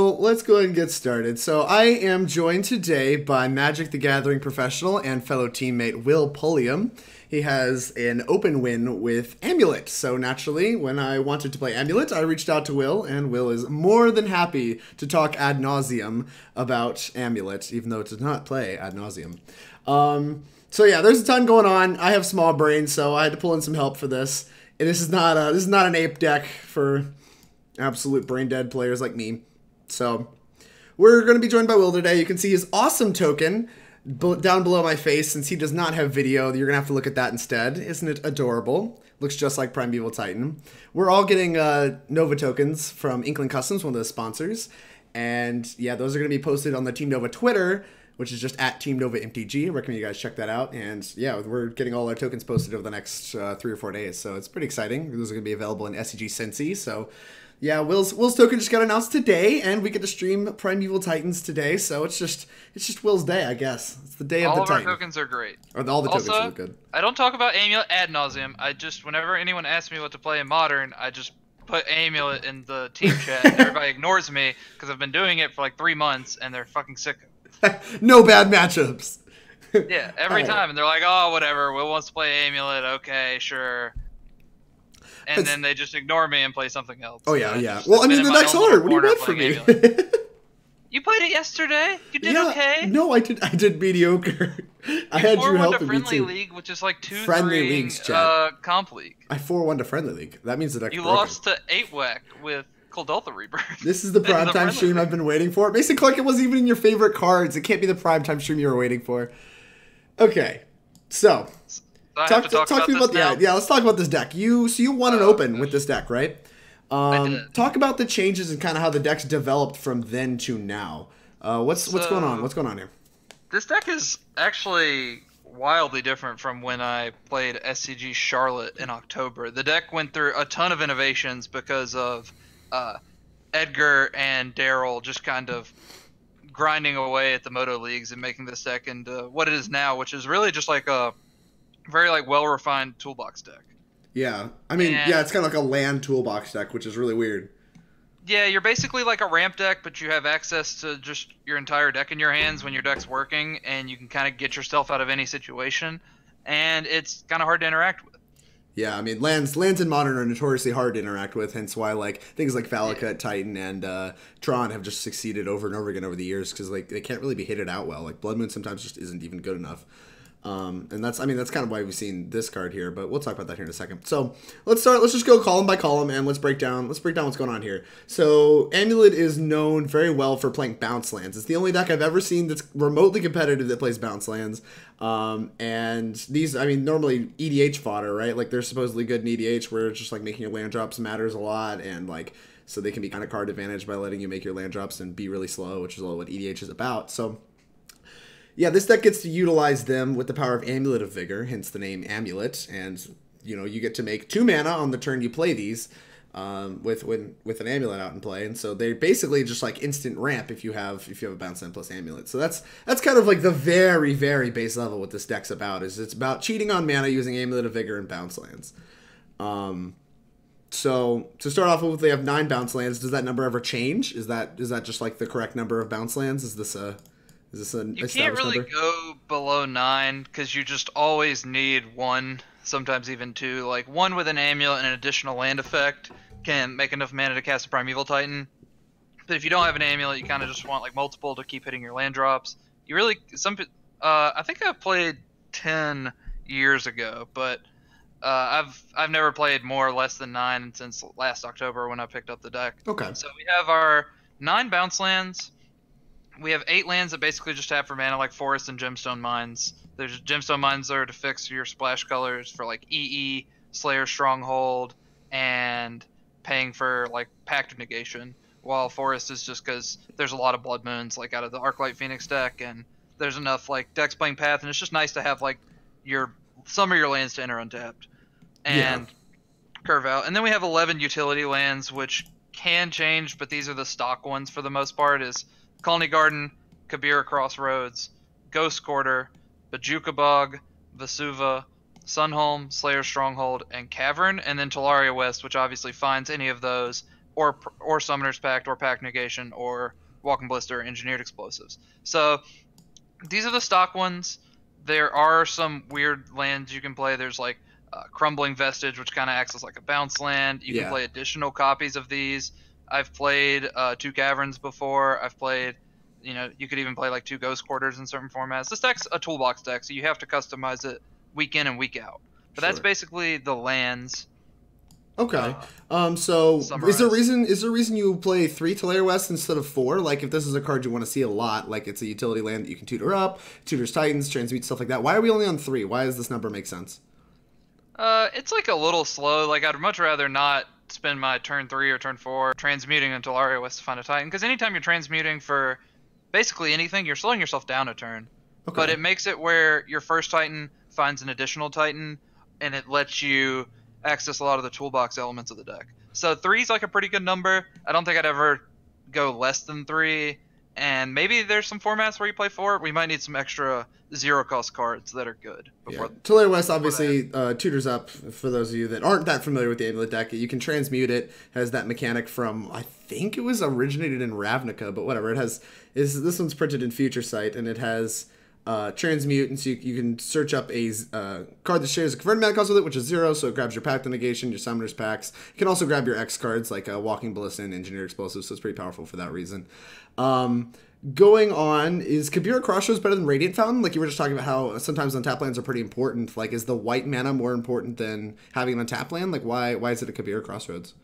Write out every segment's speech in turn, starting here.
So let's go ahead and get started. So I am joined today by Magic the Gathering professional and fellow teammate Will Pulliam. He has an open win with Amulet. So naturally, when I wanted to play Amulet, I reached out to Will, and Will is more than happy to talk ad nauseum about Amulet, even though it does not play ad nauseum. So yeah, there's a ton going on. I have small brain, so I had to pull in some help for this. And this is not an ape deck for absolute brain dead players like me. So we're going to be joined by Will today. You can see his awesome token down below my face. Since he does not have video, you're going to have to look at that instead. Isn't it adorable? Looks just like Primeval Titan. We're all getting Nova tokens from Inkling Customs, one of the sponsors. And yeah, those are going to be posted on the Team Nova Twitter, which is just at Team Nova MTG. I recommend you guys check that out. And yeah, we're getting all our tokens posted over the next 3 or 4 days. So it's pretty exciting. Those are going to be available in SCG Cincy. So yeah, Will's token just got announced today, and we get to stream Primeval Titans today. So it's just Will's day, I guess. It's the day of the Titan. All of our tokens are great. Or all the tokens look good. I don't talk about Amulet ad nauseum. I just, whenever anyone asks me what to play in Modern, I just put Amulet in the team chat, and everybody ignores me because I've been doing it for like 3 months, and they're fucking sick of it. No bad matchups. Yeah, every time. And they're like, oh, whatever. Will wants to play Amulet. Okay, sure. And then they just ignore me and play something else. Oh, yeah, yeah. Well, I mean, the deck's hard. What do you want from me? You played it yesterday. You did okay. No, I did mediocre. I had Drew helping me too. Friendly League, which is like 2-3 Friendly Leagues, chat. Comp League. I 4-1 to Friendly League. That means the deck's broken. You lost to 8-Whack with Kuldotha Rebirth. This is the primetime stream I've been waiting for. Mason Clark, it wasn't even in your favorite cards. It can't be the primetime stream you were waiting for. Okay, so talk to me about that. Yeah, let's talk about this deck. You won an open with this deck, right? I did. Talk about the changes and kind of how the deck's developed from then to now. What's going on? What's going on here? This deck is actually wildly different from when I played SCG Charlotte in October. The deck went through a ton of innovations because of Edgar and Daryl just kind of grinding away at the Moto Leagues and making this deck into what it is now, which is really just like a very well-refined toolbox deck. Yeah, I mean, yeah, it's kind of like a land toolbox deck, which is really weird. Yeah, you're basically like a ramp deck, but you have access to just your entire deck in your hands when your deck's working, and you can kind of get yourself out of any situation, and it's kind of hard to interact with. Yeah, I mean, lands in Modern are notoriously hard to interact with, hence why like things like Valakut, Titan, and Tron have just succeeded over and over again over the years because like they can't really be hitted out well. Like Blood Moon sometimes just isn't even good enough. And that's kind of why we've seen this card here, but we'll talk about that here in a second. So let's just go column by column and let's break down what's going on here. So Amulet is known very well for playing bounce lands. It's the only deck I've ever seen that's remotely competitive that plays bounce lands. And these, I mean, normally EDH fodder, right? Like they're supposedly good in EDH where it's just like making your land drops matters a lot, and like so they can be kind of card advantage by letting you make your land drops and be really slow, which is all what EDH is about. So yeah, this deck gets to utilize them with the power of Amulet of Vigor, hence the name Amulet, and you know you get to make 2 mana on the turn you play these with an Amulet out in play, and so they're basically just like instant ramp if you have a bounce land plus Amulet. So that's kind of like the very base level what this deck's about. Is it's about cheating on mana using Amulet of Vigor and bounce lands. So to start off with, they have 9 bounce lands. Does that number ever change? Is that just like the correct number of bounce lands? Is this a You can't really go below 9 because you just always need 1, sometimes even 2. Like 1 with an Amulet and an additional land effect can make enough mana to cast a Primeval Titan. But if you don't have an Amulet, you kind of just want like multiple to keep hitting your land drops. You really I think I played 10 years ago, but I've never played more or less than 9 since last October when I picked up the deck. Okay. So we have our 9 bounce lands. We have 8 lands that basically just have for mana, like Forest and Gemstone Mines. There's Gemstone Mines are to fix your splash colors for like EE, Slayers Stronghold, and paying for like Pact of Negation. While Forest is just because there's a lot of Blood Moons like out of the Arclight Phoenix deck, and there's enough like decks playing Path, and it's just nice to have like some of your lands to enter untapped and curve out. And then we have 11 utility lands, which can change, but these are the stock ones for the most part. Is Khalni Garden, Kabira Crossroads, Ghost Quarter, Bojuka Bog, Vesuva, Sunhome, Slayers Stronghold, and Cavern, and then Tolaria West, which obviously finds any of those or Summoner's Pact, or Pact Negation, or Walking Ballista, or Engineered Explosives. So these are the stock ones. There are some weird lands you can play. There's like Crumbling Vestige, which kind of acts as like a bounce land. You can play additional copies of these. I've played 2 Caverns before. I've played, you could even play like 2 Ghost Quarters in certain formats. This deck's a toolbox deck, so you have to customize it week in and week out. But that's basically the lands. Okay. So is there a reason you play 3 Tolaria West instead of 4? Like, if this is a card you want to see a lot, like it's a utility land that you can tutor up, tutors Titans, transmute, stuff like that. Why are we only on 3? Why does this number make sense? It's like a little slow. Like, I'd much rather not spend my turn 3 or turn 4 transmuting in Tolaria West to find a Titan, because anytime you're transmuting for basically anything, you're slowing yourself down a turn. Okay. But it makes it where your first Titan finds an additional Titan, and it lets you access a lot of the toolbox elements of the deck. So 3 is like a pretty good number. I don't think I'd ever go less than 3. And maybe there's some formats where you play 4. We might need some extra 0-cost cards that are good. Tolaria West obviously tutors up. For those of you that aren't that familiar with the Amulet deck, you can transmute it. Has that mechanic from, I think it was originated in Ravnica, but whatever. This one's printed in Future Sight, and it has transmute, and so you can search up a card that shares a converted mana cost with it, which is 0, so it grabs your Pact of Negation, your Summoner's Pacts. You can also grab your X cards like Walking Ballista and Engineered Explosives, so it's pretty powerful for that reason. Going on, is Kabira Crossroads better than Radiant Fountain? Like, you were just talking about how sometimes untap lands are pretty important. Like, is the white mana more important than having an untap land? Like, why is it a Kabira Crossroads?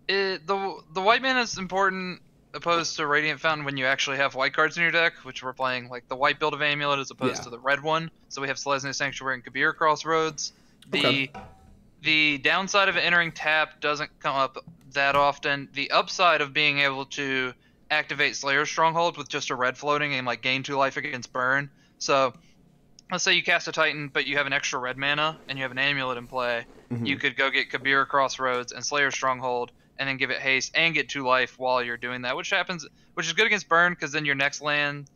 The white mana is important opposed to Radiant Fountain when you actually have white cards in your deck, which we're playing like the white build of Amulet as opposed to the red one. So we have Selesnya Sanctuary and Kabira Crossroads. The downside of entering tap doesn't come up that often. The upside of being able to activate Slayers Stronghold with just a red floating and like gain 2 life against burn. So let's say you cast a Titan, but you have an extra red mana and you have an Amulet in play. You could go get Kabira Crossroads and Slayers Stronghold, and then give it haste and get 2 life while you're doing that, which is good against burn, because then your next land,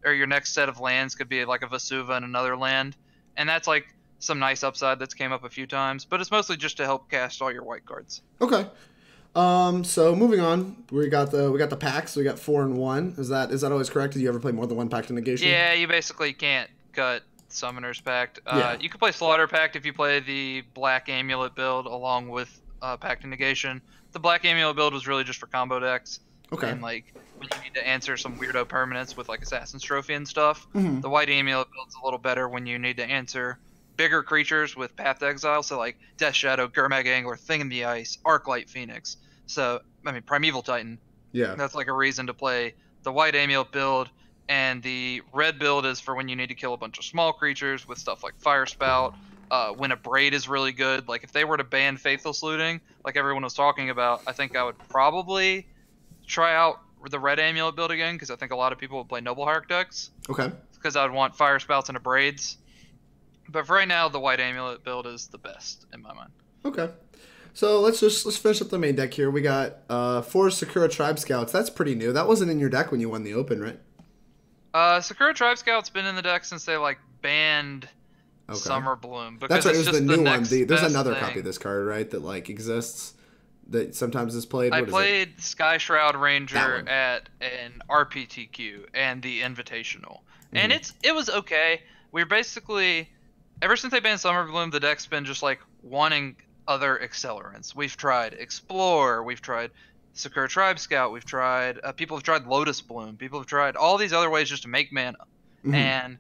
or your next set of lands, could be like a Vesuva and another land, and that's like some nice upside that's came up a few times, but it's mostly just to help cast all your white cards. Okay. So moving on, we got the packs. We got 4 and 1. Is that always correct? Did you ever play more than 1 Pact of Negation? Yeah, you basically can't cut Summoner's Pact. You could play Slaughter Pact if you play the Black Amulet build along with Pact of Negation. The Black Amulet build was really just for combo decks. Okay. And like when you need to answer some weirdo permanents with like Assassin's Trophy and stuff. The White Amulet build's a little better when you need to answer bigger creatures with Path to Exile. So like Death Shadow, Gurmag Angler, Thing in the Ice, Arclight Phoenix. So I mean Primeval Titan. Yeah. That's like a reason to play the White Amulet build. And the red build is for when you need to kill a bunch of small creatures with stuff like Fire Spout. When a Braid is really good. Like, if they were to ban Faithless Looting, like everyone was talking about, I think I would probably try out the red Amulet build again, because I think a lot of people would play Noble Hierarch decks. Okay. Because I would want Fire Spouts and a Braids. But for right now, the white Amulet build is the best, in my mind. Okay. So let's finish up the main deck here. We got 4 Sakura-Tribe Scouts. That's pretty new. That wasn't in your deck when you won the Open, right? Sakura-Tribe Scout's been in the deck since they, like, banned... Summer Bloom. That's right, it was the new one. There's another copy of this card, right, that like exists, that sometimes is played. I played Sky Shroud Ranger at an RPTQ and the Invitational. And it was okay. We're basically, ever since they banned Summer Bloom, the deck's been just like wanting other accelerants. We've tried Explore, we've tried Sakura-Tribe Scout, we've tried, people have tried Lotus Bloom, people have tried all these other ways just to make mana. And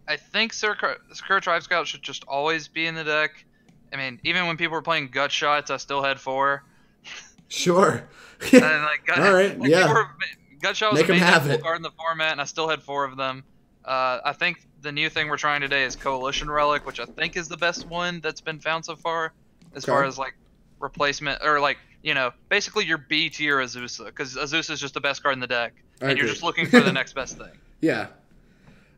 I think Sakura-Tribe Scout should just always be in the deck. I mean, even when people were playing Gut Shots, I still had 4. Sure. And like, all right, like Gut Shot was a main card in the format, and I still had 4 of them. I think the new thing we're trying today is Coalition Relic, which I think is the best one that's been found so far, as far as like replacement, or like, basically your B tier Azusa, because Azusa is just the best card in the deck, and you're just looking for the next best thing. Yeah.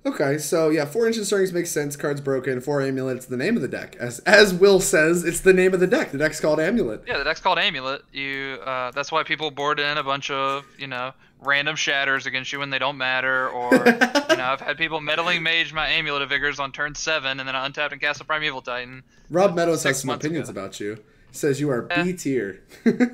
Okay, so yeah, 4 Ancient Stirrings makes sense. Cards broken. 4 Amulets, the name of the deck. As Will says, it's the name of the deck. The deck's called Amulet. Yeah, the deck's called Amulet. That's why people board in a bunch of random shatters against you when they don't matter. Or I've had people meddling mage my Amulet of Vigors on turn 7, and then I untapped and cast a Primeval Titan. Rob Meadows has some opinions about you. Says you are B tier.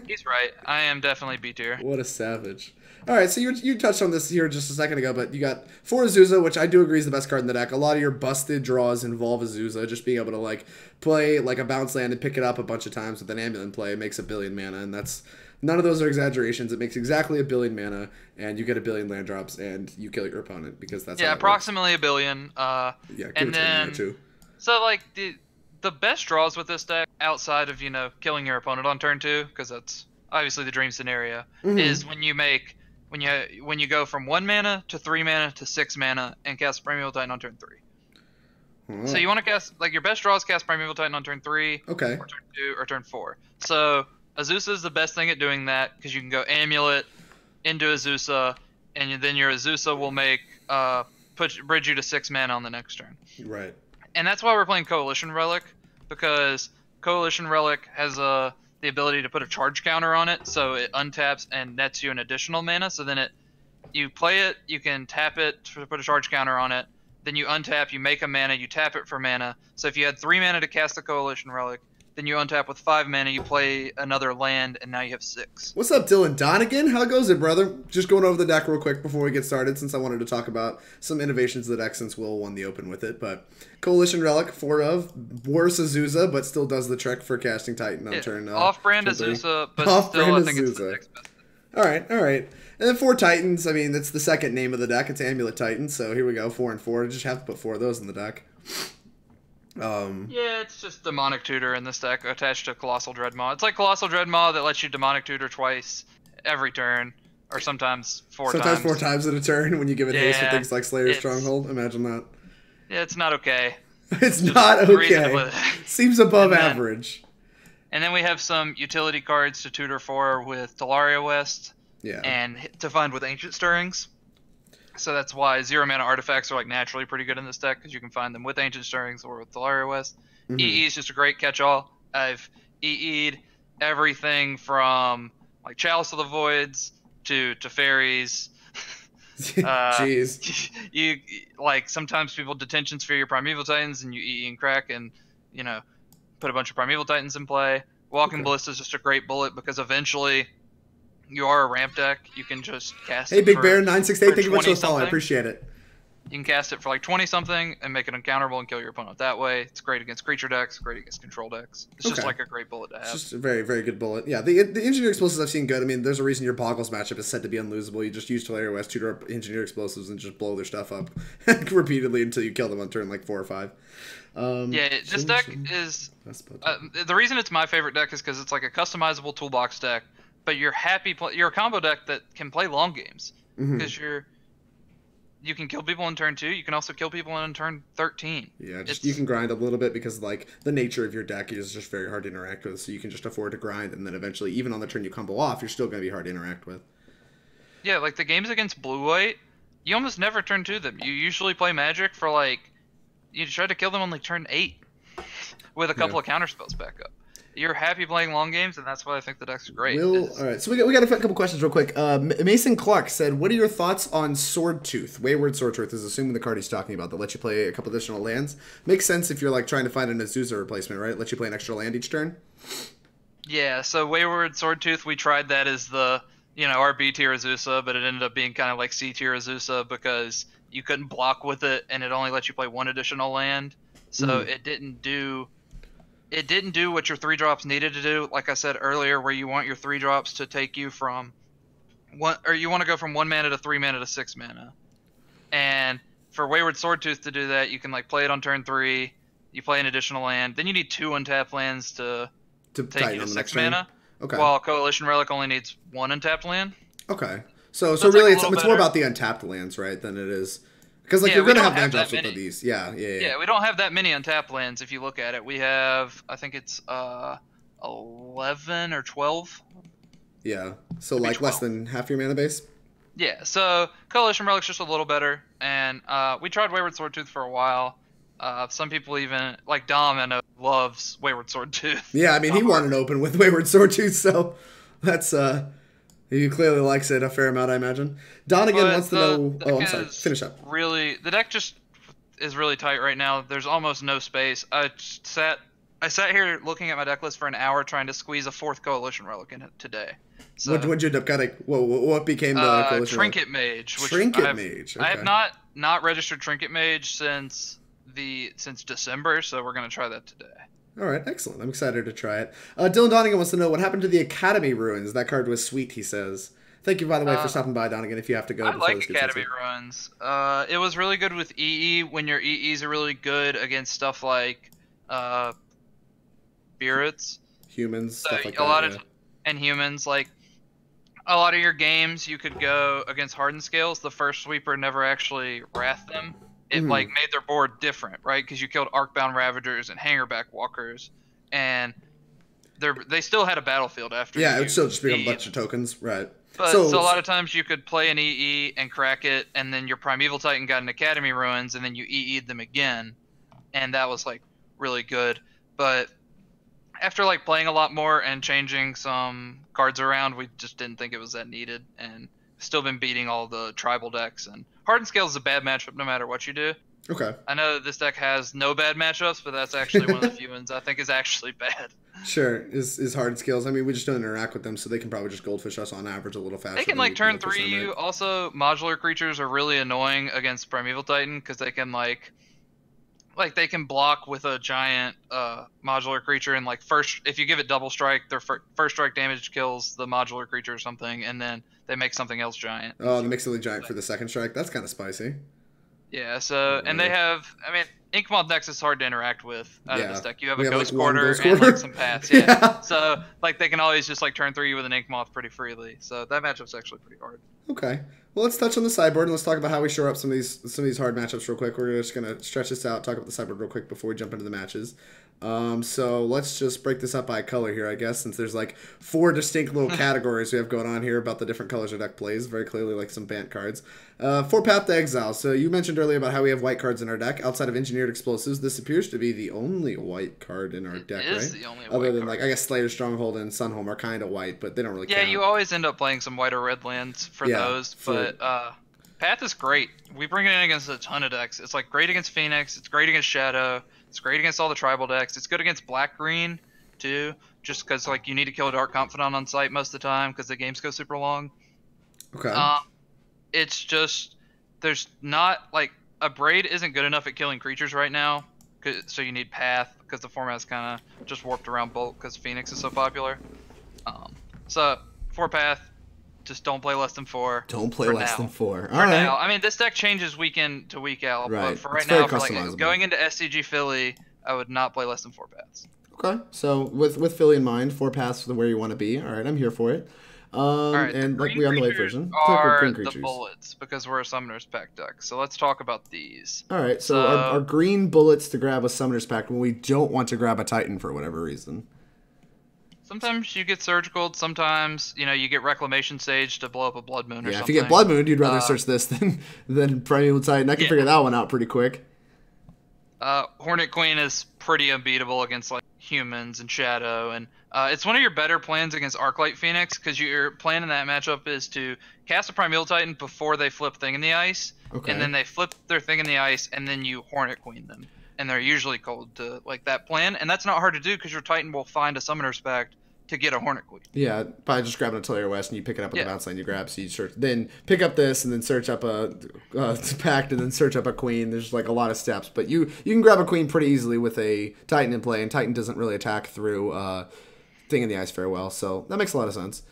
He's right. I am definitely B tier. What a savage. All right, so you touched on this here just a second ago, but you got 4 Azusa, which I do agree is the best card in the deck. A lot of your busted draws involve Azusa. Just being able to like play like a bounce land and pick it up a bunch of times with an Amulet play makes 1 billion mana, and that's none of those are exaggerations. It makes exactly 1 billion mana, and you get 1 billion land drops, and you kill your opponent because that's how approximately works. 1 billion. Yeah, and then too. So like the best draws with this deck, outside of killing your opponent on turn 2, because that's obviously the dream scenario, is when you make when you go from 1 mana to 3 mana to 6 mana and cast Primeval Titan on turn 3. So you want to cast your best draw is cast Primeval Titan on turn 3, okay, or turn 2, or turn 4. So Azusa is the best thing at doing that because you can go Amulet into Azusa, and then your Azusa will make bridge you to 6 mana on the next turn. Right. And that's why we're playing Coalition Relic, because Coalition Relic has the ability to put a charge counter on it, so it untaps and nets you an additional mana. So then you play it, you can tap it to put a charge counter on it, then you untap, you make a mana, you tap it for mana. So if you had 3 mana to cast the Coalition Relic, then you untap with 5 mana, you play another land, and now you have 6. What's up, Dylan Donegan? How goes it, brother? Just going over the deck real quick before we get started, since I wanted to talk about some innovations of the deck since Will won the open with it. But Coalition Relic, 4 of, worse Azusa, but still does the trick for casting Titan on turn. Off-brand Azusa, but still I think it's the next best. All right. And then 4 Titans. I mean, that's the second name of the deck. It's Amulet Titan. So here we go, 4 and 4. Just have to put 4 of those in the deck. Yeah, it's just Demonic Tutor in this deck attached to Colossal Dreadmaw. It's like Colossal Dreadmaw that lets you Demonic Tutor twice every turn, or sometimes 4 times. Sometimes 4 times in a turn when you give it haste with things like Slayers Stronghold. Imagine that. Yeah, it's not okay. It's not okay. Seems above average. And then we have some utility cards to tutor for with Tolaria West. Yeah. And to find with Ancient Stirrings. So that's why 0 mana artifacts are like naturally pretty good in this deck, because you can find them with Ancient Stirrings or with Tolaria West. EE is just a great catch-all. I've EE'd everything from like Chalice of the Voids to fairies. Jeez. You like sometimes people detention sphere your Primeval Titans and you EE and crack and put a bunch of Primeval Titans in play. Walking Ballista is just a great bullet because eventually you are a ramp deck. You can just cast it. Hey, Big Bear 968, thank you much for the follow. I appreciate it. You can cast it for like 20 something and make it uncounterable and kill your opponent that way. It's great against creature decks, great against control decks. It's just like a great bullet to have. It's just a very, very good bullet. Yeah, the Engineer Explosives I've seen good. I mean, there's a reason your Boggles matchup is said to be unlosable. You just use Tolaria West, tutor up Engineer Explosives, and just blow their stuff up repeatedly until you kill them on turn like 4 or 5. This deck is... the reason it's my favorite deck is because it's like a customizable toolbox deck, but you're a combo deck that can play long games because you can kill people in turn 2. You can also kill people in turn 13. Yeah, you can grind a little bit because like the nature of your deck is just very hard to interact with. So you can just afford to grind, and then eventually, even on the turn you combo off, you're still going to be hard to interact with. Yeah, like the games against blue-white, you almost never turn 2 them. You usually play Magic for like you try to kill them on like turn 8 with a couple of counter spells back up. You're happy playing long games, and that's why I think the deck's great. All right, so we got a couple questions real quick. Mason Clark said, what are your thoughts on Swordtooth? Wayward Swordtooth is assuming the card he's talking about that lets you play a couple additional lands. Makes sense if you're like trying to find an Azusa replacement, right? Lets you play an extra land each turn. Yeah, so Wayward Swordtooth, we tried that as the our B tier Azusa, but it ended up being kind of like C tier Azusa because you couldn't block with it, and it only lets you play 1 additional land. So it didn't do what your 3-drops needed to do. Like I said earlier, where you want your 3-drops to take you from you want to go from 1 mana to 3 mana to 6 mana. And for Wayward Swordtooth to do that, you can like play it on turn 3. You play an additional land. Then you need 2 untapped lands to take you to 6 mana. Okay. While Coalition Relic only needs 1 untapped land. Okay. So really, it's more about the untapped lands, right, than it is. Because like you're gonna have land drops with these, yeah. Yeah, we don't have that many untapped lands. If you look at it, we have I think it's 11 or 12. Yeah, so like 12. Less than half your mana base. Yeah, so Coalition Relic's just a little better, and we tried Wayward Swordtooth for a while. Some people even like Dom I know loves Wayward Swordtooth. Yeah, I mean he won an open with Wayward Swordtooth, so that's he clearly likes it a fair amount, I imagine. Donegan wants to know... Oh, I'm sorry. Finish up. The deck just is really tight right now. There's almost no space. I I sat here looking at my deck list for an hour trying to squeeze a 4th Coalition Relic in it today. So, What'd you end up getting? What became the Coalition Trinket Mage. Which Trinket Mage. Okay. I have not registered Trinket Mage since December, so we're gonna try that today. All right, excellent. I'm excited to try it. Dylan Donegan wants to know what happened to the Academy Ruins. That card was sweet, he says. Thank you, by the way, for stopping by, Donegan, if you have to go. I like Academy Ruins. It was really good with EE when your EEs are really good against stuff like spirits. Humans, So stuff like a lot that. of and humans, like a lot of your games you could go against Hardened Scales. The first sweeper never actually wrathed them. It like made their board different, right? Because you killed Arcbound Ravagers and Hangerback Walkers, and they still had a battlefield after. Yeah, it would still just be a bunch of tokens, right? But so a lot of times you could play an EE and crack it, and then your Primeval Titan got an Academy Ruins, and then you EE'd them again, and that was like really good. But after like playing a lot more and changing some cards around, we just didn't think it was that needed, and still been beating all the tribal decks. And Hardened Scales is a bad matchup no matter what you do. Okay. I know that this deck has no bad matchups, but that's actually one of the few ones I think is actually bad. Sure, is Hardened Scales. I mean, we just don't interact with them, so they can probably just goldfish us on average a little faster. They can like turn 3 you. Also, modular creatures are really annoying against Primeval Titan because they can like they can block with a giant modular creature, and like if you give it double strike, their first strike damage kills the modular creature or something, and then they make something else giant. Oh, they make something giant for the second strike. That's kind of spicy. Yeah, so and they have, I mean, Inkmoth Nex is hard to interact with out of this deck. You have a Ghost Quarter and like some paths, yeah. So like they can always just like turn 3 you with an Inkmoth pretty freely. So that matchup's actually pretty hard. Okay. Well, let's touch on the sideboard and let's talk about how we shore up some of these hard matchups real quick. We're just gonna stretch this out, talk about the sideboard real quick before we jump into the matches. So let's just break this up by color here, I guess, since there's like 4 distinct little categories we have going on here about the different colors our deck plays. Very clearly like some Bant cards. For Path to Exile. So you mentioned earlier about how we have white cards in our deck. Outside of Engineered Explosives, this appears to be the only white card in our deck, right? It is the only white Other than card. like, I guess Slayers Stronghold and Sunhome are kind of white, but they don't really count. Yeah, you always end up playing some white or red lands for those, but Path is great. We bring it in against a ton of decks. It's like great against Phoenix, it's great against Shadow, it's great against all the tribal decks. It's good against black-green, too, just because like you need to kill a Dark Confidant on site most of the time because the games go super long. Okay. It's just, there's not, like, a Braid isn't good enough at killing creatures right now, so you need Path because the format's kind of just warped around Bolt because Phoenix is so popular. So, for Path, just don't play less than 4. Don't play less than 4. All right. Now, I mean, this deck changes week in to week out, but for right now, for like going into SCG Philly, I would not play less than 4 paths. Okay, so with Philly in mind, 4 paths to where you want to be. All right, I'm here for it. All right, and like we on the late version, are the bullets because we're a Summoner's Pact deck. So let's talk about these. All right, so our green bullets to grab a Summoner's Pact when we don't want to grab a Titan for whatever reason. Sometimes you get Surgical. Sometimes you get Reclamation Sage to blow up a Blood Moon or something. Yeah, if you get Blood Moon, you'd rather search this than Primeval Titan. I can figure that one out pretty quick. Hornet Queen is pretty unbeatable against like humans and Shadow, and it's one of your better plans against Arclight Phoenix because your plan in that matchup is to cast a Primeval Titan before they flip Thing in the Ice, and then they flip their Thing in the Ice, and then you Hornet Queen them, and they're usually cold to like that plan, and that's not hard to do because your Titan will find a Summoner's Pact to get a Hornet Queen. Yeah, by just grabbing a Tolaria West and you pick it up with the bounce line you grab, so you search, then pick up this and then search up a Pact and then search up a Queen. There's like a lot of steps, but you can grab a Queen pretty easily with a Titan in play, and Titan doesn't really attack through Thing in the Ice very well, so that makes a lot of sense.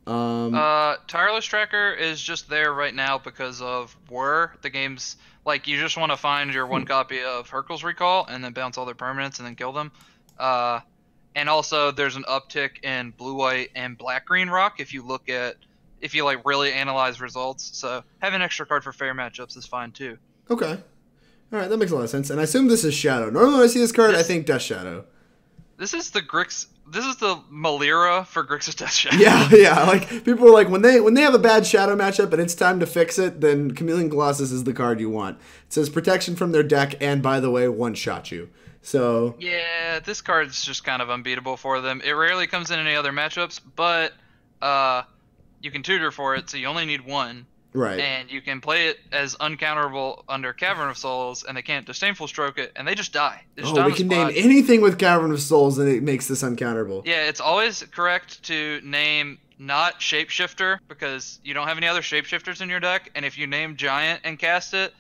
Tireless Tracker is just there right now because of the game's like you just want to find your one copy of Hurkyl's Recall and then bounce all their permanents and then kill them. And also, there's an uptick in blue-white and black-green rock if you like really analyze results. So having an extra card for fair matchups is fine too. Okay, all right, that makes a lot of sense. And I assume this is Shadow. Normally, when I see this card, I think Death Shadow. This is the Grix. This is the Malira for Grixis Death Shadow. Yeah. Like people are like when they have a bad Shadow matchup and it's time to fix it, then Chameleon Colossus is the card you want. It says protection from their deck, and by the way, one-shot you. So yeah, this card's just kind of unbeatable for them. It rarely comes in any other matchups, but you can tutor for it, so you only need 1. Right. And you can play it as uncounterable under Cavern of Souls, and they can't Disdainful Stroke it, and they just die. They just die on we the can spot. name anything with Cavern of Souls, and it makes this uncounterable. Yeah, it's always correct to name not Shapeshifter, because you don't have any other Shapeshifters in your deck, and if you name Giant and cast it,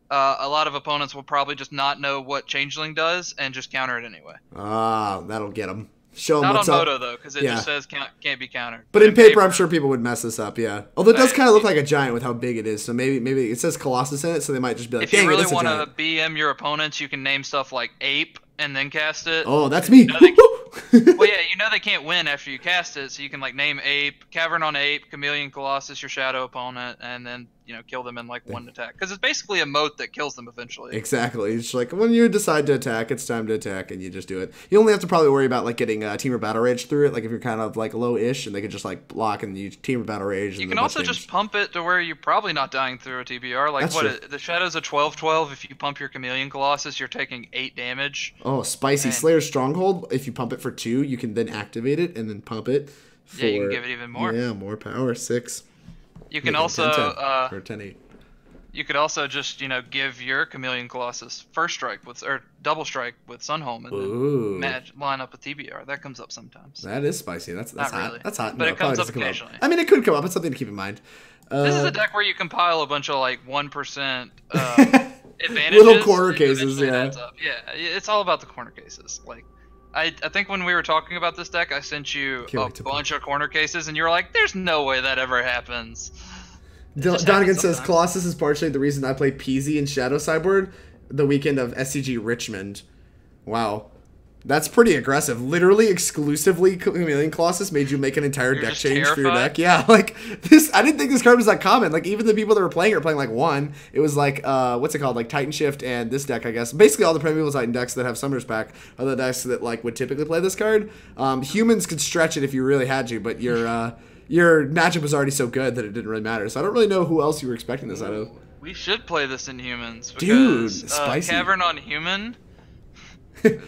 a lot of opponents will probably just not know what Changeling does and just counter it anyway. Ah, that'll get them. Show them Not what's on up. Moto, though, because it just says can't be countered. But in paper, I'm sure people would mess this up, yeah. Although it does Right. kind of look like a giant with how big it is, so maybe it says Colossus in it, so they might just be like, if you dang, really it's a want to giant. BM your opponents, you can name stuff like Ape and then cast it. Oh, that's me. Well, yeah, you know they can't win after you cast it, so you can like name Ape, Cavern on Ape, Chameleon Colossus, your shadow opponent, and then kill them in like one attack. Because it's basically a moat that kills them eventually. Exactly. It's like when you decide to attack, it's time to attack, and you just do it. You only have to probably worry about like getting Teamer Battle Rage through it. Like if you're kind of like low-ish, and they could just like block and you Teamer Battle Rage. You can also just pump it to where you're probably not dying through a TBR. Like the Shadow's a 12/12. If you pump your Chameleon Colossus, you're taking 8 damage. Oh, spicy. Slayers Stronghold. If you pump it for 2, you can then activate it and then pump it for... Yeah, you can give it even more. Yeah, more power. 6. You can also... 10-10, or 10-8. You could also just, give your Chameleon Colossus first strike or double strike with Sunhome and then line up with TBR. That comes up sometimes. That is spicy. That's not hot. really. That's hot. But No, it comes up occasionally. I mean, it could come up. It's something to keep in mind. This is a deck where you compile a bunch of like 1% advantages. Little corner cases, yeah. Yeah, it's all about the corner cases. Like, I think when we were talking about this deck, I sent you a bunch of corner cases, and you were like, "There's no way that ever happens." Donegan says Colossus is partially the reason I play Peasy and Shadow Sideboard the weekend of SCG Richmond. Wow. That's pretty aggressive. Literally, exclusively Chameleon Colossus made you make an entire deck change for your deck. Yeah, like this. I didn't think this card was that common. Like even the people that were playing it are playing like one. It was like what's it called? Like Titan Shift and this deck, I guess. Basically, all the Primeval Titan decks that have Summoners Pack are the decks that like would typically play this card. Humans could stretch it if you really had to, but your matchup was already so good that it didn't really matter. So I don't really know who else you were expecting this out of. We should play this in humans. Because, dude, spicy. Cavern on Human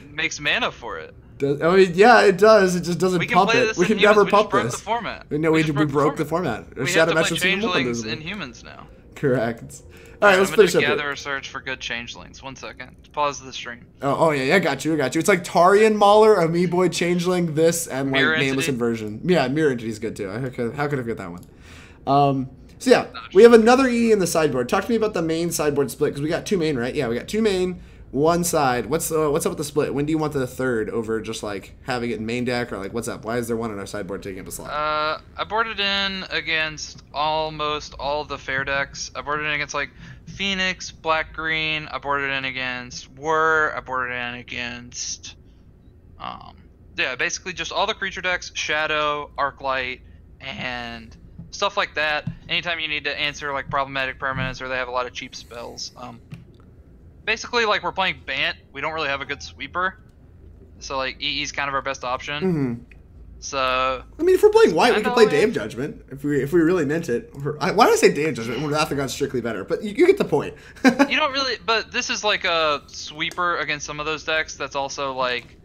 makes mana for it. I mean, yeah, it does. It just doesn't pump it. We can never pump this. We broke the format. No, we broke the format. We have to play changelings in humans now. Correct. All right, let's finish up. Gather a search for good changelings. 1 second. Pause the stream. Oh yeah, I got you. It's like Tarian Mauler, Amiiboy, Changeling, this, and like Nameless Inversion. Yeah, Mirror Entity's good too. How could I forget that one? So yeah, we have another E in the sideboard. Talk to me about the main sideboard split because we got 2 main, right? Yeah, we got 2 main, 1 side. What's up with the split? When do you want the third over just like having it in main deck or like what's up? Why is there one on our sideboard taking up a slot? I boarded in against almost all the fair decks. I boarded in against like Phoenix, Black Green. I boarded in against Whir. I boarded in against basically just all the creature decks, Shadow, Arclight, and stuff like that. Anytime you need to answer like problematic permanents or they have a lot of cheap spells. Basically, like we're playing Bant, we don't really have a good sweeper, so like EE's kind of our best option. Mm-hmm. So I mean, if we're playing white, we can play Dame Judgment if we really meant it. Why did I say Dame Judgment when Wrath-of-God's strictly better? But you get the point. You don't really, but this is like a sweeper against some of those decks. That's also like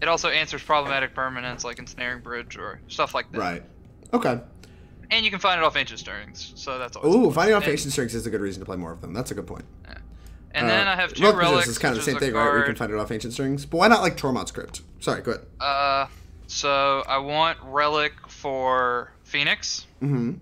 it also answers problematic permanents like Ensnaring Bridge or stuff like that. Right. Okay. And you can find it off Ancient Stirrings, so that's always ooh, finding off Ancient Stirrings is a good reason to play more of them. That's a good point. Yeah. And then I have 2 relics. Is kind of the same thing, right? Where you can find it off Ancient Stirrings. But why not like Tormod's Crypt? Sorry, go ahead. So I want Relic for Phoenix. Mm-hmm.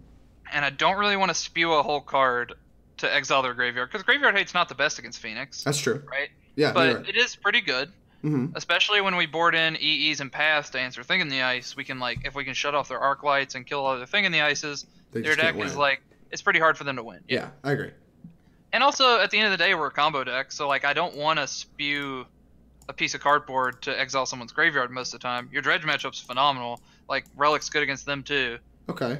And I don't really want to spew a whole card to exile their graveyard because Graveyard Hate's not the best against Phoenix. That's true. Right? Yeah, but it is pretty good. Mm-hmm. Especially when we board in EEs and Paths to answer Thing in the Ice, we can like if we can shut off their arc lights and kill other Thing in the Ices, their deck is like it's pretty hard for them to win. Yeah, I agree. And also at the end of the day we're a combo deck, so like I don't want to spew a piece of cardboard to exile someone's graveyard most of the time. Your dredge matchup's phenomenal. Like Relic's good against them too. Okay.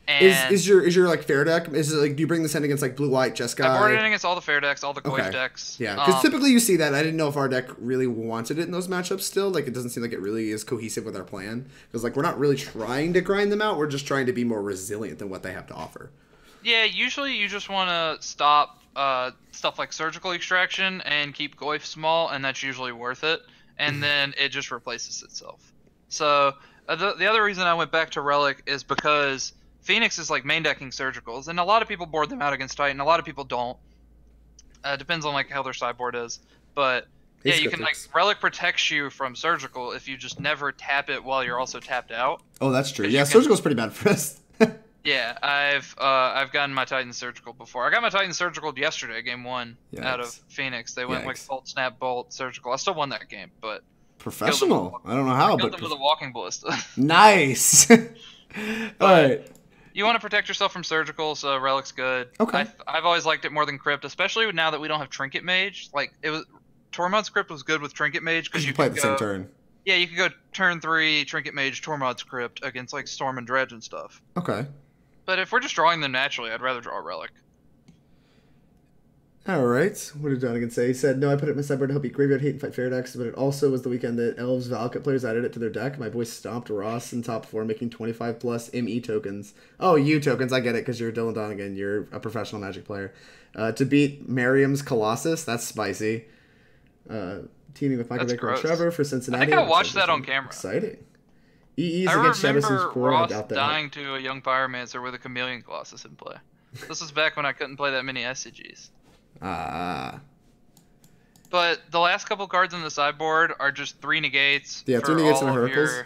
And is your like fair deck? Is it like do you bring this in against like blue white Jeskai? I boarded in against all the fair decks, all the Goyf decks. Yeah, because typically you see that. I didn't know if our deck really wanted it in those matchups still. Like it doesn't seem like it really is cohesive with our plan. Because like we're not really trying to grind them out. We're just trying to be more resilient than what they have to offer. Yeah, usually you just want to stop stuff like Surgical Extraction and keep Goyf small, and that's usually worth it. And then it just replaces itself. So the other reason I went back to Relic is because Phoenix is like main decking surgicals, and a lot of people board them out against Titan. A lot of people don't. Depends on like how their sideboard is, but yeah, you can like Relic protects you from surgical if you just never tap it while you're also tapped out. Oh, that's true. Yeah, surgical's pretty bad for us. Yeah, I've gotten my Titan surgical before. I got my Titan surgical yesterday, game 1 out of Phoenix. They went like Bolt, Snap, Bolt, surgical. I still won that game, but professional. I don't know how, but them with a Walking Ballista. Nice. All right. You want to protect yourself from surgical, so Relic's good. Okay. I've always liked it more than Crypt, especially now that we don't have Trinket Mage. Like Tormod's Crypt was good with Trinket Mage because you play at the same turn. Yeah, you could go turn 3 Trinket Mage, Tormod's Crypt against like Storm and Dredge and stuff. Okay. But if we're just drawing them naturally, I'd rather draw a Relic. All right. What did Donegan say? He said, no, I put it in my sideboard to help beat Graveyard Hate and fight fair decks, but it also was the weekend that Elves Valakut players added it to their deck. My boy stomped Ross in top 4, making 25 plus ME tokens. Oh, you tokens. I get it because you're Dylan Donegan. You're a professional Magic player. To beat Merriam's Colossus. That's spicy. Teaming with Michael Baker and Trevor for Cincinnati. I think I watched that on camera. Exciting. EE's against Shadow Seas Core. Ross dying to a young Pyromancer with a Chameleon Colossus in play. This was back when I couldn't play that many SCGs. But the last couple cards in the sideboard are just 3 negates. Yeah, 3 negates and a Hurkyls.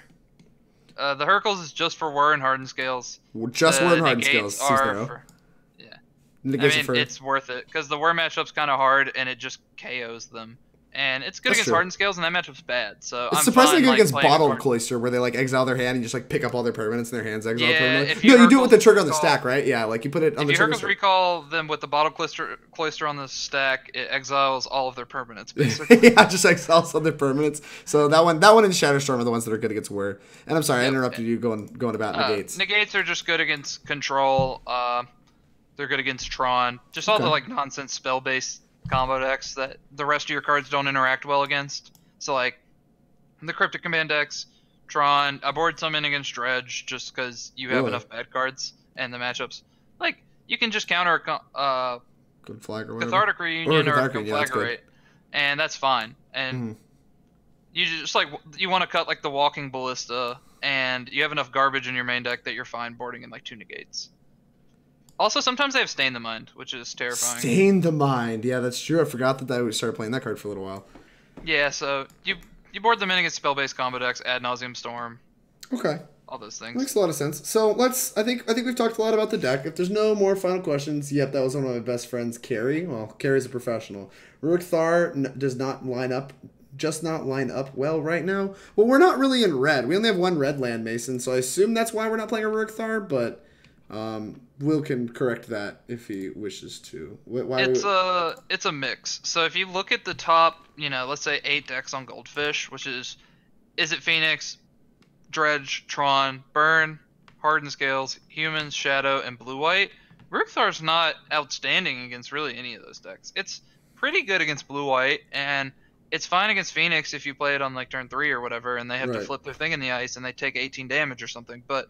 The Hurkyls is just for Whir and Hardened Scales. Just Whir and Hardened Scales. Yeah. It's worth it because the Whir matchup's kind of hard and it just KOs them. And it's good against Hardened Scales, and that matchup's bad. So it's surprisingly good against Bottled Cloister, where they like exile their hand and just like pick up all their permanents and their hands exile permanently. No, you do it with the trigger on the stack, right? Yeah, like you put it on the trigger. If you Hurkyls recall them with the Bottled Cloister on the stack, it exiles all of their permanents, basically. Yeah, just exiles all their permanents. So that one and Shatterstorm are the ones that are good against Whir. And I'm sorry, I interrupted you going about negates. Negates are just good against control. They're good against Tron. Just all the like nonsense spell-based combo decks that the rest of your cards don't interact well against. So like the Cryptic Command decks, Tron, I board some in against Dredge just because you have enough bad cards and the matchups. Like you can just counter Good Flag or Cathartic Reunion or Conflagrate, and that's fine. And you just like you want to cut like the Walking Ballista, and you have enough garbage in your main deck that you're fine boarding in like 2 negates. Also, sometimes they have Stain the Mind, which is terrifying. Stain the Mind. Yeah, that's true. I forgot that I started playing that card for a little while. Yeah, so you board them in against spell-based combo decks, Ad Nauseam Storm. Okay. All those things. Makes a lot of sense. So I think we've talked a lot about the deck. If there's no more final questions, yep, that was one of my best friends, Carrie. Well, Carrie's a professional. Rurik Thar does not line up well right now. Well, we're not really in red. We only have 1 red land, Mason, so I assume that's why we're not playing a Rurik Thar, but Will can correct that if he wishes to. It's a mix. So if you look at the top, let's say 8 decks on Goldfish, which is it Phoenix, Dredge, Tron, Burn, Hardened Scales, Humans, Shadow, and Blue-White, Rurik Thar's not outstanding against really any of those decks. It's pretty good against Blue-White, and it's fine against Phoenix if you play it on like turn 3 or whatever, and they have to flip their thing in the ice and they take 18 damage or something. But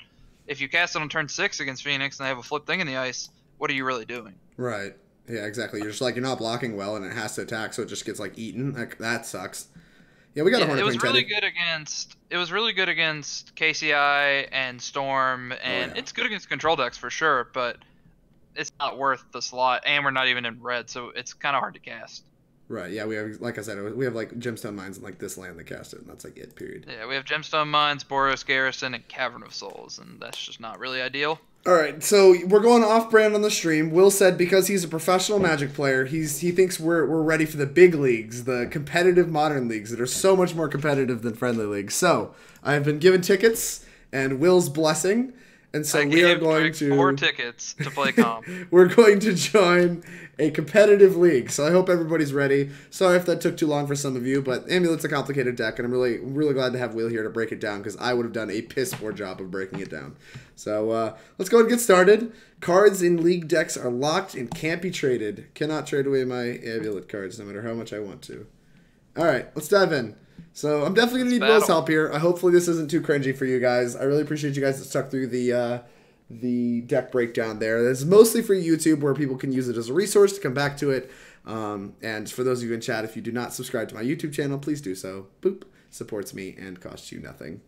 if you cast it on turn 6 against Phoenix and they have a flip thing in the ice, what are you really doing? Right. Yeah, exactly. You're just like, you're not blocking well and it has to attack, so it just gets like eaten. Like, that sucks. Yeah, we got a Hornet Queen. It was really good against KCI and Storm, and it's good against control decks for sure, but it's not worth the slot, and we're not even in red, so it's kind of hard to cast. Right, yeah, we have, like I said, we have like Gemstone Mines and like this land that cast it, and that's like it, period. Yeah, we have Gemstone Mines, Boros Garrison, and Cavern of Souls, and that's just not really ideal. Alright, so we're going off-brand on the stream. Will said because he's a professional Magic player, he thinks we're ready for the big leagues, the competitive modern leagues that are so much more competitive than friendly leagues. So, I have been given tickets, and Will's blessing, and so we are going to 4 tickets to play comp. We're going to join a competitive league, so I hope everybody's ready. Sorry if that took too long for some of you, but Amulet's a complicated deck, and I'm really glad to have Will here to break it down, because I would have done a piss poor job of breaking it down. So let's go ahead and get started. Cards in league decks are locked and can't be traded. Cannot trade away my Amulet cards, no matter how much I want to. All right, let's dive in. So I'm definitely going to need Will's help here. Hopefully this isn't too cringy for you guys. I really appreciate you guys that stuck through the deck breakdown there. This is mostly for YouTube, where people can use it as a resource to come back to it. And for those of you in chat, if you do not subscribe to my YouTube channel, please do so. Boop. Supports me and costs you nothing.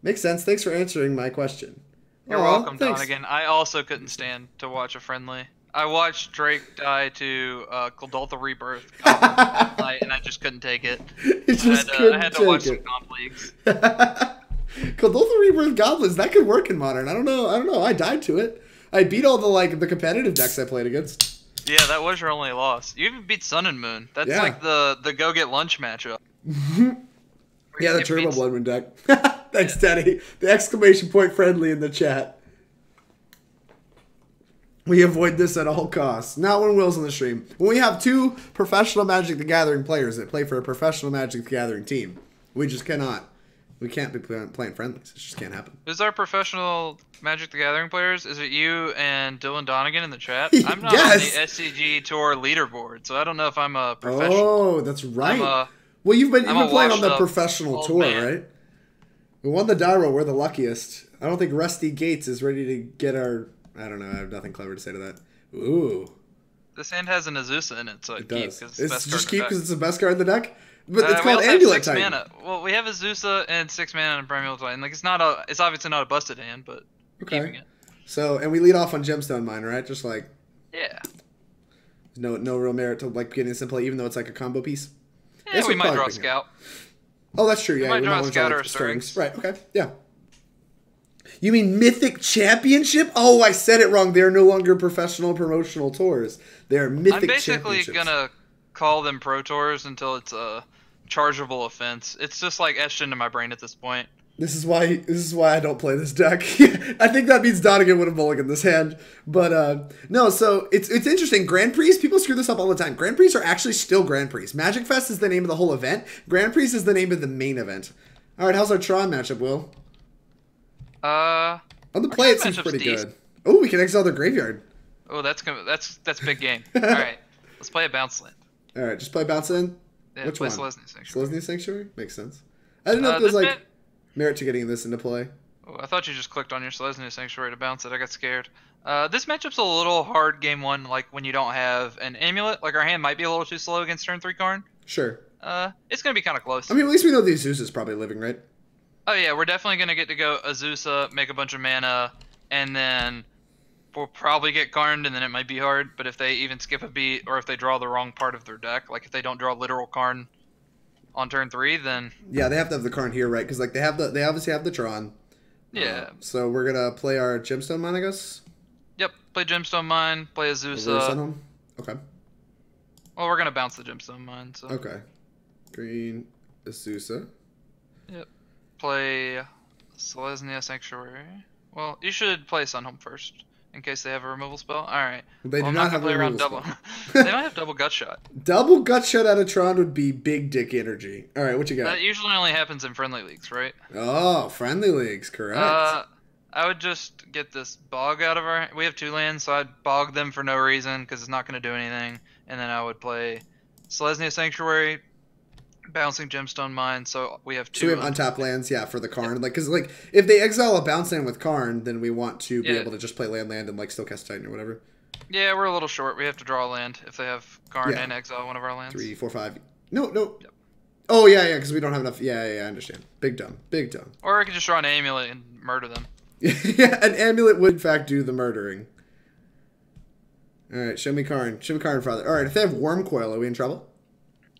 Makes sense. Thanks for answering my question. You're Aw, welcome, thanks. Donegan. I also couldn't stand to watch a friendly. I watched Drake die to Caldoltha Rebirth Goblin last night, and I just couldn't take it. You just couldn't I had to watch take some it. comp leagues. Caldoltha Rebirth Goblins, that could work in Modern. I don't know. I died to it. I beat all the competitive decks I played against. Yeah, that was your only loss. You even beat Sun and Moon. That's Yeah. like the go get lunch matchup. Yeah, the Turbo Blood Moon deck. Thanks, Daddy. The exclamation point friendly in the chat. We avoid this at all costs. Not when Will's on the stream. When we have two professional Magic the Gathering players that play for a professional Magic the Gathering team, we just cannot. We can't be playing friendlies. It just can't happen. Who's our professional Magic the Gathering players? Is it you and Dylan Donegan in the chat? I'm not Yes. on the SCG Tour leaderboard, so I don't know if I'm a professional. Oh, that's right. I'm You've been a playing on the washed-up professional old tour, man. right? We won the Dyro. We're the luckiest. I don't think Rusty Gates is ready to get our... I don't know. I have nothing clever to say to that. Ooh. This hand has an Azusa in it, so It keep does. because It's just keep because it's the best card in the deck? But it's we called also have Amulet 6 Titan. mana. Well, we have Azusa and 6 mana and Primeval Titan. Like it's obviously not a busted hand, but we're keeping it. So, and we lead off on Gemstone Mine, right? Just like Yeah. no real merit to getting this in play, even though it's like a combo piece. Yeah, That's we what might draw a picking it. scout. Oh, that's true. Yeah, might draw a want to Scout draw, or a Stirrings. Right. Okay. Yeah. You mean Mythic Championship? Oh, I said it wrong. They are no longer professional promotional tours. They are Mythic I'm basically Championships. gonna call them Pro Tours until it's a chargeable offense. It's just like etched into my brain at this point. This is why I don't play this deck. I think that means Donegan would have mulliganed this hand. But no, so it's interesting. Grand Prix, people screw this up all the time. Grand Prix are actually still Grand Prix. Magic Fest is the name of the whole event. Grand Prix is the name of the main event. All right, how's our Tron matchup, Will? On the our play, it Tron seems matchup's pretty decent. good. Oh, we can exile their graveyard. Oh, that's big game. All right, let's play a bounce land. All right, just play bounce in. Yeah, Which play one? Selesnya Sanctuary. Selesnya Sanctuary? Makes sense. I didn't know if there was this like bit- merit to getting this into play. Oh, I thought you just clicked on your Selesnya Sanctuary to bounce it. I got scared. This matchup's a little hard game one, like when you don't have an amulet. Like our hand might be a little too slow against turn 3 Karn. Sure. It's gonna be kind of close. I mean, at least we know the Azusa is probably living, right? Oh yeah, we're definitely gonna get to go Azusa, make a bunch of mana, and then we'll probably get Karned, and then it might be hard. But if they even skip a beat, or if they draw the wrong part of their deck, like if they don't draw literal Karn on turn 3, then Yeah, they have to have the Karn here, right? Because like they obviously have the Tron. yeah. So we're gonna play our Gemstone Mine, I guess. Yep. Play Gemstone Mine, play Over Azusa. Sunhome? Okay. Well, we're gonna bounce the Gemstone Mine, so Okay. Green Azusa. play Selesnya Sanctuary. Well, you should play Sunhome first, in case they have a removal spell. Alright. They do I'm not gonna have a play around removal double. spell. They might have double gut shot. Double gut shot out of Tron would be big dick energy. All right, what you got? That usually only happens in friendly leagues, right? Oh, friendly leagues, correct. I would just get this bog out of our... We have 2 lands, so I'd bog them for no reason, because it's not going to do anything. And then I would play Selesnya Sanctuary, bouncing Gemstone Mine, so we have 2. So we have untapped lands, yeah, for the Karn. Like, because like if they exile a bounce land with Karn, then we want to be able to just play land and like still cast Titan or whatever. Yeah, we're a little short. We have to draw a land if they have Karn Yeah. and exile one of our lands. 3, 4, 5. No. Yep. Oh yeah, because we don't have enough. Yeah, I understand. Big dumb. Or I could just draw an amulet and murder them. Yeah, an amulet would in fact do the murdering. All right, show me Karn. Show me Karn, Father. All right, if they have Worm Coil, are we in trouble?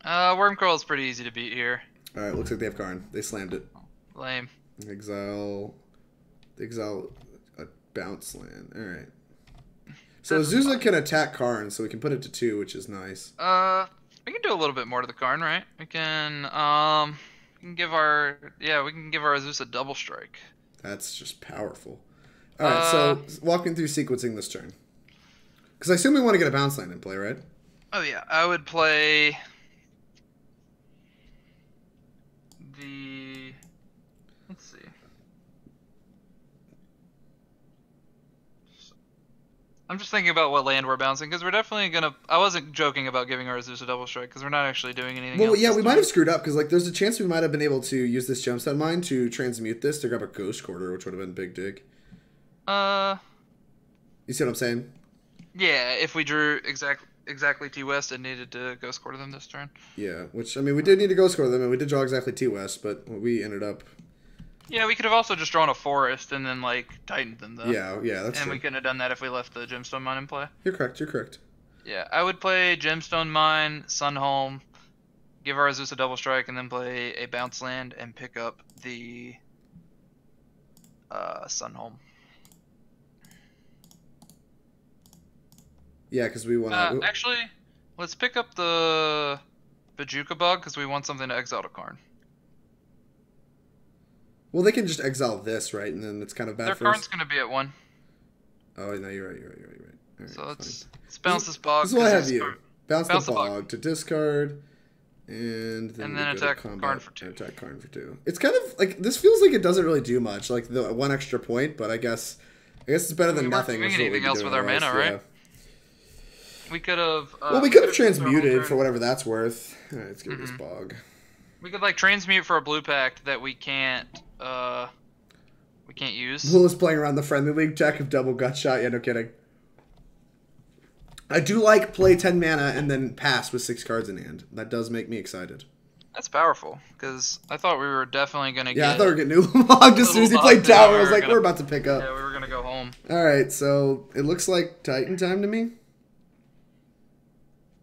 Worm Coil is pretty easy to beat here. All right, looks like they have Karn. They slammed it. Lame. Exile a bounce land. All right. So That's Azusa fine. can attack Karn, so we can put it to 2, which is nice. We can do a little bit more to the Karn, right? We can give our Azusa double strike. That's just powerful. All right, so walking through sequencing this turn. Because I assume we want to get a bounce land in play, right? Oh yeah, I would play the. Let's see. I'm just thinking about what land we're bouncing because we're definitely gonna. I wasn't joking about giving our Azusa double strike because we're not actually doing anything. Well, else yeah, this we turn. might have screwed up because like there's a chance we might have been able to use this Gemstone Mine to transmute this to grab a Ghost Quarter, which would have been big dig. You see what I'm saying? Yeah, if we drew exactly T West and needed to Ghost Quarter them this turn. Yeah, which I mean we did need to Ghost Quarter them and we did draw exactly T West, but we ended up Yeah, we could have also just drawn a forest and then like tightened them though. Yeah, that's and true. we couldn't have done that if we left the Gemstone Mine in play. You're correct. Yeah, I would play Gemstone Mine, Sunhome, give our Azusa double strike, and then play a bounce land and pick up the Sunhome. Yeah, because we want to... Actually, let's pick up the Bojuka Bog because we want something to exile to Karn. Well, they can just exile this, right? And then it's kind of bad Their for us. Karn's going to be at 1. Oh, no, you're right. All right, So let's bounce this Bog. This is what I have you. Bounce the bog to discard, and then attack Karn for 2. Attack Karn for 2. It's kind of like, this feels like it doesn't really do much, like the 1 extra point, but I guess it's better than nothing. We weren't doing anything else with our mana, right? Yeah. We could have. We could have transmuted for whatever that's worth. All right, let's get rid of this bog. We could like transmute for a blue pact that we can't use. Will is playing around the friendly league deck of double gut shot. Yeah, no kidding. I do like play 10 mana and then pass with 6 cards in hand. That does make me excited. That's powerful because I thought we were definitely gonna get. Yeah, I thought we were getting new log as soon as he played tower. I was like, we're about to pick up. Yeah, we were gonna go home. All right, so it looks like Titan time to me.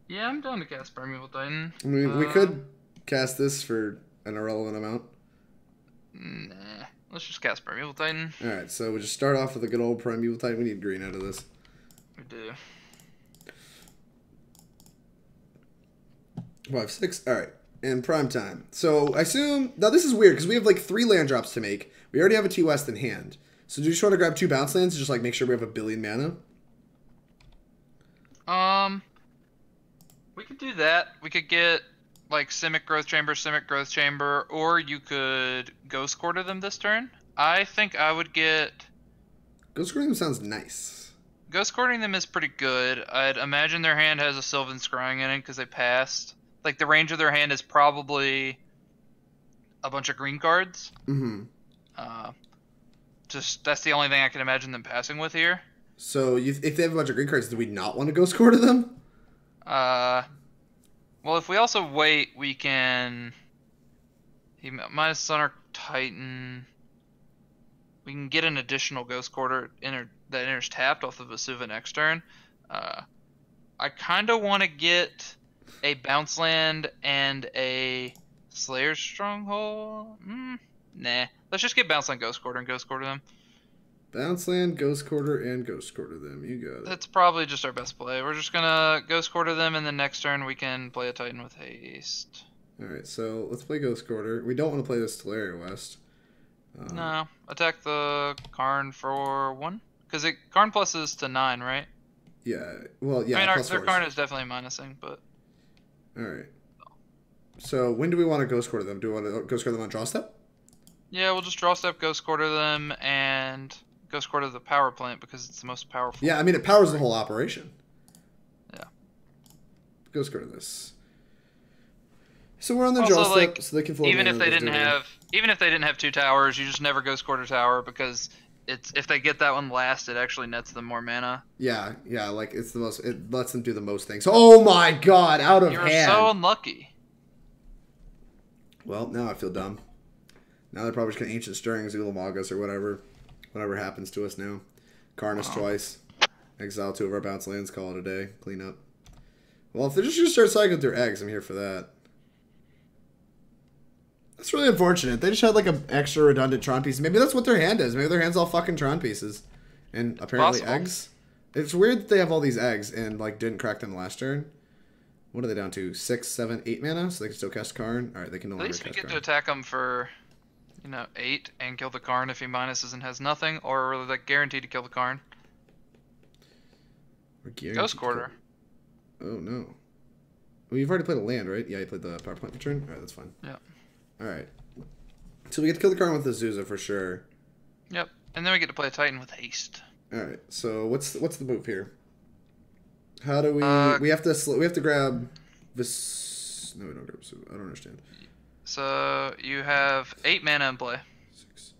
Yeah, I'm down to cast Primeval Titan. I mean, we could cast this for an irrelevant amount. Nah, let's just cast Primeval Titan. All right, so we just start off with a good old Primeval Titan. We need green out of this. We do. 5, 6. All right, and prime time. So I assume now this is weird because we have like 3 land drops to make. We already have a T West in hand. So do you just want to grab 2 bounce lands to just like make sure we have a billion mana? We could do that. We could get like Simic Growth Chamber, or you could Ghost Quarter them this turn. I think I would get... Ghost Quartering them sounds nice. Ghost Quartering them is pretty good. I'd imagine their hand has a Sylvan Scrying in it because they passed. Like the range of their hand is probably a bunch of green cards. Mm-hmm. Just that's the only thing I can imagine them passing with here. So if they have a bunch of green cards, do we not want to Ghost Quarter them? Well, if we also wait, we can... He minus Sunhome Titan. We can get an additional Ghost Quarter that enters tapped off of Vesuva next turn. I kind of want to get a Bounce Land and a Slayers Stronghold. Nah. Let's just get Bounce Land, Ghost Quarter, and Ghost Quarter them. Bounce Land, Ghost Quarter, and Ghost Quarter them. You got it. That's probably just our best play. We're just gonna Ghost Quarter them, and then next turn we can play a Titan with haste. Alright, so let's play Ghost Quarter. We don't want to play this Tolaria West. No. Attack the Karn for 1? Because Karn pluses to 9, right? Yeah. Well, yeah. I mean, their Karn is definitely minusing, but... Alright. So when do we want to Ghost Quarter them? Do we want to Ghost Quarter them on draw step? Yeah, we'll just draw step, Ghost Quarter them, and Ghost Quarter the power plant because it's the most powerful. Yeah, I mean, it powers the whole operation. Yeah. Ghost Quarter this. So we're on the draw step, so they can float. Even if they didn't have 2 towers, you just never Ghost Quarter tower because if they get that one last, it actually nets them more mana. Yeah, like it's the most. It lets them do the most things. Oh my god, out of hand. You're so unlucky. Well, now I feel dumb. Now they're probably just gonna Ancient Stirrings, Ulamogos, or whatever happens to us now. Karnas twice. Exile 2 of our bounce lands, call it a day. Clean up. Well, if they're just gonna start cycling through eggs, I'm here for that. That's really unfortunate. They just had like an extra redundant Tron piece. Maybe that's what their hand is. Maybe their hand's all fucking Tron pieces. And apparently eggs. It's weird that they have all these eggs and like didn't crack them last turn. What are they down to? 6, 7, 8 mana? So they can still cast Karn? Alright, they can no longer cast Karn. At least we get to attack them for, 8 and kill the Karn if he minuses and has nothing. Or we're like guaranteed to kill the Karn. Ghost Quarter. Oh no. Well, you've already played a land, right? Yeah, you played the power plant for turn? Alright, that's fine. Yeah. Alright. So we get to kill the Karn with the Azusa for sure. Yep. And then we get to play a Titan with haste. Alright, so what's the move here? How do we we have to grab this. No, we don't grab Vesuva. I don't understand. So you have 8 mana in play. 6.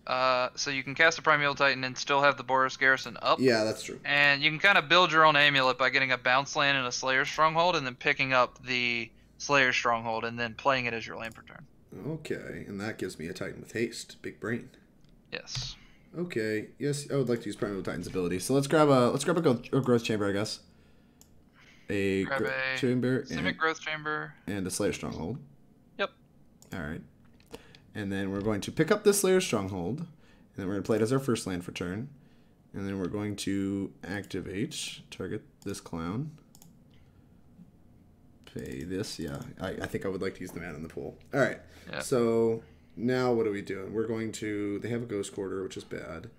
So you can cast a Primeval Titan and still have the Boros Garrison up. Yeah, that's true. And you can kind of build your own amulet by getting a Bounce Land and a Slayers Stronghold, and then picking up the Slayers Stronghold and then playing it as your land per turn. Okay, and that gives me a Titan with haste. Big brain. Yes. Okay. Yes, I would like to use Primeval Titan's ability. So let's grab a growth chamber, I guess. Grab a chamber Simic growth chamber and a Slayers Stronghold. Yep. All right. And then we're going to pick up this Slayers Stronghold, and then we're going to play it as our first land for turn. And then we're going to activate, target this clown. Pay this, yeah. I think I would like to use the mana in the pool. All right. Yep. So now what are we doing? We're going to, they have a Ghost Quarter, which is bad.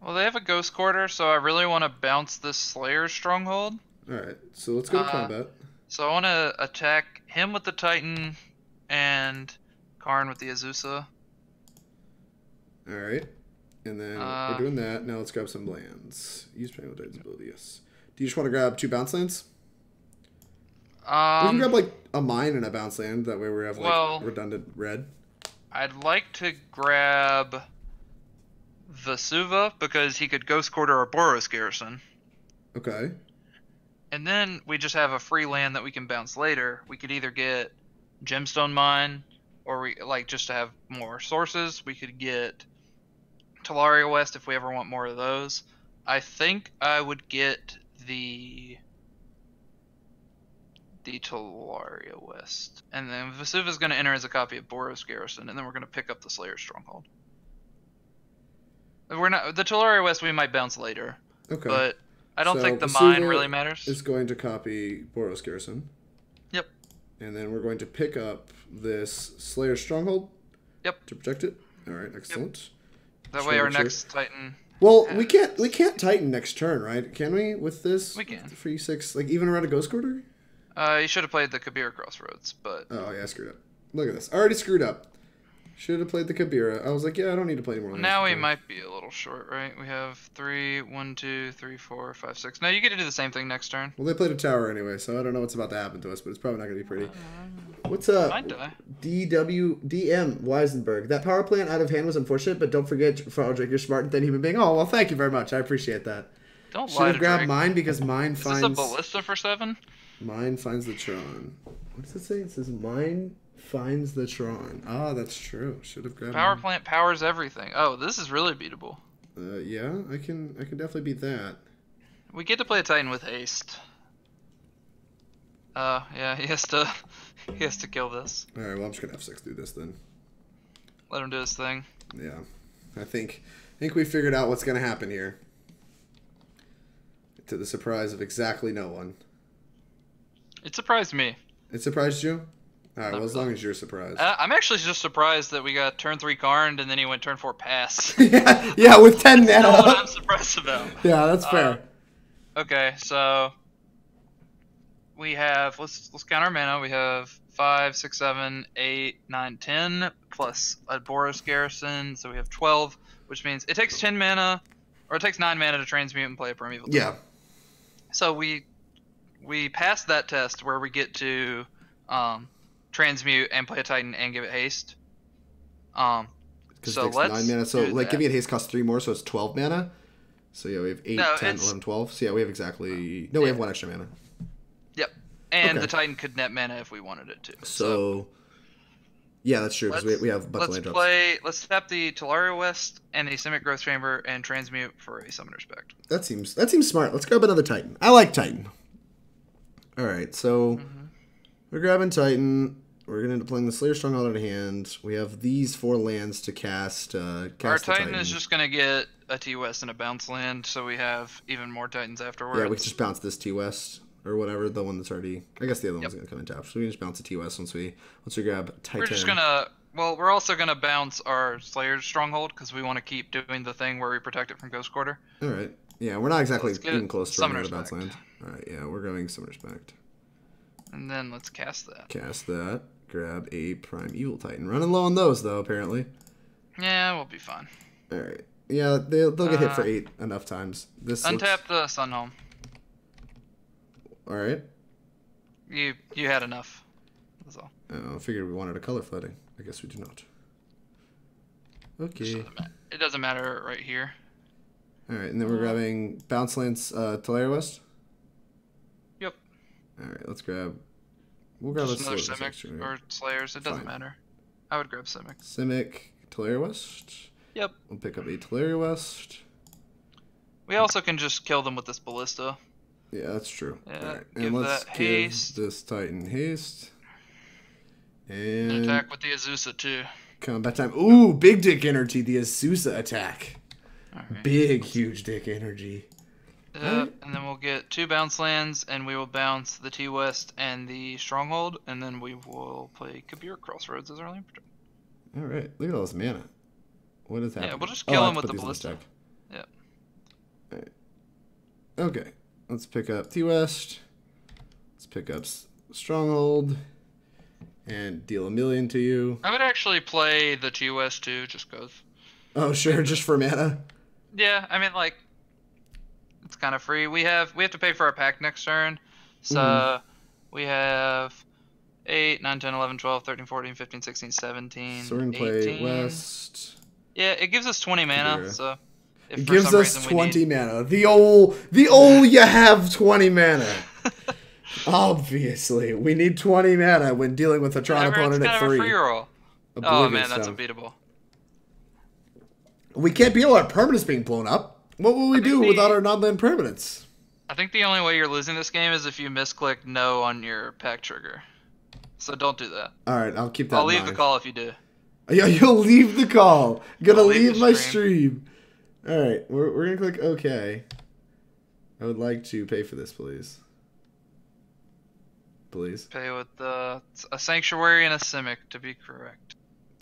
Well, they have a Ghost Quarter, so I really want to bounce this Slayer's Stronghold. All right. So let's go to combat. So I want to attack him with the Titan and Karn with the Azusa. All right. And then we're doing that. Now let's grab some lands. Use Primeval Titan's ability, yes. Do you just want to grab 2 bounce lands? We can grab like a mine and a bounce land. That way we have like redundant red. I'd like to grab Vesuva because he could Ghost Quarter or Boros Garrison. Okay. And then we just have a free land that we can bounce later. We could either get Gemstone Mine, or we like just to have more sources. We could get Tolaria West if we ever want more of those. I think I would get the Tolaria West, and then Vesuva is going to enter as a copy of Boros Garrison, and then we're going to pick up the Slayers Stronghold. We're not the Tolaria West. We might bounce later. Okay. But I don't think the Vesuva mine really matters. Is going to copy Boros Garrison. Yep. And then we're going to pick up this Slayers Stronghold. Yep. To protect it. All right, excellent. Yep. That way our next Titan. Well, we can't Titan next turn, right? Can we with this? We can. 3/6, like even around a Ghost Quarter. You should have played the Kabira Crossroads, but oh yeah, I screwed up. Look at this, I already screwed up. Should have played the Kabira. I was like, yeah, I don't need to play anymore. Now we might be a little short, right? We have 1, 2, 3, 4, 5, 6. No, you get to do the same thing next turn. Well, they played a tower anyway, so I don't know what's about to happen to us, but it's probably not going to be pretty. What's up? Might die. DM Weisenberg. That power plant out of hand was unfortunate, but don't forget, Fraldrick, you're smart and thin human being. Oh, well, thank you very much. I appreciate that. Don't Should lie have to grabbed Drake. mine because mine Is finds... this a ballista for 7? Mine finds the Tron. What does it say? It says mine finds the Tron. Ah, that's true. Should have grabbed Power mine. plant powers everything. Oh, this is really beatable. Yeah, I can definitely beat that. We get to play a Titan with haste. Yeah, he has to kill this. All right, well, I'm just gonna have 6 do this then. Let him do his thing. Yeah, I think we figured out what's gonna happen here. To the surprise of exactly no one. It surprised me. It surprised you? All right, Not well, as really. long as you're surprised. I'm actually just surprised that we got turn 3 Karned and then he went turn 4 pass. yeah, with 10 That's mana. what I'm surprised about. Yeah, that's fair. Okay, so we have let's count our mana. We have 5, 6, 7, 8, 9, 10 plus a Boros Garrison, so we have 12, which means it takes 10 mana, or it takes 9 mana to transmute and play a Primeval Titan. Yeah. So we passed that test where we get to transmute and play a Titan and give it haste. Because So it takes let's 9 mana. So, do like, that. giving it haste costs 3 more, so it's 12 mana. So, yeah, we have 8, No, 10, it's- 11, 12. So, yeah, we have exactly... No, we have 1 extra mana. Yep. And Okay. the Titan could net mana if we wanted it to. So yeah, that's true, because we have a bunch of land drops. Let's tap the Tolaria West and a Simic Growth Chamber and transmute for a Summoner's Pact. That seems smart. Let's grab another Titan. I like Titan. All right, so we're grabbing Titan. We're going to end up playing the Slayers Stronghold out of hand. We have these 4 lands to cast. Our the Titan is just going to get a T-West and a bounce land, so we have even more Titans afterwards. Yeah, we can just bounce this T-West or whatever, the one that's already... I guess the other one's going to come in top. So we can just bounce a T-West once we grab Titan. We're just going to... Well, we're also going to bounce our Slayers Stronghold because we want to keep doing the thing where we protect it from Ghost Quarter. All right. Yeah, we're not exactly Let's get even close to running out of Summoner's bounce Pact. land. All right, yeah, we're grabbing Summoner's Pact. And then let's cast that. Cast that. Grab a Primeval Titan. Running low on those, though, apparently. Yeah, we'll be fine. All right. Yeah, they'll get hit for 8 enough times. This Untap the Sunhome. All right. You had enough. That's all. I figured we wanted a color flooding. I guess we do not. Okay. It doesn't matter right here. All right, and then we're grabbing Bounce Lands Tolaria West. Yep. All right, let's grab... We'll grab Just a another Slayers Simic or Slayers. It doesn't Fine. matter. I would grab Simic. Simic, Tolaria West. Yep. We'll pick up a Tolaria West. We also can just kill them with this Ballista. Yeah, that's true. Yeah, All right. give And let's that give haste. this Titan haste. And And attack with the Azusa too. combat time. Ooh, big dick energy, the Azusa attack. Alright. Big, huge dick energy. And then we'll get 2 bounce lands, and we will bounce the T West and the Stronghold, and then we will play Kabira Crossroads as our lane protector. All right, look at all this mana. What is happening? Yeah, we'll just kill I him have to with the put these in Ballista. deck. Yeah. All right. Okay, let's pick up T West. Let's pick up Stronghold and deal 1,000,000 to you. I would actually play the T West too, just cause. Oh sure, just for mana. Yeah, I mean like, it's kind of free. We have to pay for our pack next turn, so we have 8, 9, 10, 11, 12, 13, 14, 15, 16, 17, So we're gonna 18. play West. Yeah, it gives us 20 mana, Kabira. so if It for gives some us reason 20 we need... mana. The old you have 20 mana. Obviously, we need 20 mana when dealing with a Tron opponent it's at kind of a 3. free roll. Oh Oblivion man, that's Stone. unbeatable. We can't be able our permanents being blown up. What will we do without our non-land permanents? I think the only way you're losing this game is if you misclick no on your pack trigger. So don't do that. All right, I'll keep that I'll in leave mind. the call if you do. Yeah, you'll leave the call. Gonna I'll leave leave the my stream. stream. All right, we're gonna click OK. I would like to pay for this, please. Please. Pay with a Sanctuary and a Simic, to be correct.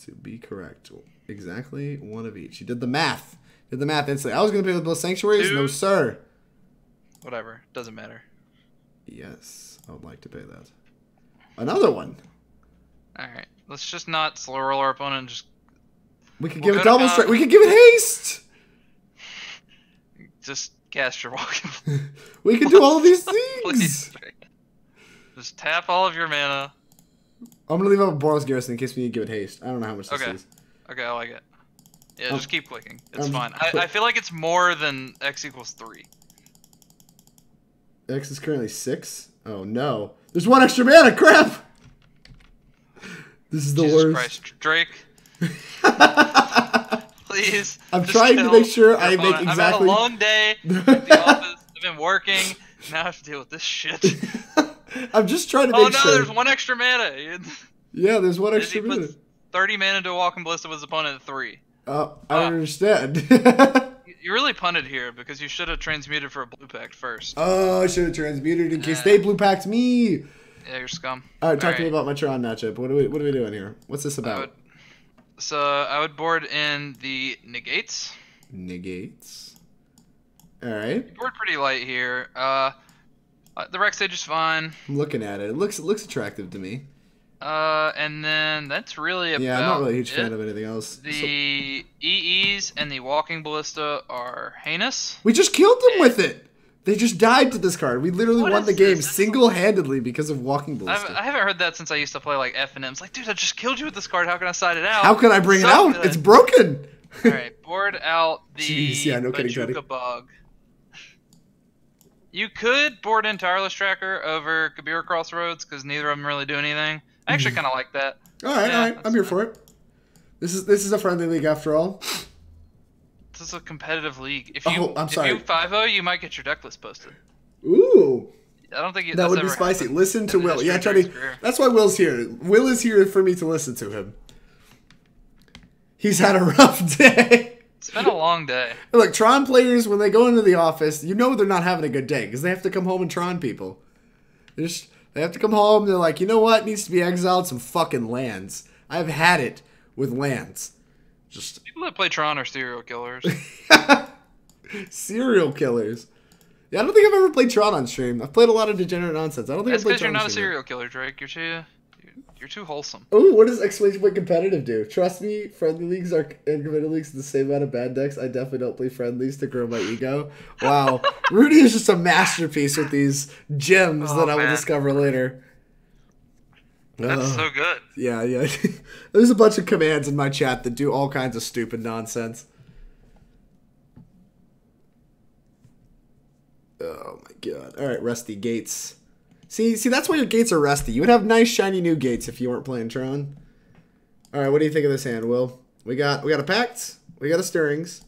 To be correct. Exactly one of each. You did the math. Did the math instantly. I was going to pay with both Sanctuaries. 2. No, sir. Whatever. Doesn't matter. Yes, I would like to pay that. Another one. Alright. Let's just not slow roll our opponent and just... We could We'll give it go to double con- strike. We could give it haste. Just cast your Walking We could do all these Please. things. Just tap all of your mana. I'm going to leave out Boros Garrison in case we need to give it haste. I don't know how much this Okay. is. Okay, I like it. Yeah, just keep clicking. It's I'm- fine. I feel like it's more than X equals 3. X is currently 6. Oh, no. There's 1 extra mana. Crap. This is the Jesus worst. Christ, Drake. Please. I'm just trying to kill make sure your I make opponent. exactly- I've had a long day at the office. I've been working. Now I have to deal with this shit. I'm just trying to Oh make no, sure. there's 1 extra mana. Yeah, there's 1 He extra mana. puts 30 mana to a Walking Ballista with his opponent at 3. I understand. You really punted here because you should have transmuted for a blue pact first. Oh, I should have transmuted in case they blue packed me. Yeah, you're scum. All right, talk to me about my Tron matchup. What are we doing here? What's this about? I would board in the Negates. Negates. All right. Board pretty light here. The Rex Sage is fine. I'm looking at it. It looks attractive to me. And then that's really about Yeah, I'm not really a huge it. fan of anything else. The EEs and the Walking Ballista are heinous. We just killed them with it. They just died to this card. We literally What won is the game this? This is- single-handedly because of Walking Ballista. I haven't heard that since I used to play like F and M. It's like, dude, I just killed you with this card. How can I side it out? How can I bring it So out? good. It's broken. All right, board out the Jeez, yeah, no kidding, Teddy. Bojuka Bog. You could board in Tireless Tracker over Kabira Crossroads because neither of them really do anything. I actually kind of like that. All right, Yeah, all right. that's I'm here fine. for it. This is a friendly league after all. This is a competitive league. If I'm sorry. you 5-0, you might get your deck list posted. Ooh. I don't think That that's would be ever spicy. happened Listen to in the Will. history Yeah, of try Drake's to. career. That's why Will's here. Will is here for me to listen to him. He's had a rough day. It's been a long day. Look, Tron players, when they go into the office, you know they're not having a good day because they have to come home and Tron people. They have to come home. They're like, you know what needs to be exiled? Some fucking lands. I've had it with lands. Just People that play Tron are serial killers. serial killers. Yeah, I don't think I've ever played Tron on stream. I've played a lot of degenerate nonsense. I don't think That's I've played because you're Tron not on a stream. serial killer, Drake. You're too wholesome. Oh, what does exclamation point competitive do? Trust me, friendly leagues and competitive leagues are the same amount of bad decks. I definitely don't play friendlies to grow my ego. Wow, Rudy is just a masterpiece with these gems that I will man. discover later. That's so good. Yeah. There's a bunch of commands in my chat that do all kinds of stupid nonsense. Oh my god. Alright, rusty gates. See, that's why your gates are rusty. You would have nice, shiny new gates if you weren't playing Tron. Alright, what do you think of this hand, Will? We got a Pact. We got a Stirrings.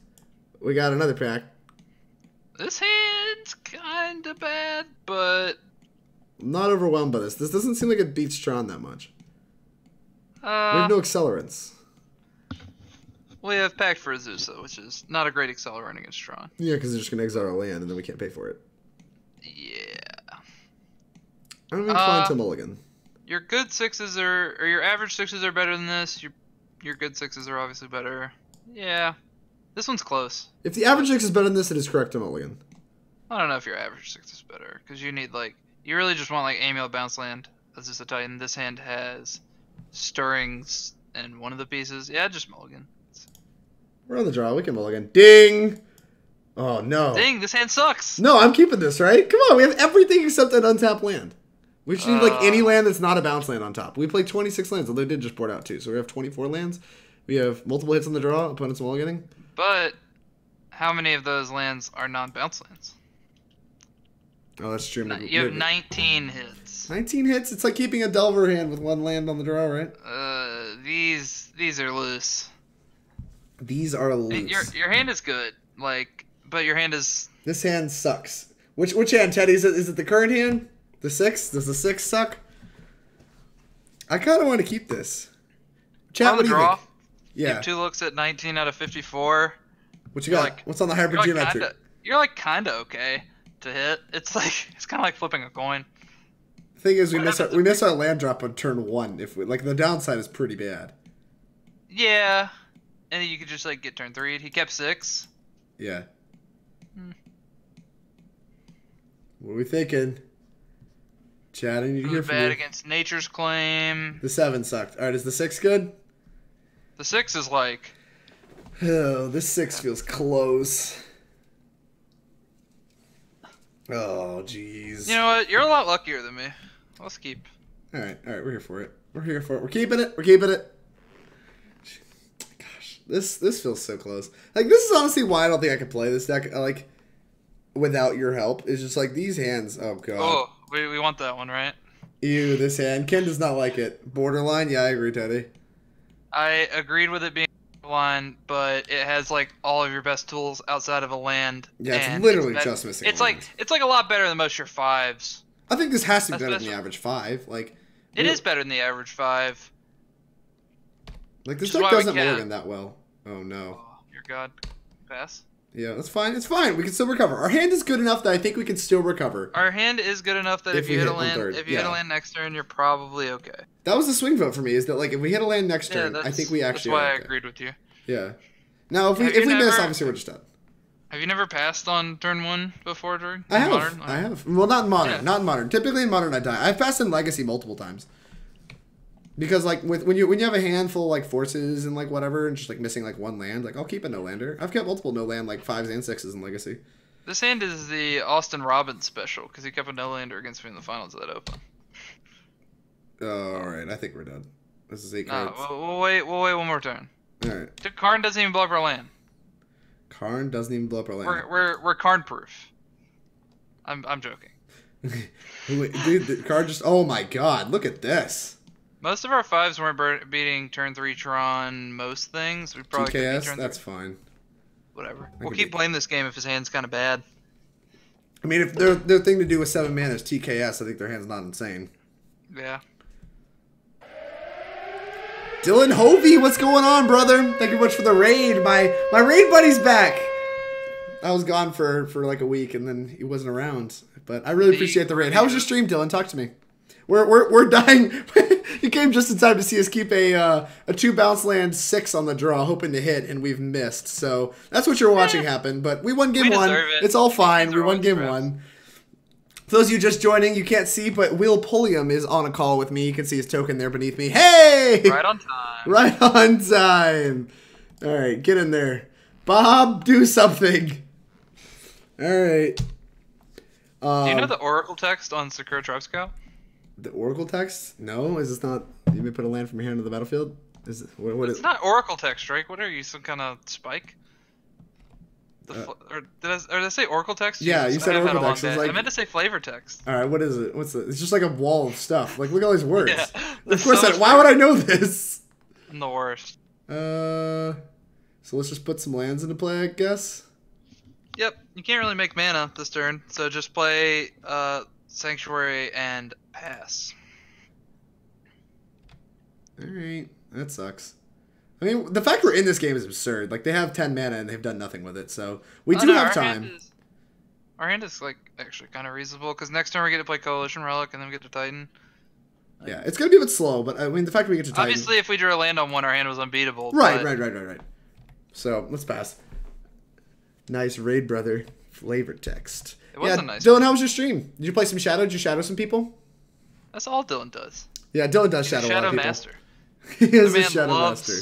We got another pack. This hand's kind of bad, but... I'm not overwhelmed by this. This doesn't seem like it beats Tron that much. We have no accelerants. We have Pact for Azusa, which is not a great accelerant against Tron. Yeah, because they're just going to exile our land, and then we can't pay for it. Yeah. I'm inclined to mulligan. Your good sixes or your average sixes are better than this. Your good sixes are obviously better. Yeah. This one's close. If the average six is better than this, it is correct to mulligan. I don't know if your average six is better, because you need, like, you really just want, like, Amulet Bounce Land. Azusa Titan. This hand has Stirrings and one of the pieces. Yeah, just mulligan. We're on the draw. We can mulligan. Ding! Oh, no. Ding, this hand sucks! No, I'm keeping this, right? Come on, we have everything except an untapped land. We just need, like, any land that's not a bounce land on top. We played 26 lands, although they did just board out, too. So we have 24 lands. We have multiple hits on the draw. Opponents mulliganing. But how many of those lands are non-bounce lands? Oh, that's true. You have 19 hits. 19 hits? It's like keeping a Delver hand with one land on the draw, right? These are loose. These are loose. Your hand is good, like, but your hand is... This hand sucks. Which hand, Teddy? Is it the current hand? The 6? Does the 6 suck? I kind of want to keep this. Chat, what do you think? Yeah. You have 2 looks at 19 out of 54. What you got? Like, what's on the hybrid geometry? You're like kind of okay to hit. It's kind of like flipping a coin. The thing is, we miss our land drop on turn 1. If we like, the downside is pretty bad. Yeah. And you could just, like, get turn 3. He kept 6. Yeah. What are we thinking? Chad, I need to hear from you. Bad against Nature's Claim. The 7 sucked. Alright, is the 6 good? The 6 is like... Oh, this 6 feels close. Oh, jeez. You know what? You're a lot luckier than me. Let's keep. Alright, we're here for it. We're here for it. We're keeping it. We're keeping it. This feels so close. Like, this is honestly why I don't think I could play this deck, like, without your help. It's just like, these hands, oh god. Oh, we want that one, right? Ew, this hand. Ken does not like it. Borderline? Yeah, I agree, Teddy. I agreed with it being borderline, but it has, like, all of your best tools outside of a land. Yeah, it's literally just missing it's like a lot better than most of your 5s. I think this has to be better than the average 5. Like, it is better than the average 5. Like, this deck doesn't mulligan that well. Oh, no. Oh, your god. Pass? Yeah, that's fine. It's fine. We can still recover. Our hand is good enough that I think we can still recover. Our hand is good enough that if you hit a land, hit a land next turn, you're probably okay. That was the swing vote for me, is that, like, if we hit a land next turn, I think we actually That's why I agreed with you. Yeah. Now, if we miss, obviously we're just done. Have you never passed on turn 1 before, Drew? I have. Well, not in Modern. Yeah. Not in Modern. Typically in Modern, I die. I've passed in Legacy multiple times. Because, like, when you have a handful of, like, forces and, like, whatever, and just, like, missing, like, one land, like, I'll keep a no-lander. I've kept multiple no-land, like, 5s and 6s in Legacy. This hand is the Austin Robbins special, because he kept a no-lander against me in the finals of that Open. Alright, I think we're done. This is 8 cards. We'll wait one more turn. Alright. Karn doesn't even blow up our land. Karn doesn't even blow up our land. We're Karn-proof. I'm joking. Dude, the card just... Oh my god, look at this. Most of our 5s weren't beating turn 3 Tron most things. We probably could beat turn 3. That's fine. Whatever. We'll keep playing this game if his hand's kind of bad. I mean, if their thing to do with 7 mana is TKS, I think their hand's not insane. Yeah. Dylan Hovey, what's going on, brother? Thank you much for the raid. My raid buddy's back. I was gone for like a week, and then he wasn't around. But I really appreciate the raid. How was your stream, Dylan? Talk to me. We're dying. You came just in time to see us keep a 2 bounce land 6 on the draw, hoping to hit, and we've missed. So that's what you're watching happen. But we won game 1. It's all fine. We won game 1. For those of you just joining, you can't see, but Will Pulliam is on a call with me. You can see his token there beneath me. Hey! Right on time. Right on time. All right, get in there. Bob, do something. All right. Do you know the Oracle text on Sakura-Tribe Scout? The Oracle text? No, is this not? You may put a land from your hand to the battlefield. Is it, what it's not Oracle text, Drake. What are you, some kind of spike? Or did I say Oracle text? Yeah, you said Oracle text. I meant to say flavor text. All right, what is it? What's it? It's just like a wall of stuff. Like, look at all these words. Yeah, of course, why would I know this? I'm the worst. So let's just put some lands into play, I guess. Yep, you can't really make mana this turn, so just play Sanctuary and pass. Alright, that sucks. I mean, the fact we're in this game is absurd. Like, they have 10 mana and they've done nothing with it, so we do have time. Our hand is, like, actually kind of reasonable, because next turn we get to play Coalition Relic and then we get to Titan. Yeah, it's going to be a bit slow, but I mean, the fact we get to Titan... Obviously, if we drew a land on one, our hand was unbeatable. Right. So, let's pass. Nice Raid Brother flavor text. It was a nice Dylan, how was your stream? Did you play some Shadow? Did you shadow some people? That's all Dylan does. Yeah, Dylan does He's shadow a a lot of people. master. He is a Shadow Master.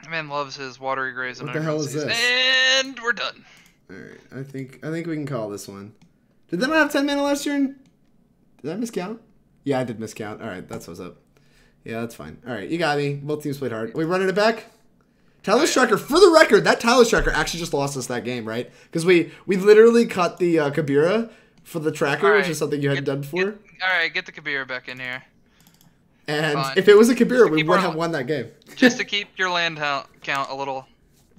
The man loves his watery graves. What the hell is this? And we're done. Alright, I think we can call this one. Did they not have 10 mana last turn? Did I miscount? Yeah, I did miscount. Alright, that's what's up. Yeah, that's fine. Alright, you got me. Both teams played hard. Are we running it back? Tireless Tracker, for the record, that Tireless Tracker actually just lost us that game, right? Because we literally cut the Kabira for the tracker, which is something you hadn't done before. Alright, get the Kabira back in here. And if it was a Kabira, we would have won that game. Just to keep your land count a little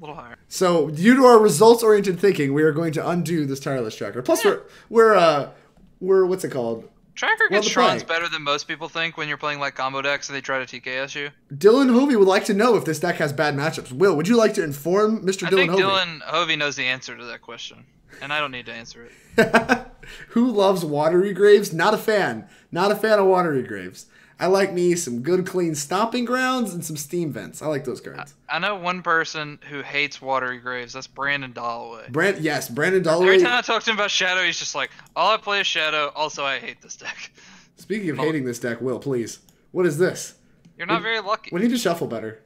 higher. So, due to our results-oriented thinking, we are going to undo this Tireless Tracker. Plus, we're what's it called? Tracker against Tron's better than most people think when you're playing like combo decks and they try to TKS you. Dylan Hovey would like to know if this deck has bad matchups. Will, would you like to inform Mr. Dylan Hovey? I think Dylan Hovey knows the answer to that question, and I don't need to answer it. Who loves watery graves? Not a fan. Not a fan of watery graves. I like me some good, clean stomping grounds and some steam vents. I like those cards. I know one person who hates watery graves. That's Brandon Dalloway. Yes, Brandon Dalloway. Every time I talk to him about Shadow, he's just like, all I play is Shadow. Also, I hate this deck. Speaking of hating this deck, Will, please. What is this? You're not very lucky. We need to shuffle better.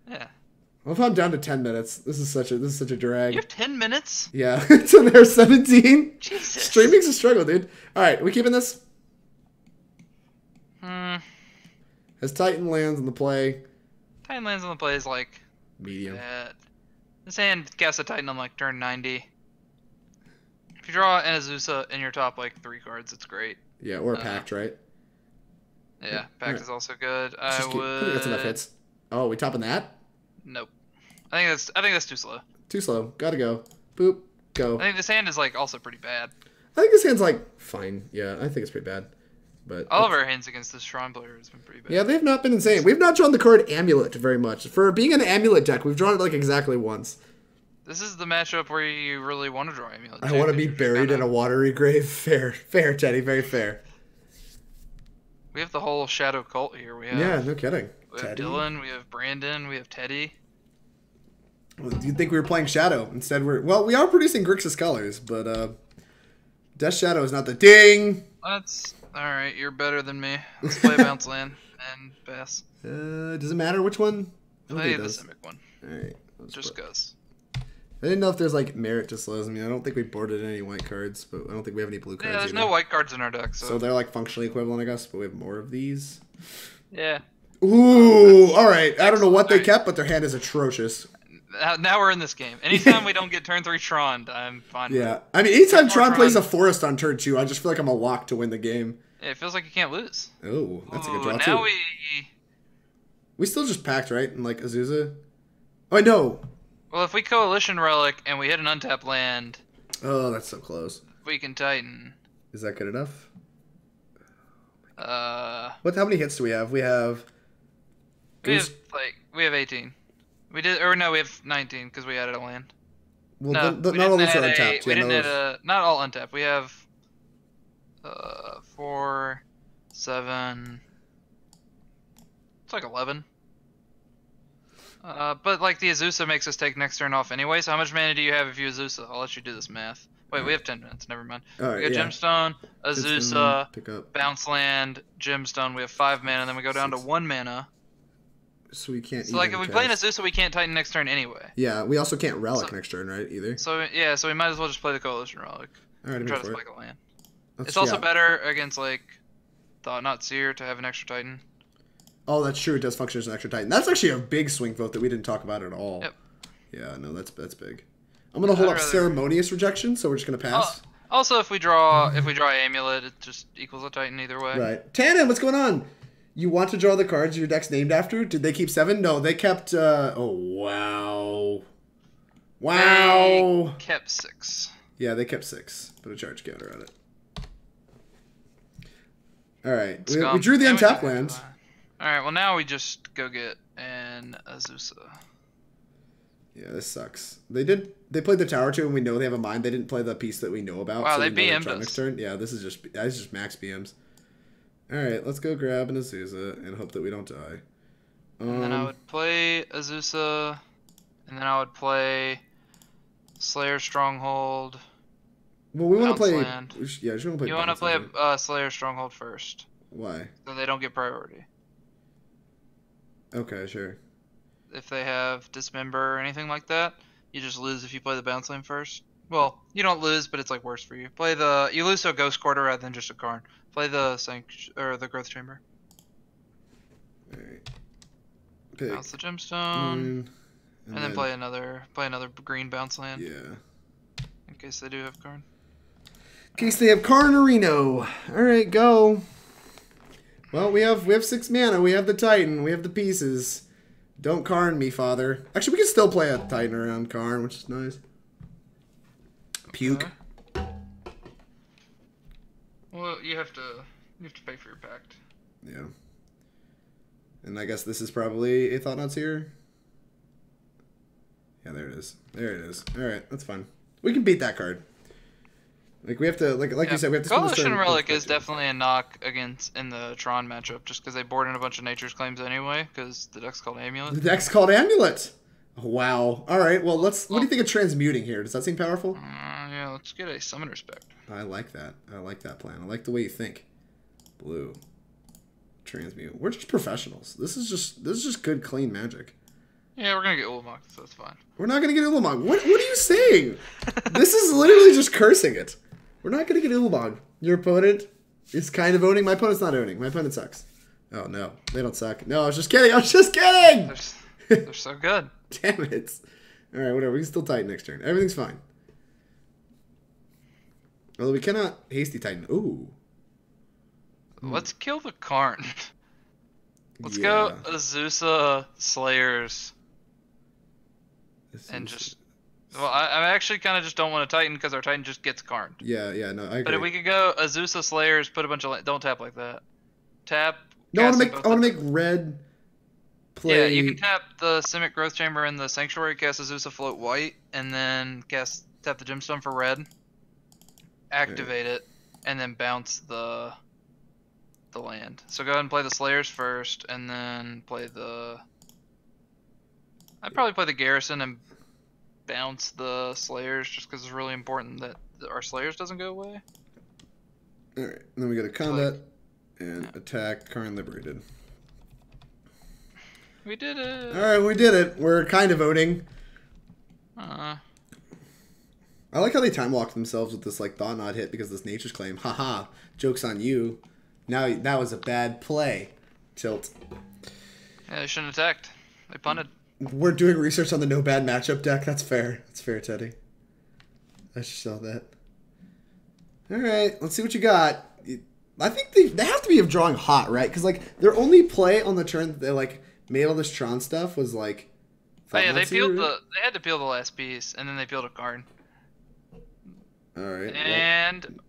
Yeah. Well, if I'm down to 10 minutes, this is such a drag. You have 10 minutes? Yeah. So there's 17. Jesus. Streaming's a struggle, dude. All right, we keeping this? Has Titan lands in the play? Titan lands in the play is like medium. This hand casts a Titan on like turn 90. If you draw an Azusa in your top like 3 cards, it's great. Yeah, or a Pact, right? Yeah, Pact is also good. I think that's enough hits. Oh, we topping that? Nope. I think that's too slow. Too slow. Gotta go. Boop. Go. I think this hand is like also pretty bad. I think this hand's like fine. Yeah, I think it's pretty bad. But all of our hands against this Shrine player has been pretty bad. Yeah, they've not been insane. We've not drawn the card Amulet very much. For being an Amulet deck, we've drawn it like exactly once. This is the matchup where you really want to draw Amulet. I want to be buried in a watery grave. Fair, Teddy, very fair. We have the whole Shadow cult here. We have, yeah, no kidding. We have Dylan, we have Brandon, we have Teddy. Well, you'd think we were playing Shadow. Instead, we are producing Grixis colors, but Death Shadow is not the ding. That's alright, you're better than me. Let's play Bounce Land and pass. Does it matter which one? Play the Simic one. Alright. Just goes. I didn't know if there's like merit to slows. I mean, I don't think we boarded any white cards, but I don't think we have any blue cards. Yeah, there's no white cards in our deck, so they're like functionally equivalent, I guess, but we have more of these. Yeah. Ooh, alright. I don't know what they kept, but their hand is atrocious. Now we're in this game. Anytime we don't get turn 3 Tron, I'm fine with it. I mean, anytime Tron plays a forest on turn 2, I just feel like I'm a lock to win the game. Yeah, it feels like you can't lose. Oh, that's a good draw, now too. We still just packed, right? And like Azusa? Oh, no. Well, if we Coalition Relic and we hit an untapped land... Oh, that's so close. We can Titan. Is that good enough? How many hits do we have? We have 18. We have 19 because we added a land. Well, not all those are untapped. We didn't add not all untapped. We have 4, 7. It's like 11. But like the Azusa makes us take next turn off anyway. So how much mana do you have if you Azusa? I'll let you do this math. Wait, we have 10 minutes. Never mind. Right, we got Gemstone, Azusa, Bounce Land, Gemstone. We have 5 mana. Then we go down to 1 mana. So we can't. So like if we play an Azusa, we can't Titan next turn anyway. Yeah, we also can't Relic next turn, right? Either. So yeah, so we might as well just play the Coalition Relic. All right, try to spike a land. It's also better against like Thought Not Seer to have an extra Titan. Oh, that's true. It does function as an extra Titan. That's actually a big swing vote that we didn't talk about at all. Yep. Yeah, no, that's big. I'm gonna hold up Ceremonious Rejection, so we're just gonna pass. Also, if we draw Amulet, it just equals a Titan either way. Right. Tannen, what's going on? You want to draw the cards your deck's named after? Did they keep 7? No, they kept... oh, wow. Wow. They kept 6. Yeah, they kept 6. Put a charge counter on it. Alright, we drew the untapped land. Alright, well now we just go get an Azusa. Yeah, this sucks. They played the tower too, and we know they have a mine. They didn't play the piece that we know about. Wow, so they BM'd us. next turn. Yeah, this is just max BMs. Alright, let's go grab an Azusa and hope that we don't die. And then I would play Azusa, and then I would play Slayers Stronghold. Well, we want to play... Land. Yeah, just want to play... You want to play Slayers Stronghold first. Why? So they don't get priority. Okay, sure. If they have Dismember or anything like that, you just lose if you play the bounce lane first. Well, you don't lose, but it's like worse for you. You lose to a Ghost Quarter rather than just a Karn. Play the the Growth Chamber. Alright. Bounce the Gemstone. And then play another green bounce land. Yeah. In case they do have Karn. In case they have Karnarino. Alright, go. Well, we have 6 mana. We have the Titan. We have the pieces. Don't Karn me, father. Actually, we can still play a Titan around Karn, which is nice. Puke. Okay. Well, you have to pay for your pact. Yeah. And I guess this is probably a Thought-Knot's here. Yeah, there it is. There it is. Alright, that's fine. We can beat that card. Like, we have to, like you said, we have to... Coalition Relic is definitely a knock in the Tron matchup, just because they board in a bunch of Nature's Claims anyway, because the deck's called Amulet. The deck's called Amulet! Wow. Alright, well, what do you think of transmuting here? Does that seem powerful? Yeah, let's get a Summoner's Pact. I like that. I like that plan. I like the way you think. Blue. Transmute. We're just professionals. This is just good, clean magic. Yeah, we're gonna get Ulamog, so that's fine. We're not gonna get Ulamog. What are you saying? This is literally just cursing it. We're not gonna get Ulamog. Your opponent is kind of owning. My opponent's not owning. My opponent sucks. Oh no, they don't suck. No, I was just kidding. I was just kidding. They're so good. Damn it. All right, whatever. We can still Titan next turn. Everything's fine. Although we cannot hasty Titan. Ooh. Let's kill the Karn. Let's go Azusa Slayers. And just... Well, I actually kind of just don't want a Titan because our Titan just gets Karned. Yeah, no, I agree. But if we could go Azusa Slayers, put a bunch of... Don't tap like that. Tap... No, I want to make red play... Yeah, you can tap the Simic Growth Chamber and the Sanctuary, cast Azusa Float white, and then tap the Gemstone for red, activate it, and then bounce the land. So go ahead and play the Slayers first, and then play the... I'd probably play the Garrison and bounce the Slayers, just because it's really important that our Slayers doesn't go away. Alright, then we go to combat and attack Karn Liberated. We did it! Alright, we did it. We're kind of owning. I like how they time locked themselves with this like Thought Knot hit because this Nature's Claim. Haha, joke's on you. Now that was a bad play. Tilt. Yeah, they shouldn't have attacked. They punted. We're doing research on the no bad matchup deck. That's fair. That's fair, Teddy. I should sell that. Alright, let's see what you got. I think they have to be drawing hot, right? Because like their only play on the turn that they like made all this Tron stuff was like... Oh yeah, they had to peel the last piece, and then they peeled a card. Alright. And... Well,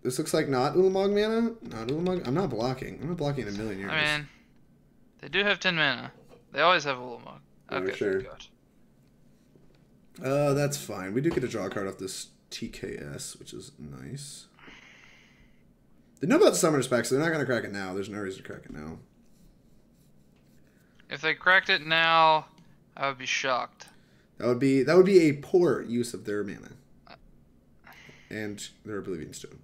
this looks like not Ulamog mana? Not Ulamog? I'm not blocking. I'm not blocking in a million years. I mean, they do have 10 mana. They always have Ulamog. Okay, sure. God. That's fine. We do get to draw a card off this TKS, which is nice. They know about the Summoner's Pact, so they're not going to crack it now. There's no reason to crack it now. If they cracked it now, I would be shocked. That would be a poor use of their mana. And their Oblivion Stone.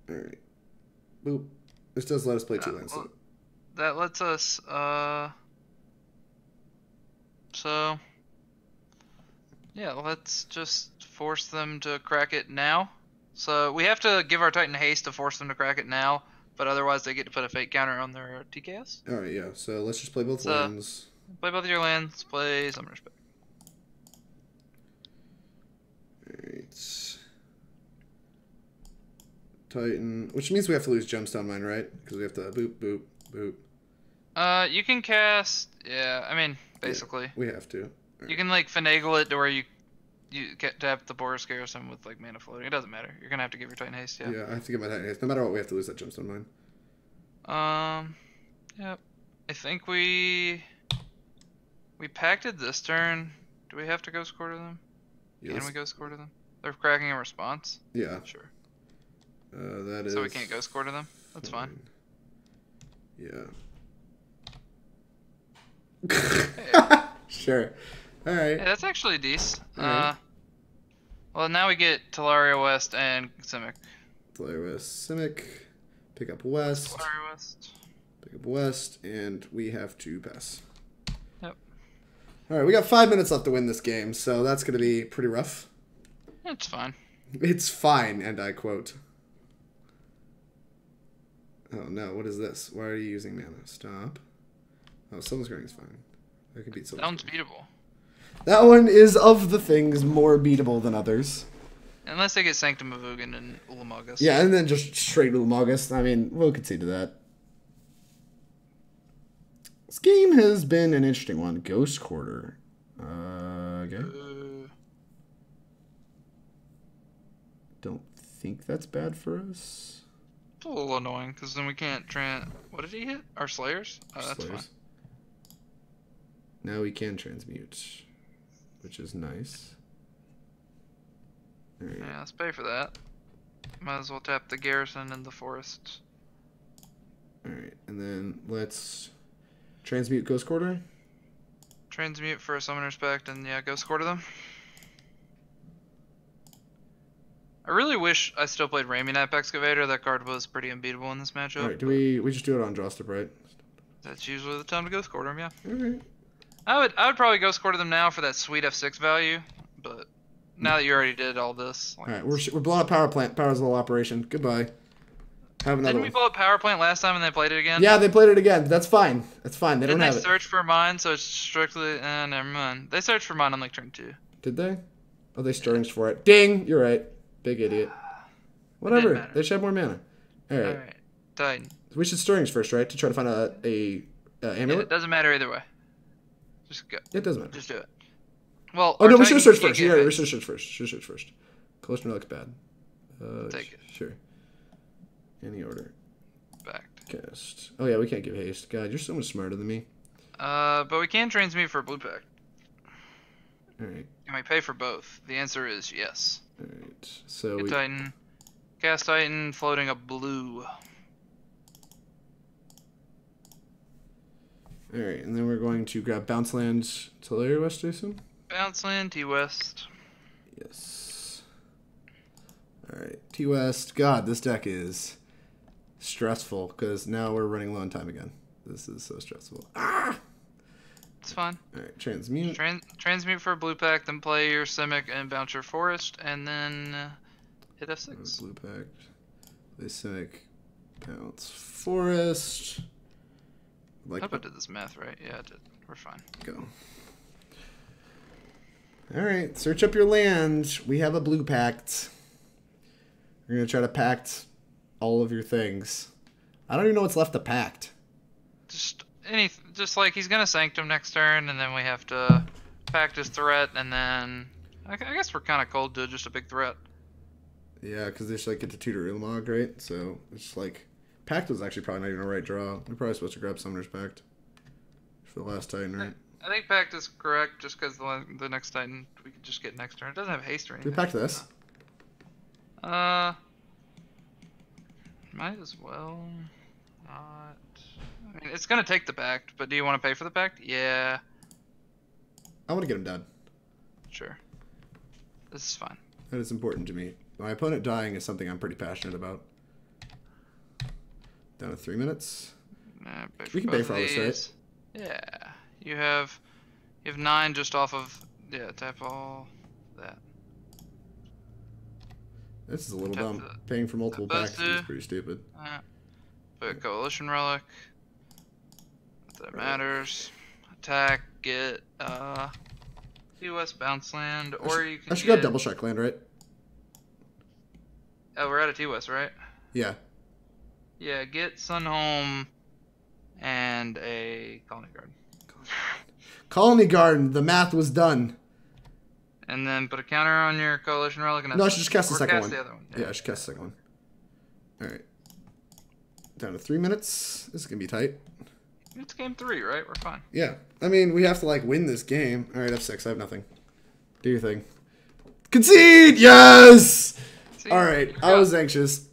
Alright. Boop. This does let us play 2 lands. Well, that lets us, so, yeah, let's just force them to crack it now. So we have to give our Titan haste to force them to crack it now, but otherwise they get to put a fate counter on their TKS. Alright, yeah. So let's just play both lands. Play both of your lands, play Summoner's Pact. Alright. Titan, which means we have to lose Gemstone Mine, right? Because we have to boop, boop, boop. You can cast. Yeah, I mean, basically. Yeah, we have to. Right. You can like finagle it to where you get to have the Boros Garrison with like mana floating. It doesn't matter. You're gonna have to give your Titan haste. Yeah. Yeah, I have to give my Titan haste. No matter what, we have to lose that Gemstone Mine. Yep. I think we pacted this turn. Do we have to go score to them? Yes. Can we go score to them? They're cracking a response. Yeah. Sure. That is. So we can't go score to them. That's fine. Yeah. Hey. Sure. All right. Yeah, that's actually decent. Right. Well, now we get Tolaria West and Simic. Tolaria West, Simic. Pick up West. Tolaria West. Pick up West, and we have to pass. Yep. All right, we got 5 minutes left to win this game, so that's going to be pretty rough. It's fine. It's fine, and I quote. Oh no, what is this? Why are you using mana? Stop. Oh, Soul's Growing is fine. I can beat Soul's That one's beatable. That one is of the things more beatable than others. Unless they get Sanctum of Ugin and Ulamogust. Yeah, and then just straight Ulamogust. I mean, we'll concede to that. This game has been an interesting one. Ghost Quarter. Okay. Don't think that's bad for us. It's a little annoying, because then we can't What did he hit? Our Slayers? Oh, that's Slayers. fine. Now we can transmute, which is nice. All right. Yeah, let's pay for that. Might as well tap the Garrison and the Forest. Alright, and then let's transmute Ghost Quarter. Transmute for a Summoner's Pact, and yeah, go score to them. I really wish I still played Raminap Excavator. That card was pretty unbeatable in this matchup. Alright, do we just do it on draw step, right? That's usually the time to go score to them, yeah. Alright. I would probably go score to them now for that sweet F6 value, but now that you already did all this. Like, Alright, we're blowing up Power Plant. Power's a little operation. Goodbye. Have another Didn't we blow up Power Plant last time and they played it again? Yeah, they played it again. That's fine. That's fine. They don't have it. Didn't they search for mine, so it's strictly... never mind. They searched for mine on like turn 2. Did they? Oh, they stirrings for it. Ding! You're right. Big idiot. Whatever. They should have more mana. Alright. Alright. Titan. We should stirrings first, right? To try to find a amulet? Yeah, it doesn't matter either way. Just go. It doesn't matter. Just do it. Well, oh no, we should search first. Yeah, we should search first. Should search first. Coalition Relic's bad. Take it. Sure. Any order. Backed. Cast. Oh yeah, we can't give haste. God, you're so much smarter than me. But we can transmute for a blue pack. Alright. Can we pay for both? The answer is yes. Alright. So Get Titan. Cast Titan, floating a blue. Alright, and then we're going to grab Bounce Land Tolaria West, Jason? Bounce Land, T-West. Yes. Alright, T-West. God, this deck is stressful, because now we're running low on time again. This is so stressful. Ah! It's fine. Alright, transmute. Transmute for a blue pack, then play your Simic and bounce your Forest, and then hit F6. Blue pack. Play Simic. Bounce Forest. I hope I did this math right. Yeah, I did. We're fine. Go. Alright, search up your land. We have a blue pact. We're going to try to pact all of your things. I don't even know what's left to pact. Just like he's going to Sanctum next turn, and then we have to pact his threat, and then I guess we're kind of cold to just a big threat. Yeah, because they should like get to tutor Ulamog, right? So it's like Pact was actually probably not even a right draw. We're probably supposed to grab Summoner's Pact for the last Titan, right? I think Pact is correct, just because the next Titan we could just get next turn. It doesn't have haste or anything. Do we Pact this? Might as well not. I mean, it's gonna take the Pact, but do you want to pay for the Pact? Yeah. I want to get him dead. Sure. This is fine. That is important to me. My opponent dying is something I'm pretty passionate about. Down to 3 minutes. We can pay for all this, right? Yeah. You have 9 just off of tap all that. This is a little dumb. Paying for multiple packs is pretty stupid. Put Coalition Relic. That matters. Attack. Get US Bounce Land, or you can. I should grab Double Strike Land, right? Oh, we're at a T-West, right? Yeah. Yeah, get Sunhome and a Khalni Garden. Khalni Garden. The math was done. And then put a counter on your Coalition Relic. And No, I should just cast the second one. The other one. Yeah, I should cast the second one. All right. Down to 3 minutes. This is going to be tight. It's game 3, right? We're fine. Yeah. I mean, we have to, like, win this game. All right, F6. I have nothing. Do your thing. Concede! Yes! See, all right. I was anxious.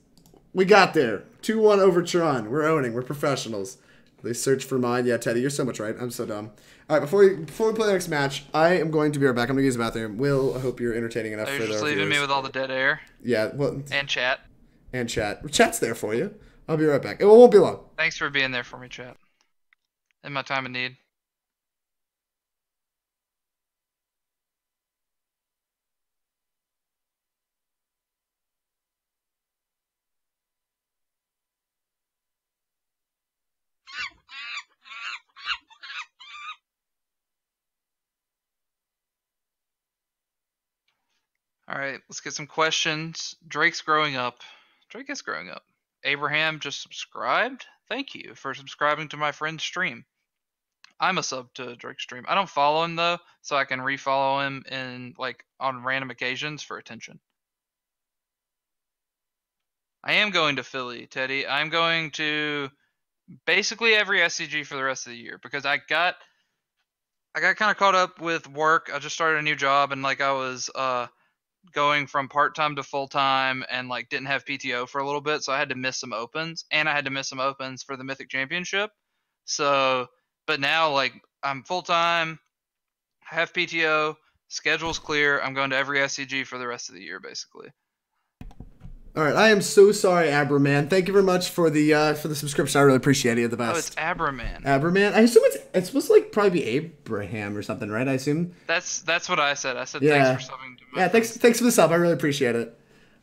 We got there. 2-1 over Tron. We're owning. We're professionals. They search for mine. Yeah, Teddy, you're so much right. I'm so dumb. All right, before we play the next match, I am going to be right back. I'm going to use the bathroom. Will, I hope you're entertaining enough for the just leaving me with all the dead air. Yeah. Well, and chat. And chat. Chat's there for you. I'll be right back. It won't be long. Thanks for being there for me, chat. In my time of need. All right, let's get some questions. Drake's growing up. Drake is growing up. Abraham just subscribed. Thank you for subscribing to my friend's stream. I'm a sub to Drake's stream. I don't follow him though, so I can refollow him in like on random occasions for attention. I am going to Philly, Teddy. I'm going to basically every SCG for the rest of the year because I got kind of caught up with work. I just started a new job and like I was going from part-time to full-time and like didn't have PTO for a little bit, so I had to miss some opens, and I had to miss some opens for the Mythic Championship. So, but now like I'm full-time, have PTO, schedule's clear. I'm going to every SCG for the rest of the year, basically. All right, I am so sorry, Abraman. Thank you very much for the subscription. I really appreciate it. You're the best. Oh, it's Abraman. Abraman. I assume it's supposed to like probably be Abraham or something, right? I assume. That's what I said. I said yeah. Thanks for subbing to my thanks for the sub. I really appreciate it.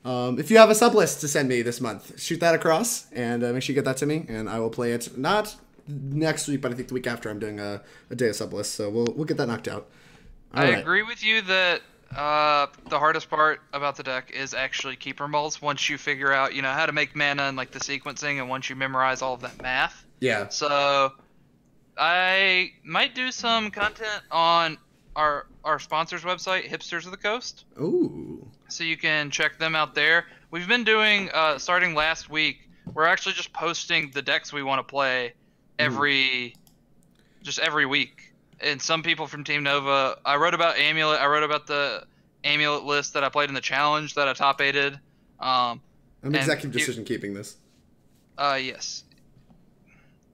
If you have a sub list to send me this month, shoot that across and make sure you get that to me, and I will play it. Not next week, but I think the week after. I'm doing a day of sub list, so we'll get that knocked out. All right. Agree with you that the hardest part about the deck is actually keeper mulls. Once you figure out, how to make mana and like the sequencing, and once you memorize all of that math. Yeah. So I might do some content on our sponsor's website, Hipsters of the Coast. Ooh. So you can check them out there. We've been doing starting last week. We're actually just posting the decks we want to play every week. And some people from Team Nova, I wrote about Amulet. I wrote about the Amulet list that I played in the challenge that I top 8'd. I'm executive decision keeping this. Yes.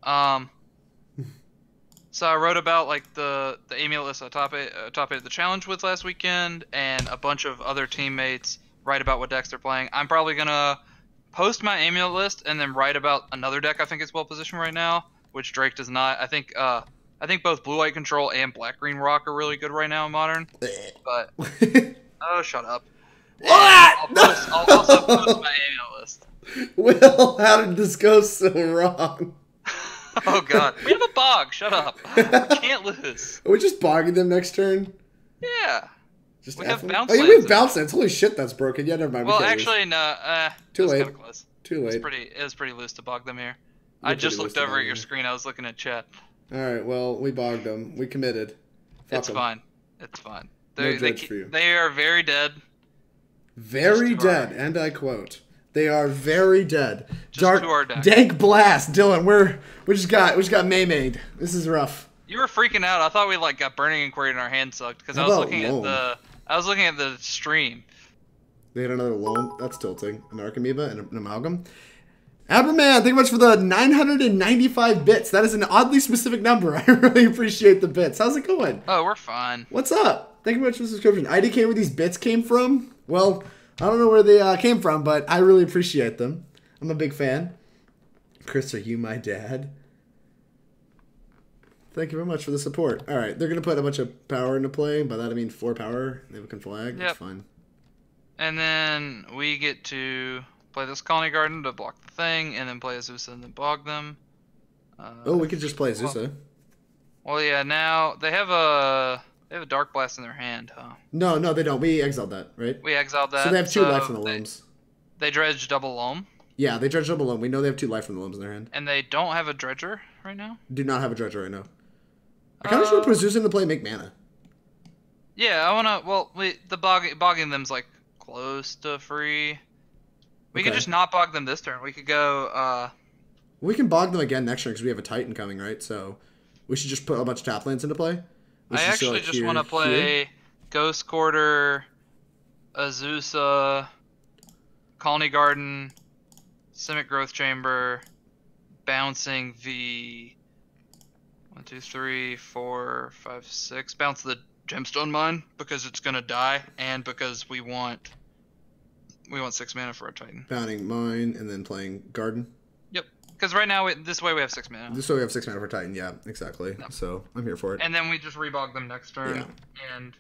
So I wrote about like the Amulet list I top 8'd the challenge with last weekend, and a bunch of other teammates write about what decks they're playing. I'm probably gonna post my Amulet list and then write about another deck I think is well positioned right now, which Drake does not. I think both Blue White Control and Black Green Rock are really good right now in Modern. But oh, shut up. I'll also post my Amulet list. Will, how did this go so wrong? Oh god, we have a bog. Shut up. We can't lose. Are we just bogging them next turn? Yeah. We have bounce lands. Oh, lands. we have bounce lands. Holy shit, that's broken. Yeah, never mind. Well, actually, no. Too late. Kind of close. Too late. It was pretty loose to bog them here. I just looked over at your screen. I was looking at chat. All right. Well, we bogged them. We committed. It's fine. It's fine. No judge for you. They are very dead. Very dead, and I quote. They are very dead. Just to our deck. Dank blast, Dylan. We just got Maymaid. This is rough. You were freaking out. I thought we like got Burning Inquiry in our hand sucked because I was looking at the stream. They had another loam. That's tilting. An Archamoeba and an Amalgam. Abraman, thank you much for the 995 bits. That is an oddly specific number. I really appreciate the bits. How's it going? Oh, we're fine. What's up? Thank you much for the subscription. IDK, where these bits came from? Well, I don't know where they came from, but I really appreciate them. I'm a big fan. Chris, are you my dad? Thank you very much for the support. All right, they're going to put a bunch of power into play. By that I mean 4 power. They can flag. That's fine. And then we get to play this Khalni Garden to block the thing, and then play Azusa and then bog them. We could just play Azusa. Well, yeah, now they have a Dark Blast in their hand, huh? No, they don't. We exiled that, right? We exiled that. So they have 2 life in the loams. They dredge double loam? Yeah, they dredged up a loam. We know they have 2 life from the loams in their hand. And they don't have a dredger right now? Do not have a dredger right now. I kind of just want to put Azusa into play and make mana. Yeah, I want to... Well, bogging them's, like, close to free. We could just not bog them this turn. We could go... We can bog them again next turn because we have a Titan coming, right? So we should just put a bunch of tap lands into play. I actually just want to play Ghost Quarter, Azusa, Khalni Garden, Simic Growth Chamber, bouncing the 1, 2, 3, 4, 5, 6. Bounce the Gemstone Mine because it's gonna die, and because we want 6 mana for our Titan. Bounding Mine and then playing Garden. Yep. Because right now this way we have 6 mana. This way we have 6 mana for Titan. Yeah, exactly. Yep. So I'm here for it. And then we just rebog them next turn and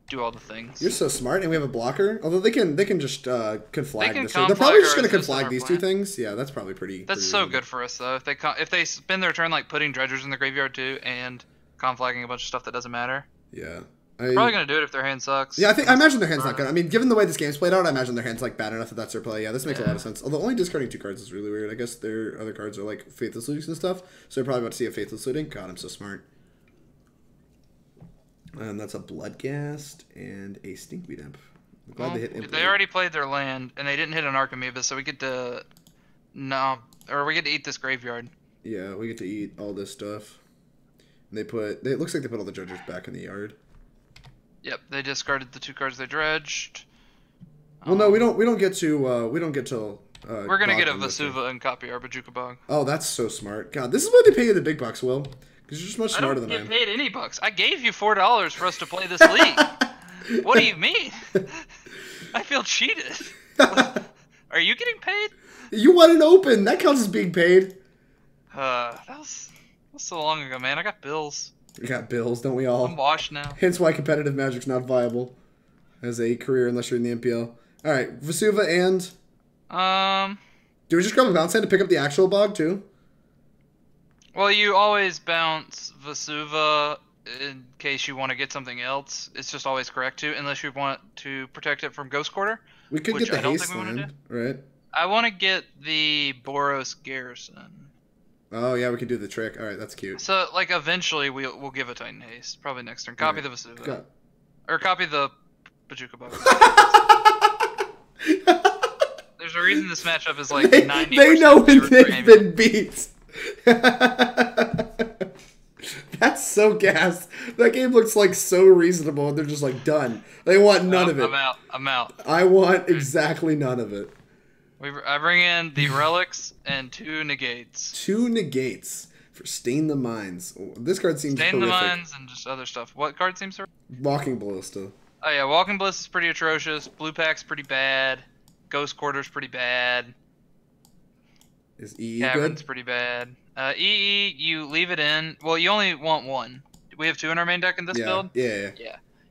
do all the things. You're so smart, and we have a blocker. Although they can just conflag this. They're probably just going to conflag these 2 things. Yeah, that's probably pretty. That's so good for us though. If they spend their turn like putting dredgers in the graveyard too and conflagging a bunch of stuff that doesn't matter. Yeah. They're probably going to do it if their hand sucks. Yeah, I imagine their hand's not good. I mean, given the way this game's played out, I imagine their hand's like bad enough that that's their play. Yeah, this makes a lot of sense. Although only discarding 2 cards is really weird. I guess their other cards are like Faithless Looting and stuff. So you're probably about to see a Faithless Looting. God, I'm so smart. And that's a Bloodghast and a Stinkweed Imp. I'm glad they hit Imp. They already played their land, and they didn't hit an Archimedes, so we get to eat this graveyard. Yeah, we get to eat all this stuff. And it looks like they put all the dredgers back in the yard. Yep, they discarded the 2 cards they dredged. Well, no, we don't get to. We're gonna get a Vesuva and copy our Bojuka Bog. Oh, that's so smart. God, this is why they pay you the big bucks, Will. Because you're just much smarter than I am. I don't get paid any bucks. I gave you $4 for us to play this league. What do you mean? I feel cheated. Are you getting paid? You won an open. That counts as being paid. That was so long ago, man. I got bills. We got bills, don't we all? I'm washed now. Hence why competitive Magic's not viable as a career unless you're in the MPL. All right, Vesuva and... Do we just grab a bounce hand to pick up the actual bog, too? Well, you always bounce Vesuva in case you want to get something else. It's just always correct to, unless you want to protect it from Ghost Quarter. We could get the haste land, right? I want to get the Boros Garrison. Oh, yeah, we can do the trick. All right, that's cute. So, like, eventually we'll give a Titan haste. Probably next turn. Copy the Vesuva. Or copy the Bojuka Bog. There's a reason this matchup is like 90%. They know when they've been beat. That's so gas. That game looks like so reasonable, and they're just like done. They want none of it. I'm out. I want exactly none of it. I bring in the relics and 2 negates. 2 negates for Stain the Mines. Oh, this card seems Stain the Mines and just other stuff. What card seems horrific? Walking Ballista. Oh yeah, Walking Ballista is pretty atrocious. Blue Pack's pretty bad. Ghost Quarter's pretty bad. Is EE Cavern's good? pretty bad. EE, you leave it in. Well, you only want 1. We have 2 in our main deck in this build. Yeah.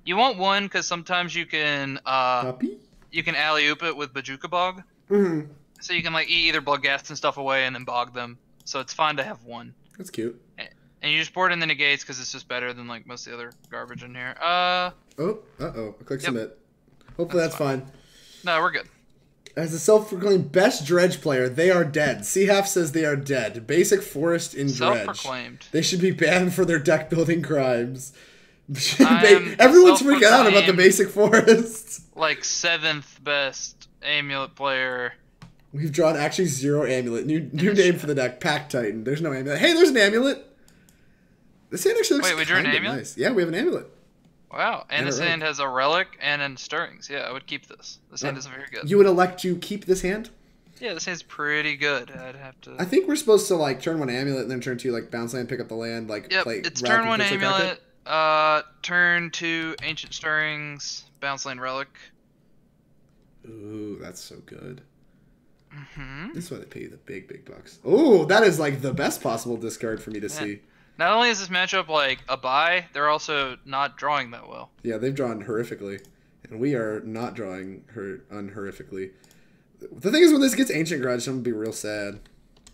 You want 1 because sometimes you can alley-oop it with Bojuka Bog. Mm-hmm. So you can like eat either Bloodghast and stuff away and then bog them. So it's fine to have 1. That's cute. And you just board in the negates because it's just better than like most of the other garbage in here. I click submit. Hopefully that's fine. No, we're good. As a self-proclaimed best dredge player, they are dead. C-Half says they are dead. Basic forest in dredge. Self-proclaimed. They should be banned for their deck-building crimes. Everyone's freaking out about the basic forests. Like 7th best Amulet player. We've drawn actually 0 amulet. New name for the deck, Pact Titan. There's no amulet. Hey, there's an amulet. This hand actually looks we drew an amulet? Nice. Yeah, we have an amulet. Wow, and this hand has a relic and in stirrings. Yeah, I would keep this. This hand is very good. You would elect to keep this hand? Yeah, this hand's pretty good. I'd have to. I think we're supposed to like turn 1 amulet and then turn 2 like bounce land, pick up the land, like play. It's turn 1 amulet, turn 2 ancient stirrings, bounce land relic. Ooh, that's so good. Mm-hmm. This is why they pay you the big bucks. Oh, that is like the best possible discard for me to see. Not only is this matchup like a buy, they're also not drawing that well. Yeah, they've drawn horrifically, and we are not drawing unhorrifically. The thing is, when this gets Ancient Grudge, I'm gonna be real sad.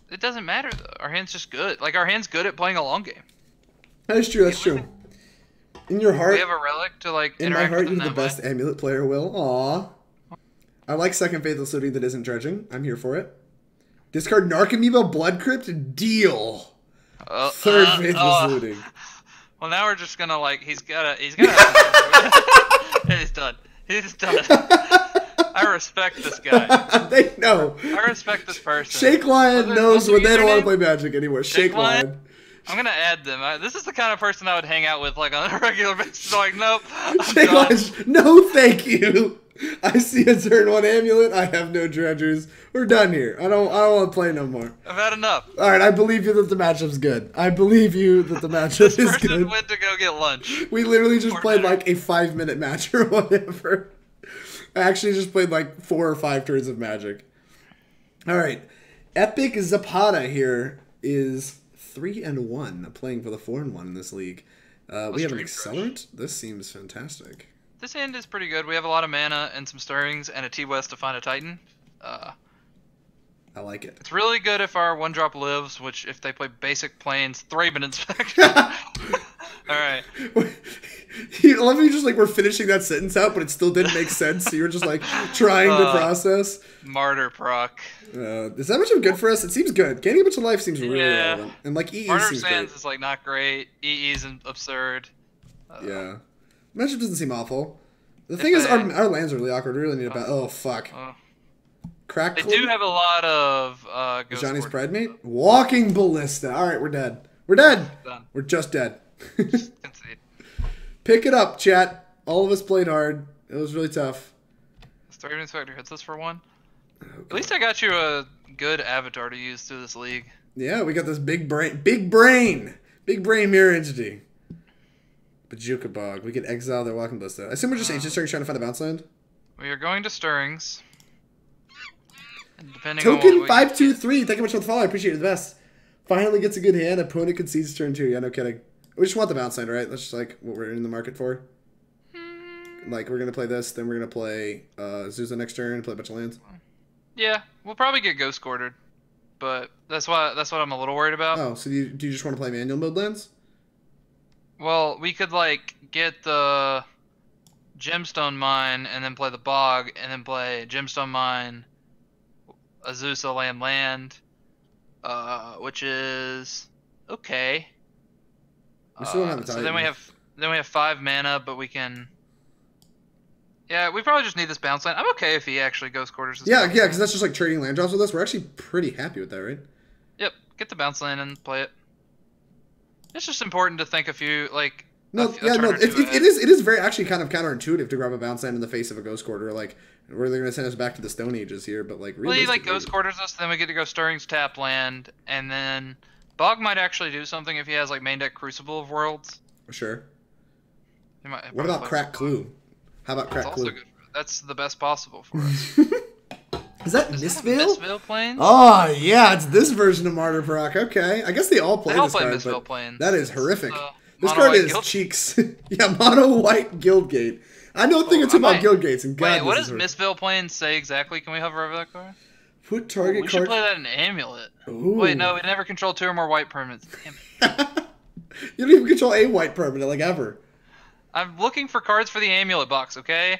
It doesn't matter though. Our hand's just good. Like our hand's good at playing a long game. That is true. That's true. In your heart, we have a relic to like. In my heart, you're the best amulet player, Will. Aww. I like second Faithless Looting that isn't dredging. I'm here for it. Discard Narcomoeba Blood Crypt. Deal. Third Faithless Looting. Well, now we're just gonna like he's gonna he's done. He's done. I respect this guy. They know. I respect this person. Shake Lion knows when they don't want to play Magic anymore. Shake Lion. I'm gonna add them. This is the kind of person I would hang out with like on a regular basis. Like, nope. Shake Lion. No, thank you. I see a turn 1 Amulet. I have no dredgers. We're done here. I don't want to play no more. I've had enough. All right, I believe you that the matchup's good. I believe you that the matchup is good. This person went to go get lunch. We literally just played like a 5-minute match or whatever. I actually just played like 4 or 5 turns of Magic. All right, Epic Zapata here is 3-1, playing for the 4-1 in this league. We have an Accelerant. This seems fantastic. This hand is pretty good. We have a lot of mana and some stirrings and a T-West to find a Titan. I like it. It's really good if our 1-drop lives, which if they play basic planes, Thraben Inspector. Alright. I love you just like we're finishing that sentence out, but it still didn't make sense, so you were just like trying to process. Martyr proc. Is that much of good for us? It seems good. Gaining a bunch of life seems really relevant. And like EE Martyr seems Sands great. is like not great. EE is absurd. Yeah. Matchup doesn't seem awful. The thing is, our lands are really awkward. We really need about. Oh, fuck. Crack. They do have a lot of Johnny's Pride Mate? Walking Ballista. Alright, we're dead. We're dead. Done. We're just dead. Just concede. Pick it up, chat. All of us played hard. It was really tough. Thraben Inspector hits us for 1. Okay. At least I got you a good avatar to use through this league. Yeah, we got this big brain mirror entity. Bojuka Bog. We can exile their Walking Ballista. I assume we're just ancient stirrings trying to find a bounce land. We are going to stirrings. Depending Token on 523. Thank you much for the follow. I appreciate it. The best. Finally gets a good hand. Opponent concedes turn 2. Yeah, no kidding. We just want the bounce land, right? That's just like what we're in the market for. Like we're gonna play this, then we're gonna play Azusa next turn, play a bunch of lands. Yeah, we'll probably get ghost quartered, but that's what I'm a little worried about. Oh, so do you just want to play manual mode lands? Well, we could like get the Gemstone Mine and then play the Bog and then play Gemstone Mine, Azusa land, which is okay. We still don't have a Titan. So then we have 5 mana, but we can. Yeah, we probably just need this bounce land. I'm okay if he actually ghost quarters this. Yeah, because that's just like trading land drops with us. We're actually pretty happy with that, right? Yep, get the bounce land and play it. It's just important to think a few like. It is very actually kind of counterintuitive to grab a bounce land in the face of a ghost quarter. Like, where they're gonna send us back to the Stone Ages here, but like. Well, he like ghost quarters us, then we get to go Stirrings tap land, and then Bog might actually do something if he has like main deck Crucible of Worlds. Sure. What about Crack Clue? How about Crack Clue? That's the best possible for us. Is that Mistvale? Mistvale Plains? Oh, yeah, it's this version of Martyr Proc. Okay. I guess they all play this card, Mistvale Plains. That is horrific. This card is cheeks. Yeah, mono white Guildgate. I know a thing or two about Guildgates. And God, wait, what does Mistvale Plains say exactly? Can we hover over that card? Put target we card. should play that in Amulet. Ooh. Wait, no, we never control 2 or more white permanents. Damn it. You don't even control a white permanent, like ever. I'm looking for cards for the Amulet box, okay?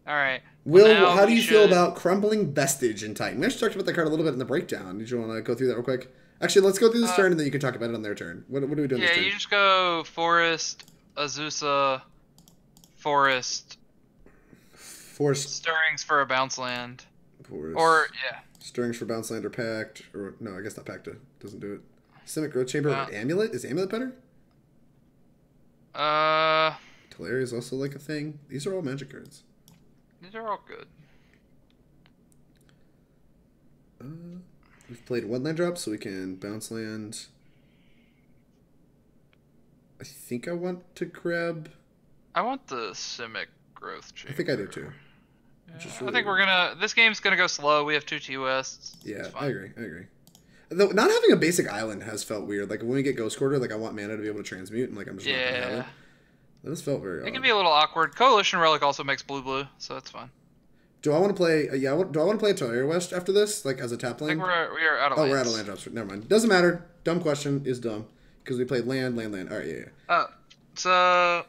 Alright. Will, how do you feel about Crumbling Vestige in Titan? We actually talked about that card a little bit in the breakdown. Did you want to go through that real quick? Actually, let's go through this turn, and then you can talk about it on their turn. What are we doing this turn? Yeah, you just go Forest, Azusa, Forest, Stirrings for a bounce land. Forest. Or, yeah. Stirrings for bounce land or Pact. Or, no, I guess not Pact doesn't do it. Simic Growth Chamber or Amulet? Is Amulet better? Tolaria is also like a thing. These are all magic cards. These are all good. We've played 1 land drop, so we can bounce land. I think I want to grab. I want the Simic Growth Chamber. I think I do too. Yeah, really I think we're gonna. This game's gonna go slow. We have 2 T-Wests. Yeah, I agree. Though not having a basic island has felt weird. Like when we get Ghost Quarter, like I want mana to be able to transmute, and like I'm just not gonna have it. That just felt very odd. It can be a little awkward. Coalition Relic also makes blue, so that's fine. Do I want to play? Do I want to play Tolaria West after this, like as a tap lane? I think we are out of lands. We're out of land drops. Never mind. Doesn't matter. Dumb question is dumb because we played land. All right, yeah. So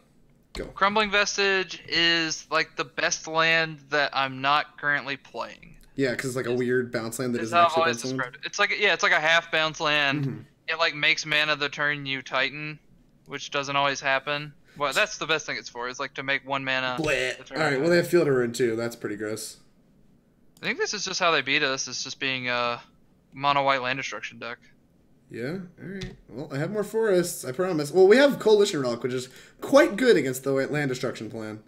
go. Crumbling Vestige is like the best land that I'm not currently playing. Yeah, because it's like a weird bounce land that That's isn't how I've actually a always bounce land. described it. It's like it's like a half bounce land. Mm-hmm. It like makes mana the turn you Titan, which doesn't always happen. Well, that's the best thing it's for. Is like to make 1 mana. Bleh. All right. Well, they have Field of Ruin too. That's pretty gross. I think this is just how they beat us. It's just being a mono white land destruction deck. Yeah. All right. Well, I have more forests. I promise. Well, we have Coalition Relic, which is quite good against the land destruction plan.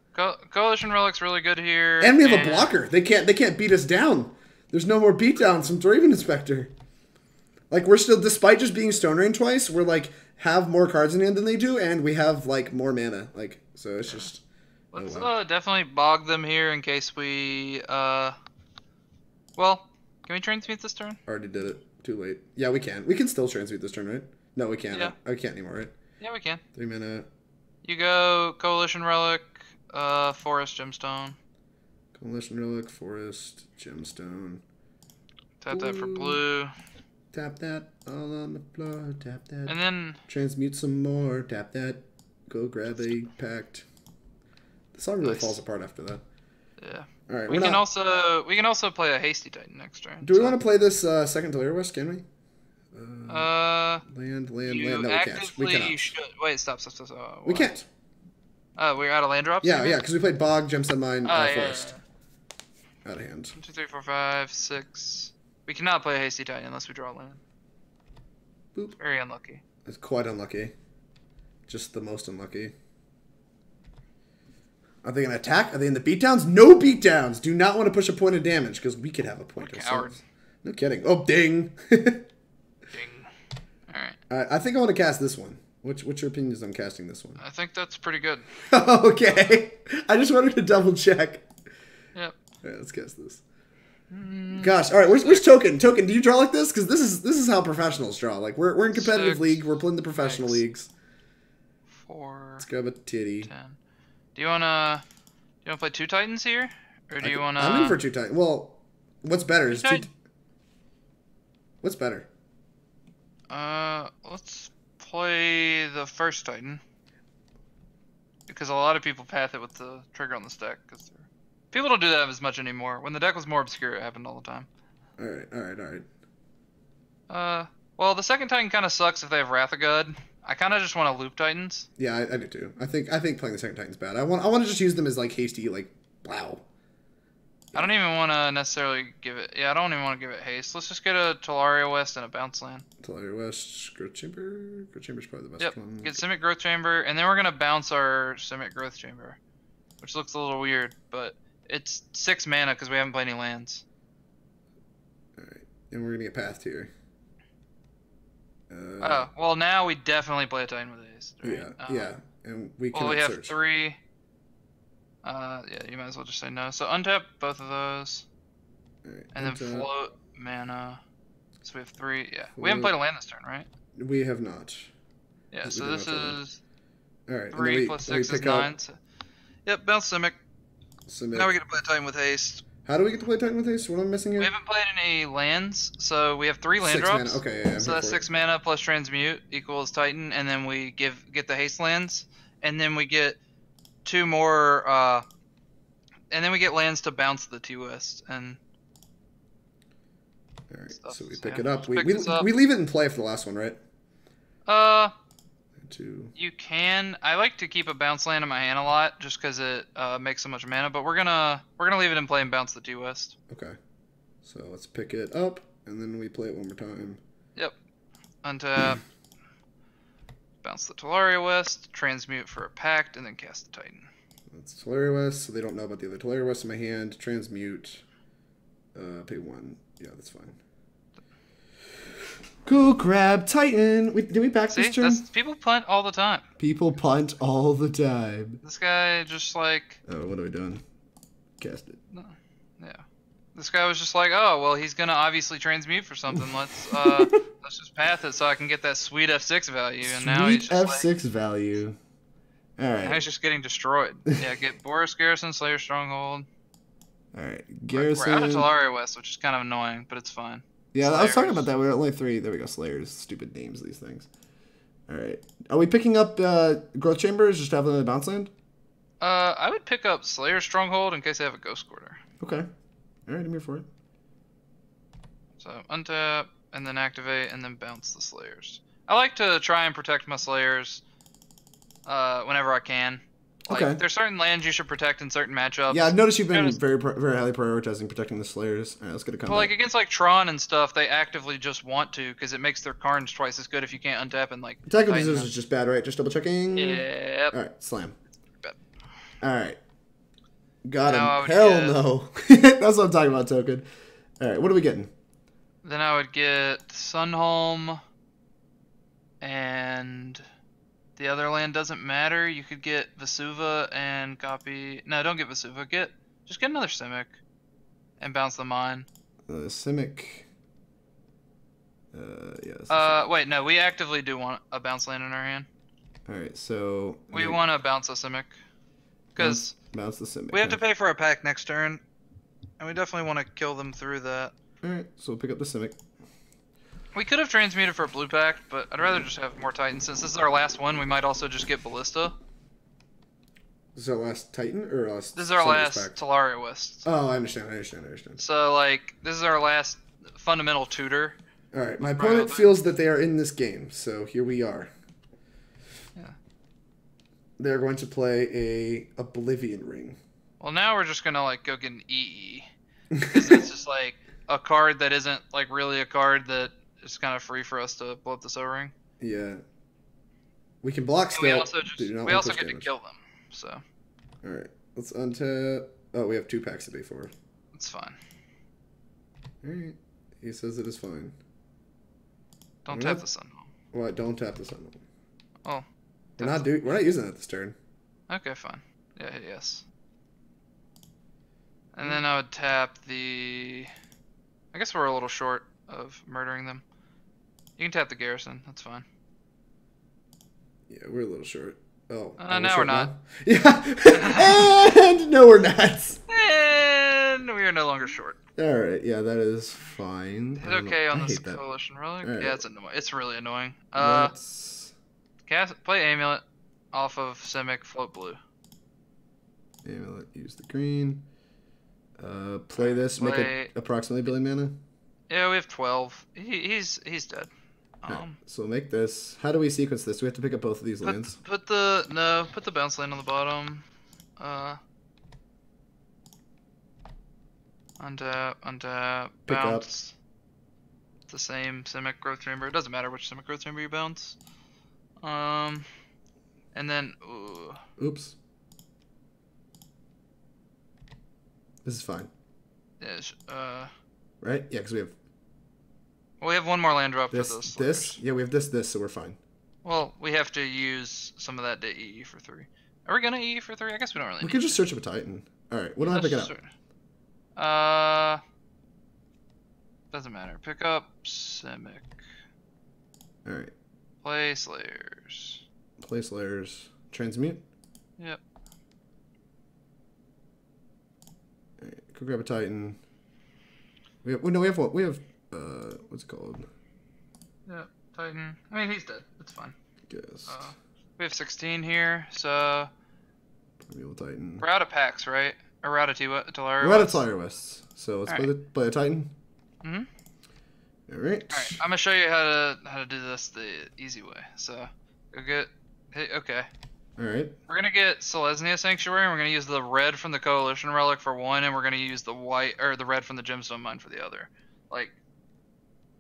Coalition Relic's really good here. And we have a blocker. They can't beat us down. There's no more beatdowns from Draven Inspector. Like, we're still, despite just being Stone Rain twice, we're like have more cards in hand than they do, and we have like more mana. Like, so it's just. Let's definitely bog them here in case we. Well, can we transmute this turn? Already did it. Too late. Yeah, we can. We can still transmute this turn, right? No, we can't. Yeah. I can't anymore, right? Yeah, we can. 3 mana. You go Coalition Relic, Forest Gemstone. Coalition Relic, Forest, Gemstone. Tap that for blue. Tap that all on the floor. Tap that. And then Transmute some more. Tap that. Go grab a Pact. The song really falls apart after that. Yeah. All right. We can also play a Hasty Titan next turn. Do we want to play this second Tolaria West? Can we? You Land. No, we can't. We cannot. should. Wait, stop. We can't. We're out of land drops? Yeah, because we played Bog, Gemstone Mine, yeah, Forest. Out of hand. 1, 2, 3, 4, 5, 6. We cannot play a Hasty Titan unless we draw land. Boop. Very unlucky. It's quite unlucky. Just the most unlucky. Are they going to attack? Are they in the beatdowns? No beatdowns! Do not want to push a point of damage, because we could have a point ourselves. No kidding. Oh, ding! Ding. Alright. I think I want to cast this one. What's your opinions on casting this one? I think that's pretty good. Okay. I just wanted to double check. Yep. Alright, let's cast this. Gosh, alright, where's Token? Token, do you draw like this? Because this is how professionals draw. Like, we're in competitive 6, league. We're playing the professional 6, leagues. 4. Let's grab a titty. 10. Do you wanna play 2 Titans here, or do you wanna? I'm in for 2 Titans. Well, what's better is What's better? Let's play the first Titan because a lot of people path it with the trigger on this deck because people don't do that as much anymore. When the deck was more obscure, it happened all the time. All right. Well, the second Titan kind of sucks if they have Wrath of God. I kind of just want to loop Titans. Yeah, I do too. I think playing the second Titan's bad. I want to just use them as like hasty, like wow. I don't even want to necessarily give it. Yeah, I don't even want to give it haste. Let's just get a Tolaria West and a bounce land. Tolaria West, Growth Chamber. Growth Chamber's probably the best Yep. one. Get Simic Growth Chamber, and then we're gonna bounce our Simic Growth Chamber, which looks a little weird, but it's 6 mana because we haven't played any lands. All right, and we're gonna get pathed here. Well, now we definitely play a Titan with haste. Right? Yeah, and we can. Well, we have search. 3. Yeah, you might as well just say no. So untap both of those, Right, and then untap. float mana. So we have 3. Yeah, Float. we haven't played a land this turn, right? We have not. Yeah. We So do this not play land. is All right, 3 plus 6 is 9. So, yep, bounce Simic. Now we get to play Titan with haste. How do we get to play Titan with haste? What am I missing here? We haven't played any lands, so we have 3 land 6 drops. mana. Okay, yeah. So that's 6 mana plus transmute equals Titan, and then we get the haste lands, and then we get 2 more, and then we get lands to bounce the T West and. All right, Stuff. so we So, pick yeah, it up. let's We pick this up. we leave it in play for the last one, right? 2. You can. I like to keep a bounce land in my hand a lot, just because it makes so much mana. But we're gonna leave it in play and bounce the T West. Okay, so let's pick it up, and then we play it one more time. Yep. Untap. Bounce the Tolaria West. Transmute for a Pact, and then cast the Titan. That's Tolaria West, so they don't know about the other Tolaria West in my hand. Transmute. Pay 1. Yeah, that's fine. Go grab Titan. Did we back this turn? People punt all the time. People punt all the time. This guy just like. Oh, what are we doing? Cast it. No. Yeah. This guy was just like, oh well, he's gonna obviously transmute for something. Let's just path it so I can get that sweet F6 value. And now he's just F6 value. All right. Now he's just getting destroyed. Yeah, get Boros Garrison, Slayers Stronghold. All right, Garrison. We're out of Tolaria West, which is kind of annoying, but it's fine. Yeah, Slayers. I was talking about that. We're at only 3. There we go. Slayers. Stupid names, these things. All right. Are we picking up Growth Chambers? Just have them in the bounce land? I would pick up Slayers Stronghold in case they have a Ghost Quarter. Okay. All right, I'm here for it. So untap, and then activate, and then bounce the Slayers. I like to try and protect my Slayers whenever I can. Like, Okay. there's certain lands you should protect in certain matchups. Yeah, I've noticed you've been very highly prioritizing protecting the Slayers. All right, let's get a combat. Well, like against like Tron and stuff, they actively just want to because it makes their Karns twice as good if you can't untap and like. Attack of Azusa is just bad, right? Just double checking. Yep. All right, slam. Bad. All right. Got Now him. Hell no. That's what I'm talking about, Token. All right, what are we getting? Then I would get Sunhome, and the other land doesn't matter. You could get Vesuva and copy. No, don't get Vesuva. Just get another Simic, and bounce the mine. Simic. Yeah. Wait, no. We actively do want a bounce land in our hand. All right, so We want to bounce a Simic, because bounce the Simic. we have to pay for a pack next turn, and we definitely want to kill them through that. All right, so we'll pick up the Simic. We could have transmuted for Blue Pact, but I'd rather just have more Titans. Since this is our last one, we might also just get Ballista. This is our last Titan or last? This is our last Pact? Tolaria West. Oh, I understand. So, like, this is our last fundamental tutor. All right, my opponent feels that they are in this game, so here we are. Yeah. They're going to play a Oblivion Ring. Well, now we're just gonna like go get an EE, because it's just like a card that isn't like really a card that is kind of free for us to blow up the O-Ring. Yeah. We can block still. We also get to kill them. So. All right, let's untap. Oh, we have 2 packs to pay for. It's fine. All right, he says it is fine. Don't tap the Sunhome. Well, don't tap the Sunhome. Oh. We're not using it this turn. Okay, fine. Yeah, yes. And then I would tap the. I guess we're a little short of murdering them. You can tap the Garrison. That's fine. Yeah, we're a little short. Oh. Now we're not. Now? Yeah. And no, we're not. And we are no longer short. All right. Yeah, that is fine. Hit okay on this Coalition Relic. Right. Yeah, it's annoying. It's really annoying. Play Amulet off of Simic, float blue. Amulet, use the green. Play this, make it approximately billion mana. Yeah, we have 12. He's dead. Right, so we'll make this. How do we sequence this? Do we have to pick up both of these lands? Put the bounce land on the bottom. Untap, pick bounce. It's the same Simic Growth Chamber. It doesn't matter which Simic Growth Chamber you bounce. And then oops. This is fine. Yeah, right? Yeah, because we have. Well, we have one more land drop for those. This? Yeah, we have this, so we're fine. Well, we have to use some of that to EE for 3. Are we gonna EE for 3? I guess we don't really. We could just search up a Titan. All right, what do I pick up? Doesn't matter. Pick up Simic. All right. Play Slayers. Play Slayers. Transmute. Yep. All right, go grab a Titan. We have what? We have what's it called? Yeah, Titan. I mean, he's dead. It's fine. Guess. We have 16 here, so. Primeval Titan. We're out of packs, right? Or we're out of Tolaria West? We're out of Tolaria West. So let's play a Titan. Mm-hmm. All right. I'm gonna show you how to do this the easy way. So go get. Hey, okay. All right. We're gonna get Selesnya Sanctuary, and we're gonna use the red from the Coalition Relic for one, and we're gonna use the white or the red from the Gemstone Mine for the other. Like.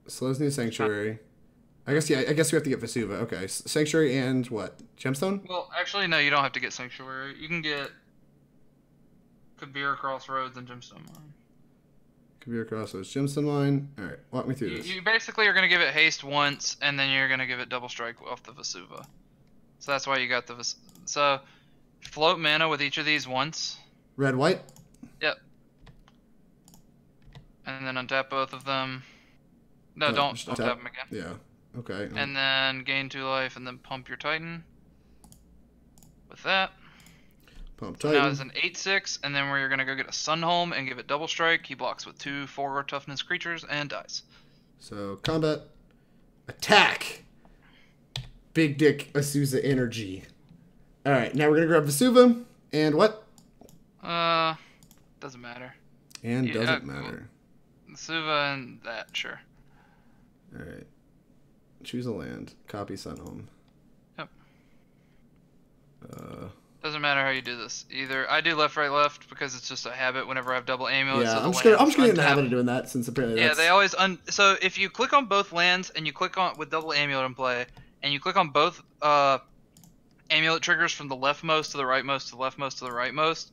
Selesnya Sanctuary. I guess we have to get Vesuva. Okay, Sanctuary and what? Gemstone? Well, actually, no. You don't have to get Sanctuary. You can get Kabira Crossroads and Gemstone Mine. Kabira Crossroads, Gemstone Mine. All right, walk me through this. You basically are gonna give it haste once, and then you're gonna give it double strike off the Vesuva. So that's why you got the so float mana with each of these once. Red, white. Yep. And then untap both of them. No, don't untap them again. Yeah. Okay. And then gain 2 life, and then pump your Titan. With that. Pump Titan. Now it's an 8/6, and then we're gonna go get a Sunhome and give it double strike. He blocks with 2 4 toughness creatures and dies. So combat, attack. Big Dick Azusa energy. All right, now we're gonna grab Vesuva and what? Doesn't matter. And doesn't matter. Vesuva and that, sure. Alright. Choose a land. Copy Sunhome. Yep. Doesn't matter how you do this. Either I do left, right, left because it's just a habit whenever I have double amulets. Yeah, so I'm just gonna get in the habit of doing that since apparently Yeah, that's... they always so if you click on both lands and you click on with double amulet in play and you click on both amulet triggers from the leftmost to the rightmost to the leftmost to the rightmost,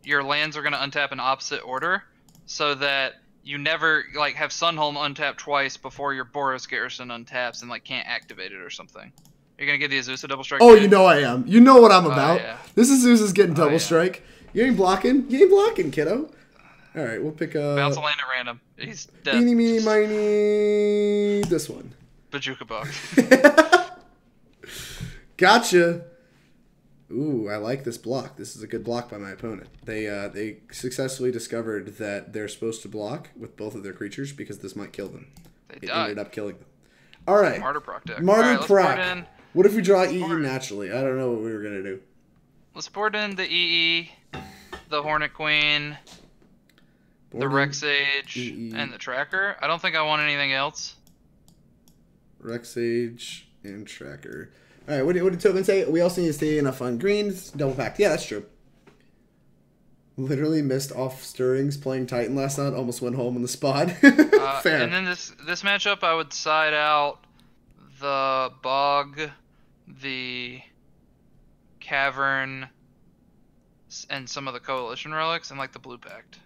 your lands are gonna untap in opposite order so that you never like have Sunhome untap twice before your Boros Garrison untaps and like can't activate it or something. You're gonna get the Azusa double strike. Oh, you know I am. You know what I'm about. Yeah. This Azusa's getting double strike. You ain't blocking. You ain't blocking, kiddo. All right, we'll pick a... Bounce a land at random. He's dead. Eeny, meeny, miny. This one. Bojuka Bog. Gotcha. Ooh, I like this block. This is a good block by my opponent. They successfully discovered that they're supposed to block with both of their creatures because this might kill them. It ended up killing them. All right. Martyr proc deck. Martyr proc. In. What if we draw EE naturally? I don't know what we were going to do. Let's board in the EE, the Hornet Queen, the Rex Sage, and the Tracker. I don't think I want anything else. Rex Sage and Tracker. All right, what did Tobin say? We also need to stay enough on greens. Double packed. Yeah, that's true. Literally missed off stirrings playing Titan last night. Almost went home on the spot. Fair. And then this matchup, I would side out the Bog, the Cavern, and some of the Coalition Relics, and like the Blue Pact.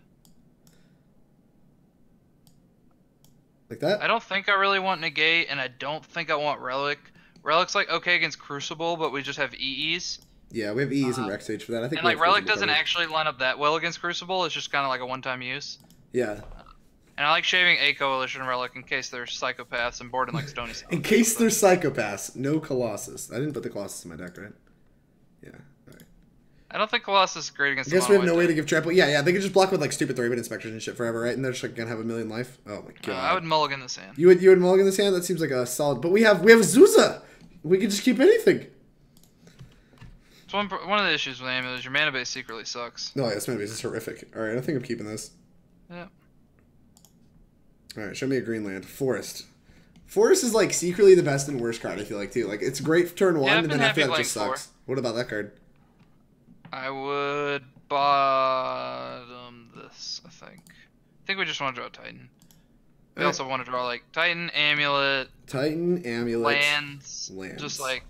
Like that? I don't think I really want Negate, and I don't think I want Relic. Relic's like okay against Crucible, but we just have EEs. Yeah, we have EEs and Rex Sage for that. I think. And like Relic doesn't actually line up that well against Crucible. It's just kind of like a one-time use. Yeah. And I like shaving a Coalition Relic in case there's psychopaths and boarding like Stony South. In case there's psychopaths, no Colossus. I didn't put the Colossus in my deck, right? Yeah. All right. I don't think Colossus is great against. I guess we have no way to give trample. Yeah. They could just block with like stupid 3-bit inspectors and shit forever, right? And they're just like gonna have a million life. Oh my god. I would mulligan this hand. You would mulligan this hand? That seems like a solid. But we have Azusa. We could just keep anything. It's one of the issues with Amulet is your mana base secretly sucks. No, this mana base is horrific. All right, I think I'm keeping this. Yeah. All right, show me a green land. Forest. Forest is like secretly the best and worst card, I feel like, too. Like, it's great for turn one, and then after that it just sucks. What about that card? I would bottom this, I think. I think we just want to draw a Titan. We also want to draw, like, Titan, Amulet. Titan, Amulet. Lands. Just, like,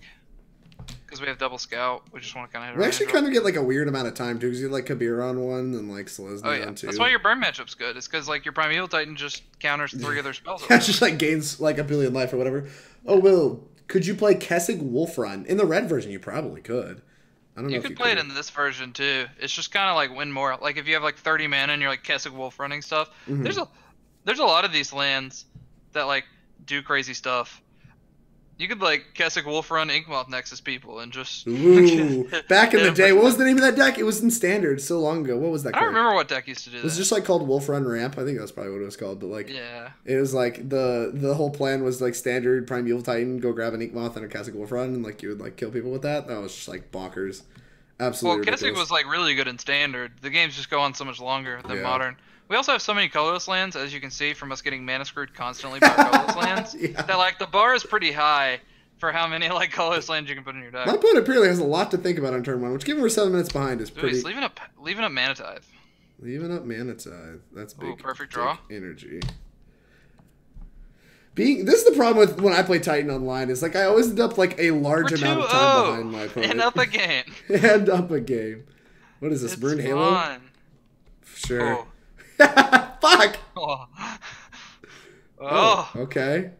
because we have double scout. We just want to kind of hit We actually kind of get, like, a weird amount of time, too, because you have, like, Kabira on one, and, like, Selesnya on two. That's why your burn matchup's good. It's because, like, your Primeval Titan just counters 3 other spells. Yeah, it just, like, gains, like, a billion life or whatever. Oh, Will, could you play Kessig Wolf Run? In the red version, you probably could. I don't know you could play it in this version, too. It's just kind of, like, win more. Like, if you have, like, 30 mana and you're, like, Kessig Wolf running stuff, there's a lot of these lands that like do crazy stuff. You could like Kessig Wolf run Inkmoth Nexus people and just ooh. Back in the day, what was the name of that deck? It was in Standard so long ago. What was that? I don't remember what deck used to do that. It was just like called Wolf Run Ramp. I think that's probably what it was called. But like, yeah, it was like the whole plan was like Standard Primeval Titan, go grab an Inkmoth and a Kessig Wolf Run, and like you would like kill people with that. That was just like bonkers. Absolutely. Well, Kessig was like really good in Standard. The games just go on so much longer than Modern. We also have so many colorless lands, as you can see from us getting mana screwed constantly by colorless lands, that like the bar is pretty high for how many like colorless lands you can put in your deck. My opponent apparently has a lot to think about on turn one, which given we're 7 minutes behind is pretty. He's leaving up Mana Tithe. Leaving up Mana Tithe. That's big. Ooh, perfect draw. Energy. This is the problem with when I play Titan online is like I always end up like a large amount of time behind my opponent. And up a game. And up a game. What is this? Burn Halo? Fun. Sure. Oh. Fuck! Oh. Okay.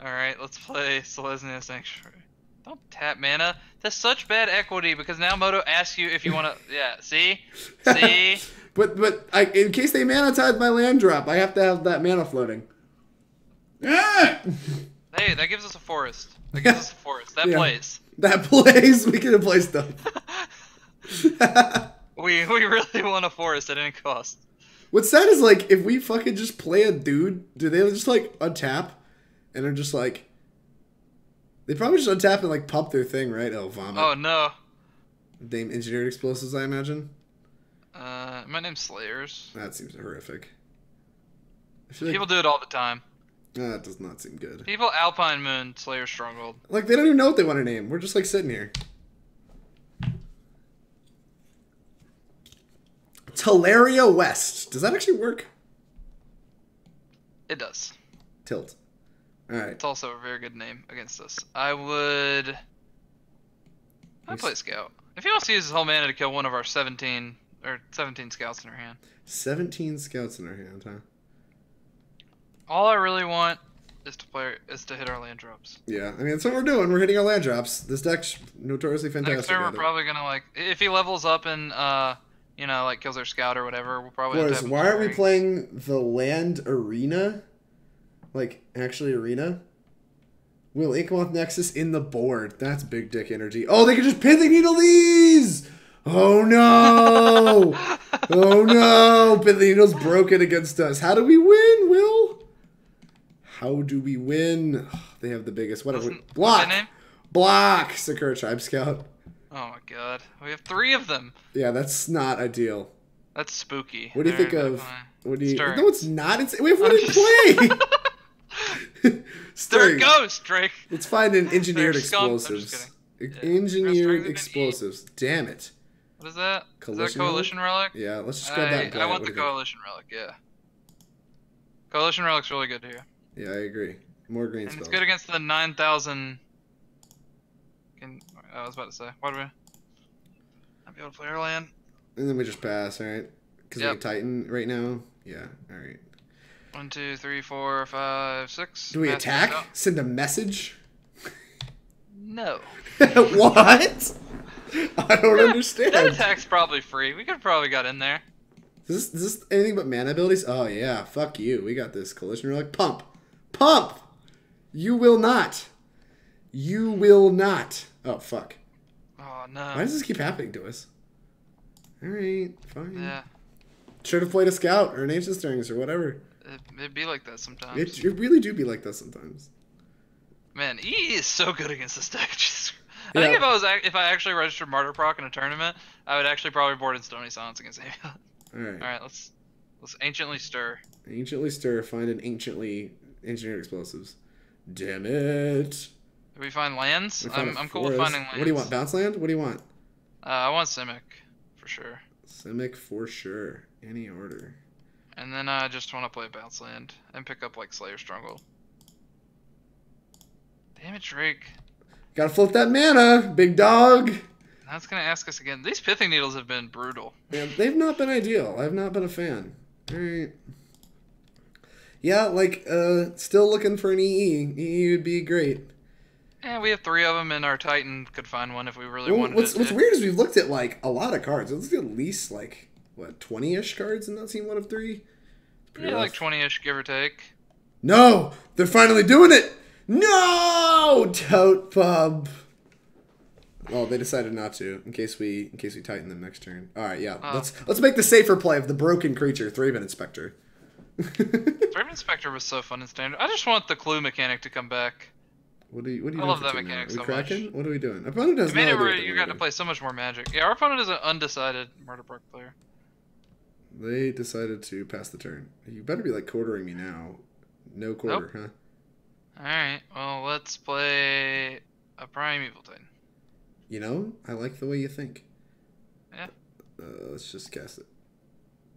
Alright, let's play Selesnya Sanctuary. Don't tap mana. That's such bad equity because now Moto asks you if you want to... Yeah, see? See? but in case they mana tithe my land drop, I have to have that mana floating. Hey, that gives us a forest. That plays. That plays? We can play stuff. We really want a forest at any cost. What's sad is, like, if we fucking just play a dude, do they just, like, untap? And are just, like... They probably just untap and, like, pump their thing, right? Oh, vomit. Oh, no. Dame engineered explosives, I imagine? My name's Slayers. That seems horrific. People do it all the time. That does not seem good. People Alpine Moon, Slayers Stronghold. Like, they don't even know what they want to name. We're just, like, sitting here. Tolaria West. Does that actually work? It does. Tilt. Alright. It's also a very good name against us. I'd play Scout. If he wants to use his whole mana to kill one of our 17 scouts in our hand. 17 scouts in our hand, huh? All I really want is to hit our land drops. Yeah, I mean, that's what we're doing. We're hitting our land drops. This deck's notoriously fantastic. Next turn, we're probably gonna like if he levels up and like kills our scout or whatever. We'll probably. Have to have why aren't we playing the land arena? Like actually arena. Will Inkmoth Nexus in the board. That's big dick energy. Oh, they can just Pithing Needle these! Oh no! Oh no! Pithing Needle's broken against us. How do we win, Will? How do we win? They have the biggest. Whatever. Block! Block! Sakura-Tribe Scout. Oh my god. We have 3 of them. Yeah, that's not ideal. That's spooky. What do you think of... What do you... Stirring. No, it's not. We have one in play! There it goes, Drake. Let's find an engineered I'm just explosives. kidding. Engineered explosives. Damn it. What is that? Coalition is that Coalition Relic? Yeah, let's just grab that and play I want it. the Coalition Relic, yeah. Coalition Relic's really good here. Yeah, I agree. More green And spells. it's good against the 9,000... I was about to say, why do we not be able to play our land? And then we just pass, alright? Because we can Titan right now? Yeah, alright. 1, 2, 3, 4, 5, 6. Do we attack? Send a message? No. What? I don't understand. That attack's probably free. We could probably got in there. Is this anything but mana abilities? Oh yeah, fuck you. We got this. Coalition Relic. Pump! Pump! You will not. You will not. Oh, fuck. Oh, no. Why does this keep happening to us? Alright, fine. Yeah. Should have played a Scout or an Ancient Stirrings or whatever. It'd be like that sometimes. It really do be like that sometimes. Man, E is so good against this deck. I think if I actually registered Martyr Proc in a tournament, I would actually probably board in Stony Silence against Amulet. Alright. Alright, let's Anciently Stir. Anciently Stir, find an anciently engineered explosives. Damn it. Do we find lands? I'm cool with finding lands. What do you want? Bounce land? What do you want? I want Simic, for sure. Simic for sure. Any order. And then I just want to play bounce land and pick up like Slayers Stronghold. Damn it, Drake. Gotta flip that mana, big dog. That's gonna ask us again. These Pithing Needles have been brutal. Yeah, they've not been ideal. I've not been a fan. Alright. Yeah, like, still looking for an EE. EE would be great. Yeah, we have 3 of them, and our Titan could find one if we really wanted what's to. What's weird is we've looked at, like, a lot of cards. Let's get at least, like, what, 20-ish cards and not seen one of 3? Yeah, rough. Like 20-ish, give or take. No! They're finally doing it! No! Tote Pub. Well, they decided not to, in case we tighten them next turn. Alright, yeah. Let's make the safer play of the broken creature, Thraben Inspector. Thraben Inspector was so fun in Standard. I just want the clue mechanic to come back. What do you doing? I love that mechanic so much. What are we doing? Our opponent has no idea what you got to play so much more Magic. Yeah, our opponent is an undecided Murder Proc player. They decided to pass the turn. You better be like quartering me now. No quarter, huh? Alright, well, let's play a Primeval Titan. You know, I like the way you think. Yeah. Let's just cast it.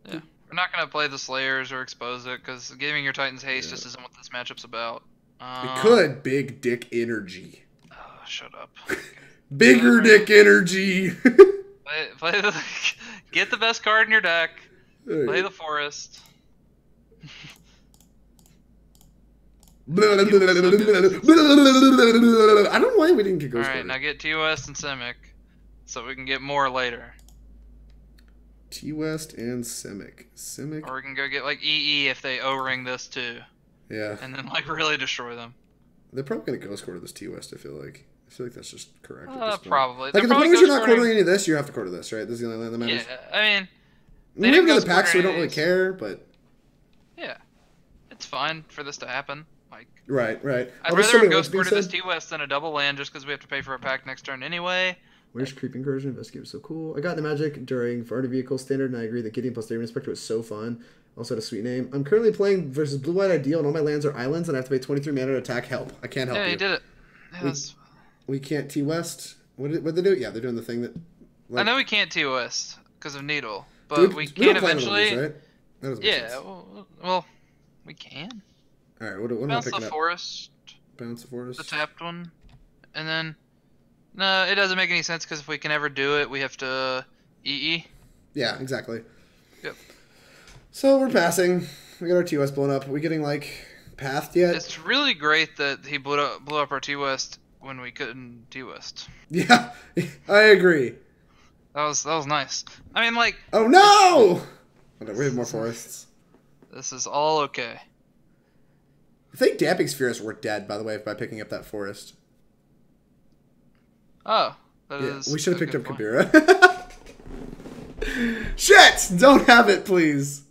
Yeah. We're not going to play the Slayers or expose it, because giving your Titans haste just isn't what this matchup's about. It could. Big dick energy. Oh, shut up. Bigger dick energy. Get the best card in your deck. Play the Forest. I don't know why we didn't get Ghost. Alright, now get T-West and Simic, so we can get more later. T-West and Simic. Or we can go get like EE if they O-ring this too. Yeah. And then like really destroy them. They're probably gonna Ghost Quarter this T-West, I feel like. I feel like that's just correct. Probably. Like, if the point is you're not quartering any of this, you have to quarter this, right? This is the only land that matters. Yeah, I mean... We have another pack, so we don't really care, but... Yeah. It's fine for this to happen. Like... Right. I'd rather Ghost Quarter this T-West than a double land, just because we have to pay for a pack next turn anyway. Where's Creeping Incursion? Investigate was so cool. I got the Magic during Varney Vehicle Standard, and I agree that getting plus Thraben Inspector was so fun. Also had a sweet name. I'm currently playing versus Blue-White Ideal, and all my lands are islands, and I have to pay 23 mana to attack. Help. I can't help you. Yeah, you did it. Yeah, we can't T-West. What did they do? Yeah, they're doing the thing that... Like, I know we can't T-West because of Needle, but we can eventually... These, right? That doesn't make sense. Well, we can. Alright, what am I Bounce picking the up? Forest. Bounce the Forest. The tapped one. And then... No, it doesn't make any sense because if we can ever do it, we have to EE. Yeah, exactly. Yep. So we're passing. We got our T-West blown up. Are we getting, like, pathed yet? It's really great that he blew up our T-West when we couldn't T-West. Yeah, I agree. That was nice. I mean, like... Oh, no! We have more forests. This is all okay. I think Damping Spheres were dead, by the way, by picking up that forest. Oh, that is... We should have picked up Kabira. Shit! Don't have it, please.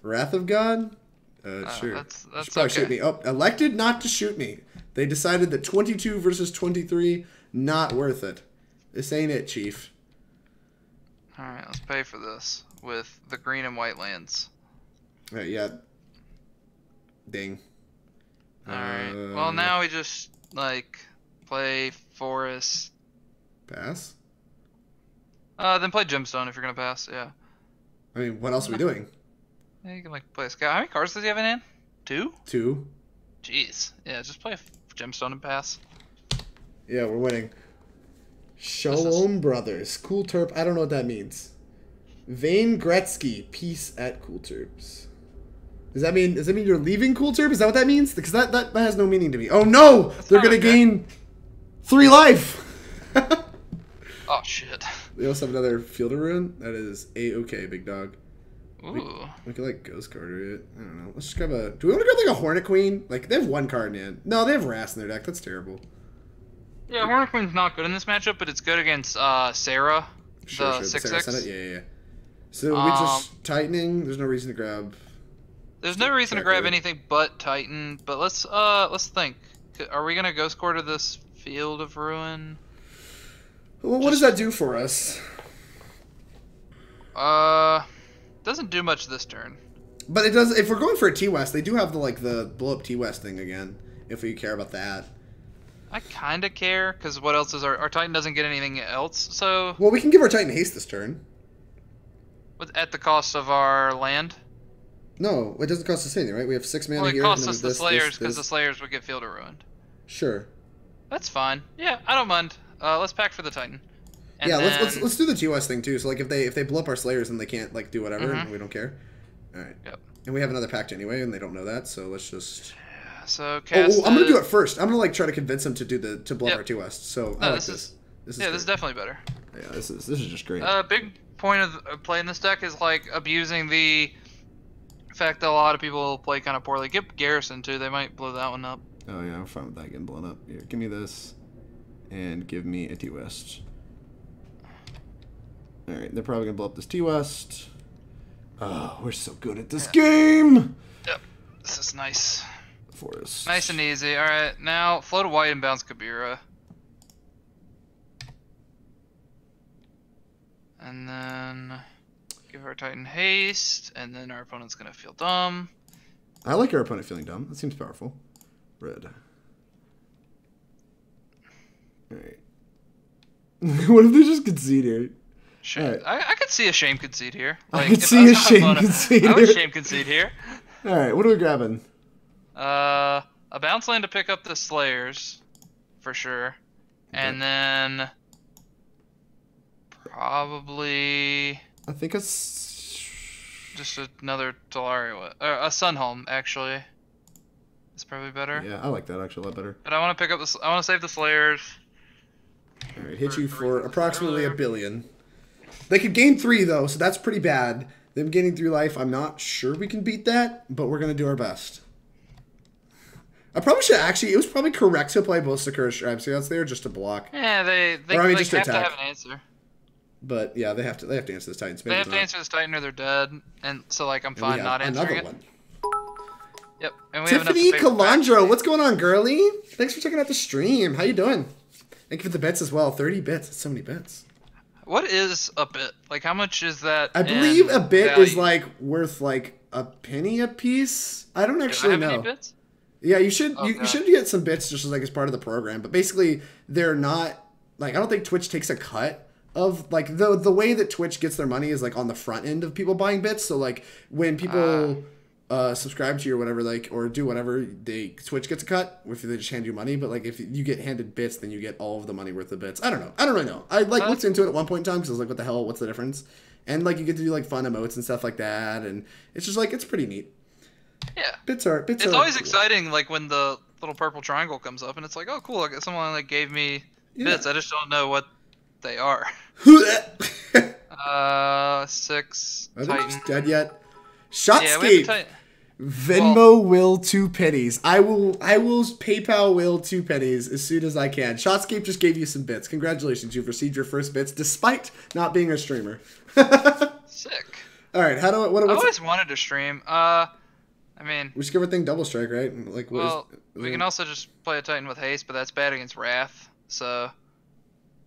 Wrath of God? Sure. That's probably okay. shoot me. Oh, elected not to shoot me. They decided that 22 versus 23, not worth it. This ain't it, Chief. Alright, let's pay for this with the green and white lands. Alright, yeah. Ding. Alright, well now we just, like, play Forest. Pass? Then play Gemstone if you're gonna pass, yeah. I mean, what else are we doing? Yeah, you can, like, play a Scout. How many cards does he have in hand? 2? 2. Jeez. Yeah, just play a Gemstone and pass. Yeah, we're winning. Shalom Brothers. Cool Terp. I don't know what that means. Vane Gretzky. Peace at Cool Terps. Does that mean you're leaving Cool Terp? Is that what that means? Because that has no meaning to me. Oh no! They're gonna gain 3 life! Oh shit. We also have another Fielder Rune. That is A-okay, big dog. Ooh. We could like Ghost Carter it. I don't know. Let's just grab a... Do we want to grab like a Hornet Queen? Like, they have 1 card in it. No, they have Wrath in their deck. That's terrible. Yeah, Hornet Queen's not good in this matchup, but it's good against Sarah, Sure, the 6/6. Yeah. So we just tightening. There's no reason to grab. There's no reason to grab anything but Titan. But let's think. Are we gonna Ghost Quarter this Field of Ruin? Well, what does that do for us? Doesn't do much this turn. But it does. If we're going for a T-West, they do have the blow up T-West thing again. If we care about that. I kind of care, because what else is our Titan doesn't get anything else, so... Well, we can give our Titan haste this turn. At the cost of our land? No, it doesn't cost us anything, right? We have 6 mana well, here. It costs us the Slayers, because the Slayers would get Fielder Ruined. Sure. That's fine. Yeah, I don't mind. Let's pack for the Titan. And yeah, then... let's do the T-West thing, too. So, like, if they blow up our Slayers, then they can't, like, do whatever, and we don't care. Alright. Yep. And we have another pact anyway, and they don't know that, so let's just... So cast I'm gonna do it first. I'm gonna like try to convince him to do to blow up our T-West. So no, I like this. This is definitely better. Yeah, this is just great. Big point of playing this deck is like abusing the fact that a lot of people play kind of poorly. Get Garrison too. They might blow that one up. Oh yeah, I'm fine with that getting blown up. Here, give me this, and give me a T-West. All right, they're probably gonna blow up this T-West. Oh, we're so good at this game. Yep, this is nice. Forest. Nice and easy. Alright, now float a white and bounce Kabira. And then give our Titan haste, and then our opponent's gonna feel dumb. I like our opponent feeling dumb. That seems powerful. Red. Alright. What if they just concede here? Shame. Right. I could see a shame concede here. Like, I could see a shame concede here. I would shame concede here. Alright, what are we grabbing? A bounce land to pick up the Slayers, for sure, and then probably I think it's just another Tolaria West, a Sunhome actually. It's probably better. Yeah, I like that actually a lot better. But I want to pick up this. I want to save the Slayers. All right, hit you for approximately $1 billion. They could gain 3 though, so that's pretty bad. Them gaining 3 life, I'm not sure we can beat that, but we're gonna do our best. I probably should actually. It was probably correct to play both Sakura-Tribe Scouts there just to block. Yeah, they just have to have an answer. But yeah, they have to answer this Titan. They have to answer this Titan or they're dead, and so like I'm fine not answering another it. One. Yep. And we Tiffany have Calandro, what's going on, girly? Thanks for checking out the stream. How you doing? Thank you for the bits as well. 30 bits. That's so many bits. What is a bit? Like, how much is that? I believe a bit value? is like worth like a penny a piece. I don't actually Do I have know. any bits? Yeah, you should. Oh, You should get some bits just like as part of the program. But basically, they're not like I don't think Twitch takes a cut of like the way that Twitch gets their money is like on the front end of people buying bits. So like when people subscribe to you or whatever, like or do whatever, Twitch gets a cut if they just hand you money. But like if you get handed bits, then you get all of the money worth of bits. I don't know. I don't really know. I like looked into it at one point in time because I was like, what the hell? What's the difference? And like you get to do like fun emotes and stuff like that, and it's just like it's pretty neat. Yeah. Bits are. It's always exciting, like when the little purple triangle comes up, and it's like, oh, cool! Like someone like gave me bits. I just don't know what they are. 6 Are they Titan. just dead yet? Yeah, we have Shotscape. Titan. Venmo Will 2 pennies. I will PayPal Will 2 pennies as soon as I can. Shotscape just gave you some bits. Congratulations, you've received your first bits despite not being a streamer. Sick. All right, I always wanted to stream. I mean, we just give everything double strike, right? Like, we can also just play a Titan with haste, but that's bad against Wrath. So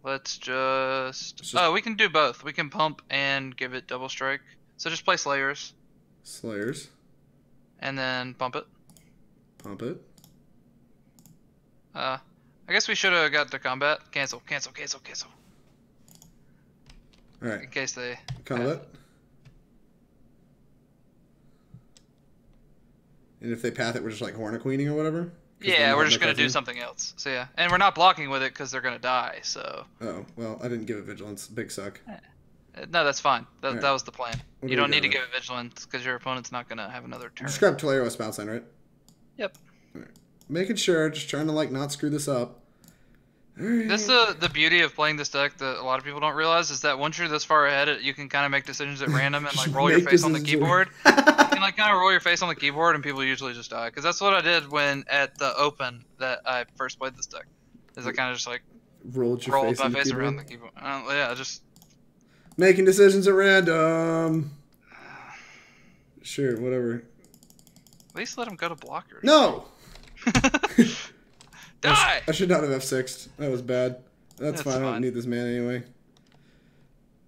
let's just. Oh, we can do both. We can pump and give it double strike. So just play Slayers. Slayers. And then pump it. Pump it. I guess we should have got to combat. Cancel. All right. In case they. Combat. And if they path it, we're just like Hornet Queening or whatever? Yeah, we're just going to do something else. So yeah. And we're not blocking with it because they're going to die, so. Oh, well, I didn't give it Vigilance. Big suck. No, that's fine. That Right. was the plan. What You do we don't need to got? give it Vigilance because your opponent's not going to have another turn. Just grab Tolaria West Bounce Line, right? Yep. All right. Making sure, just trying to like not screw this up. All right. That's the beauty of playing this deck that a lot of people don't realize is that once you're this far ahead, you can kind of make decisions at random and like roll your face on the keyboard. You can like kind of roll your face on the keyboard and people usually just die. Because that's what I did when at the Open that I first played this deck. Is I kind of just like rolled my face around the keyboard. Yeah, just making decisions at random. Sure, whatever. at least let him go to blockers. No. Die. I should not have F6'd. That was bad. That's fine. I don't fine. need this man anyway.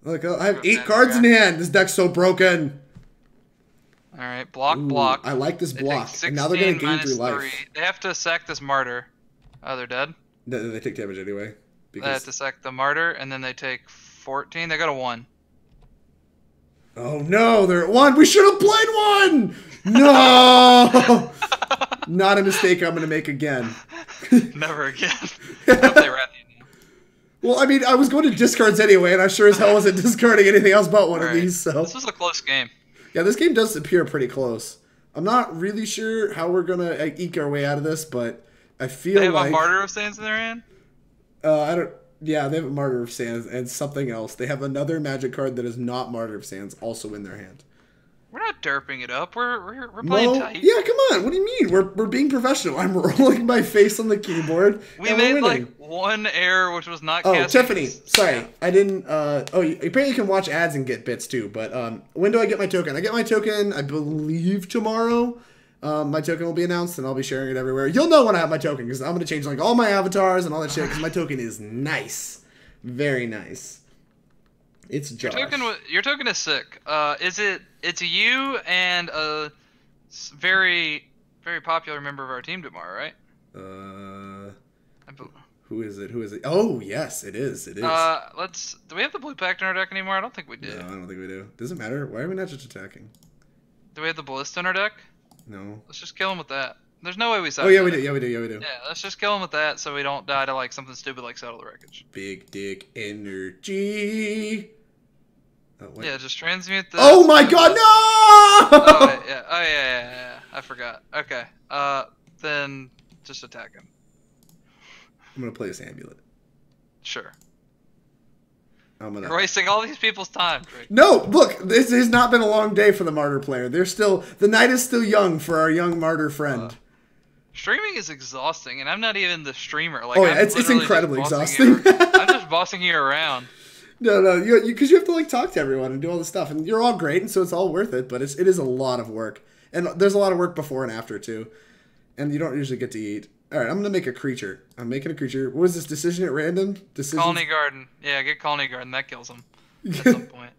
Look, I have 8 Okay, cards in okay. hand. This deck's so broken. All right, block. I like this They block. take And now they're going to 16 gain 3 minus life. 3. They have to sack this martyr. Oh, they're dead. They take damage anyway. They have to sack the martyr, and then they take 14. They got a 1. Oh no, they're at 1. We should have played 1. No. Not a mistake I'm going to make again. Never again. I hope they rat you now. Well, I mean, I was going to discards anyway, and I sure as hell wasn't discarding anything else but one of Alright. these. So This was a close game. yeah, this game does appear pretty close. I'm not really sure how we're gonna eke our way out of this, but I feel They have like a Martyr of Sands in their hand? I don't. Yeah, they have a Martyr of Sands and something else. They have another magic card that is not Martyr of Sands also in their hand. We're not derping it up. We're playing tight. Yeah, come on. What do you mean? We're being professional. I'm rolling my face on the keyboard. We and made we're winning. like one error, which was not Oh, casting. Tiffany, sorry. I didn't, apparently you can watch ads and get bits too, but, when do I get my token? I get my token, I believe, tomorrow. My token will be announced, and I'll be sharing it everywhere. You'll know when I have my token, because I'm going to change, like, all my avatars and all that shit, because my token is nice. Very nice. It's Josh. Your token is sick. It's you and a very, very popular member of our team tomorrow, right? Who is it? Who is it? Oh, yes, it is. It is. Do we have the blue pact in our deck anymore? I don't think we do. No, I don't think we do. Doesn't matter. Why are we not just attacking? Do we have the ballista in our deck? No. Let's just kill him with that. There's no way we saw. Oh, yeah, we do. Yeah, we do. Yeah, we do. Yeah, let's just kill him with that so we don't die to like something stupid like Settle the Wreckage. Big dick energy. Oh, wait. Yeah, just transmute this. Oh my god, no! Oh, wait, yeah. Oh, yeah. I forgot. Okay. Then just attack him. I'm gonna play this amulet. Sure. You're wasting all these people's time, Drake. No, look, this has not been a long day for the martyr player. The night is still young for our young martyr friend. Streaming is exhausting, and I'm not even the streamer. Like, oh yeah, I'm it's incredibly exhausting. I'm just bossing you around. No, because you have to like talk to everyone and do all this stuff, and you're all great, and so it's all worth it. But it is a lot of work, and there's a lot of work before and after too, and you don't usually get to eat. All right, I'm gonna make a creature. I'm making a creature. What was this? Decision at random? Khalni Garden. Yeah, get Khalni Garden. That kills him at some point.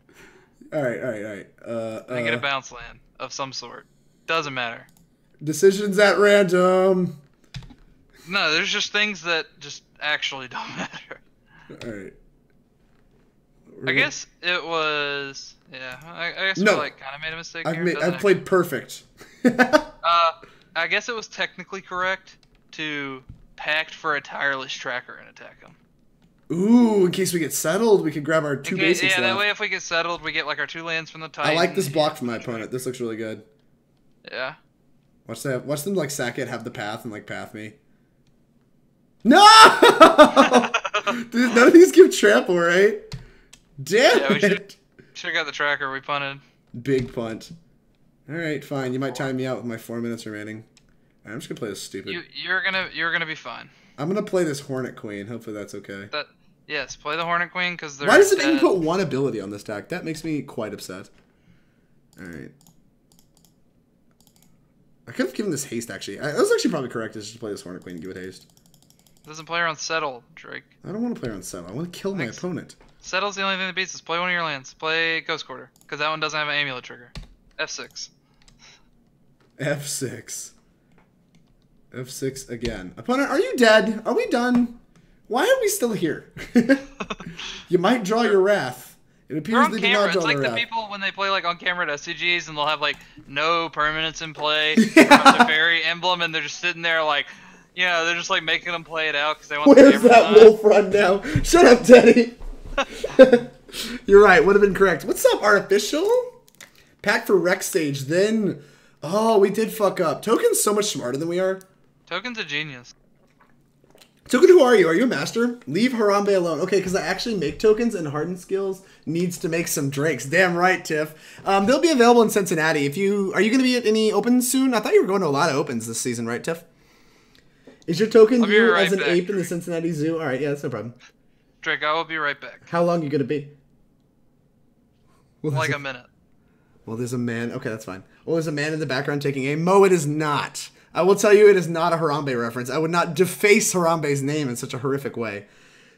All right. And get a bounce land of some sort. Doesn't matter. Decisions at random. No, there's just things that just actually don't matter. All right. I guess it was. Yeah, I guess No. we like kind of made a mistake here. I've played perfect. I guess it was technically correct to pact for a Tireless Tracker and attack him. Ooh, in case we get settled, we can grab our two basics Yeah, left. that way if we get settled, we get like our 2 lands from the Titan. I like this block from my opponent. This looks really good. Yeah. Watch them like sack it, have the path, and like path me. No! Dude, none of these give trample, right? Damn we it! Should have got the tracker. We punted. Big punt. All right, fine. You might time me out with my 4 minutes remaining. Right, I'm just gonna play this stupid. You're gonna be fine. I'm gonna play this Hornet Queen. Hopefully that's okay. Yes, play the Hornet Queen because they're. Why does it even put 1 ability on this deck? That makes me quite upset. All right. I could have given this haste actually. That was actually probably correct. Is just to play this Hornet Queen and give it haste. Doesn't play around settle, Drake. I don't want to play around settle. I want to kill my opponent. Settle's the only thing that beats us. Play one of your lands. Play Ghost Quarter because that one doesn't have an amulet trigger. F6. F6. F6 again. Opponent, are you dead? Are we done? Why are we still here? You might draw your wrath. It appears they do not draw It's like their the wrath. people when they play like on camera at SCGs and they'll have like no permanents in play from the fairy emblem and they're just sitting there like, you know, they're just like making them play it out because they want Where's the that wolf run now? Shut up, Teddy. You're right. Would have been correct. What's up, Artificial? Pack for Rex Sage. Then, oh, we did fuck up. Token's so much smarter than we are. Token's a genius. Token, who are you? Are you a master? Leave Harambe alone. Okay, because I actually make tokens and Hardened Skills needs to make some drakes. Damn right, Tiff. They'll be available in Cincinnati. Are you going to be at any opens soon? I thought you were going to a lot of opens this season, right, Tiff? Is your token you as an ape in the Cincinnati Zoo? All right, yeah, that's no problem. Drake, I will be right back. How long are you going to be? Well, like a minute. Well, there's a man. Okay, that's fine. Well, there's a man in the background taking aim. Mo, it is not. I will tell you, it is not a Harambe reference. I would not deface Harambe's name in such a horrific way.